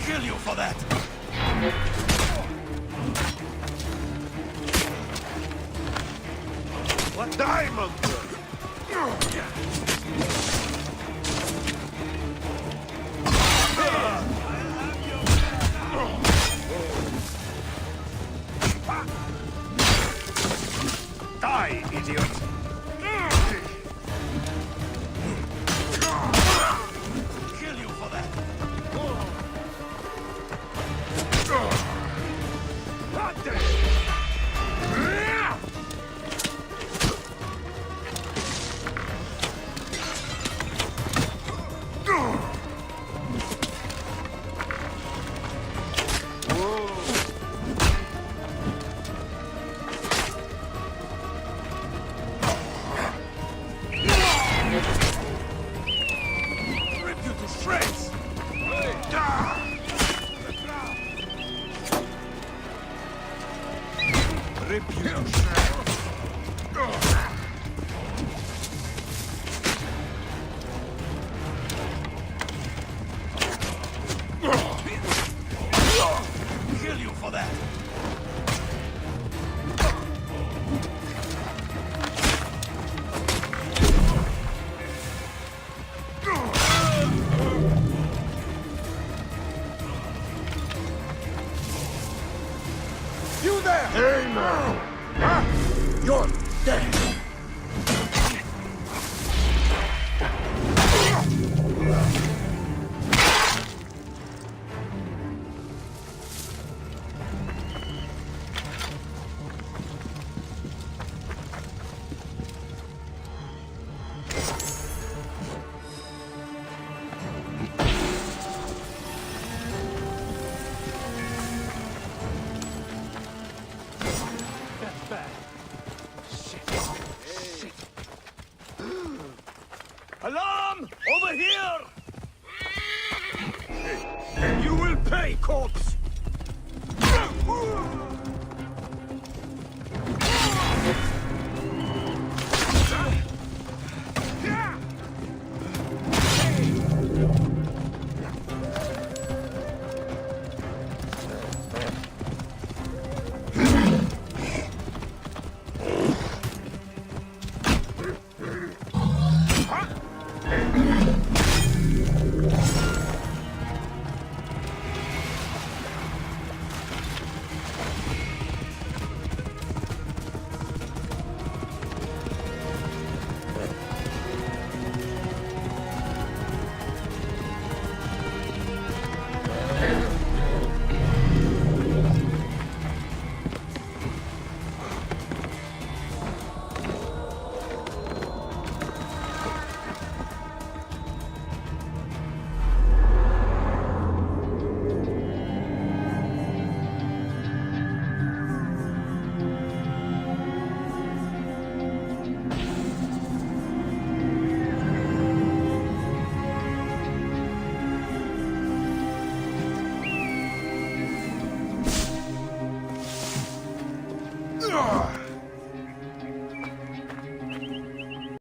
[SPEAKER 1] Kill you for that!
[SPEAKER 22] What diamond?
[SPEAKER 10] Kill you for that!
[SPEAKER 22] You there!
[SPEAKER 10] Hey now! Huh? You're dead!
[SPEAKER 22] Alarm! Over here! You will pay, corpse!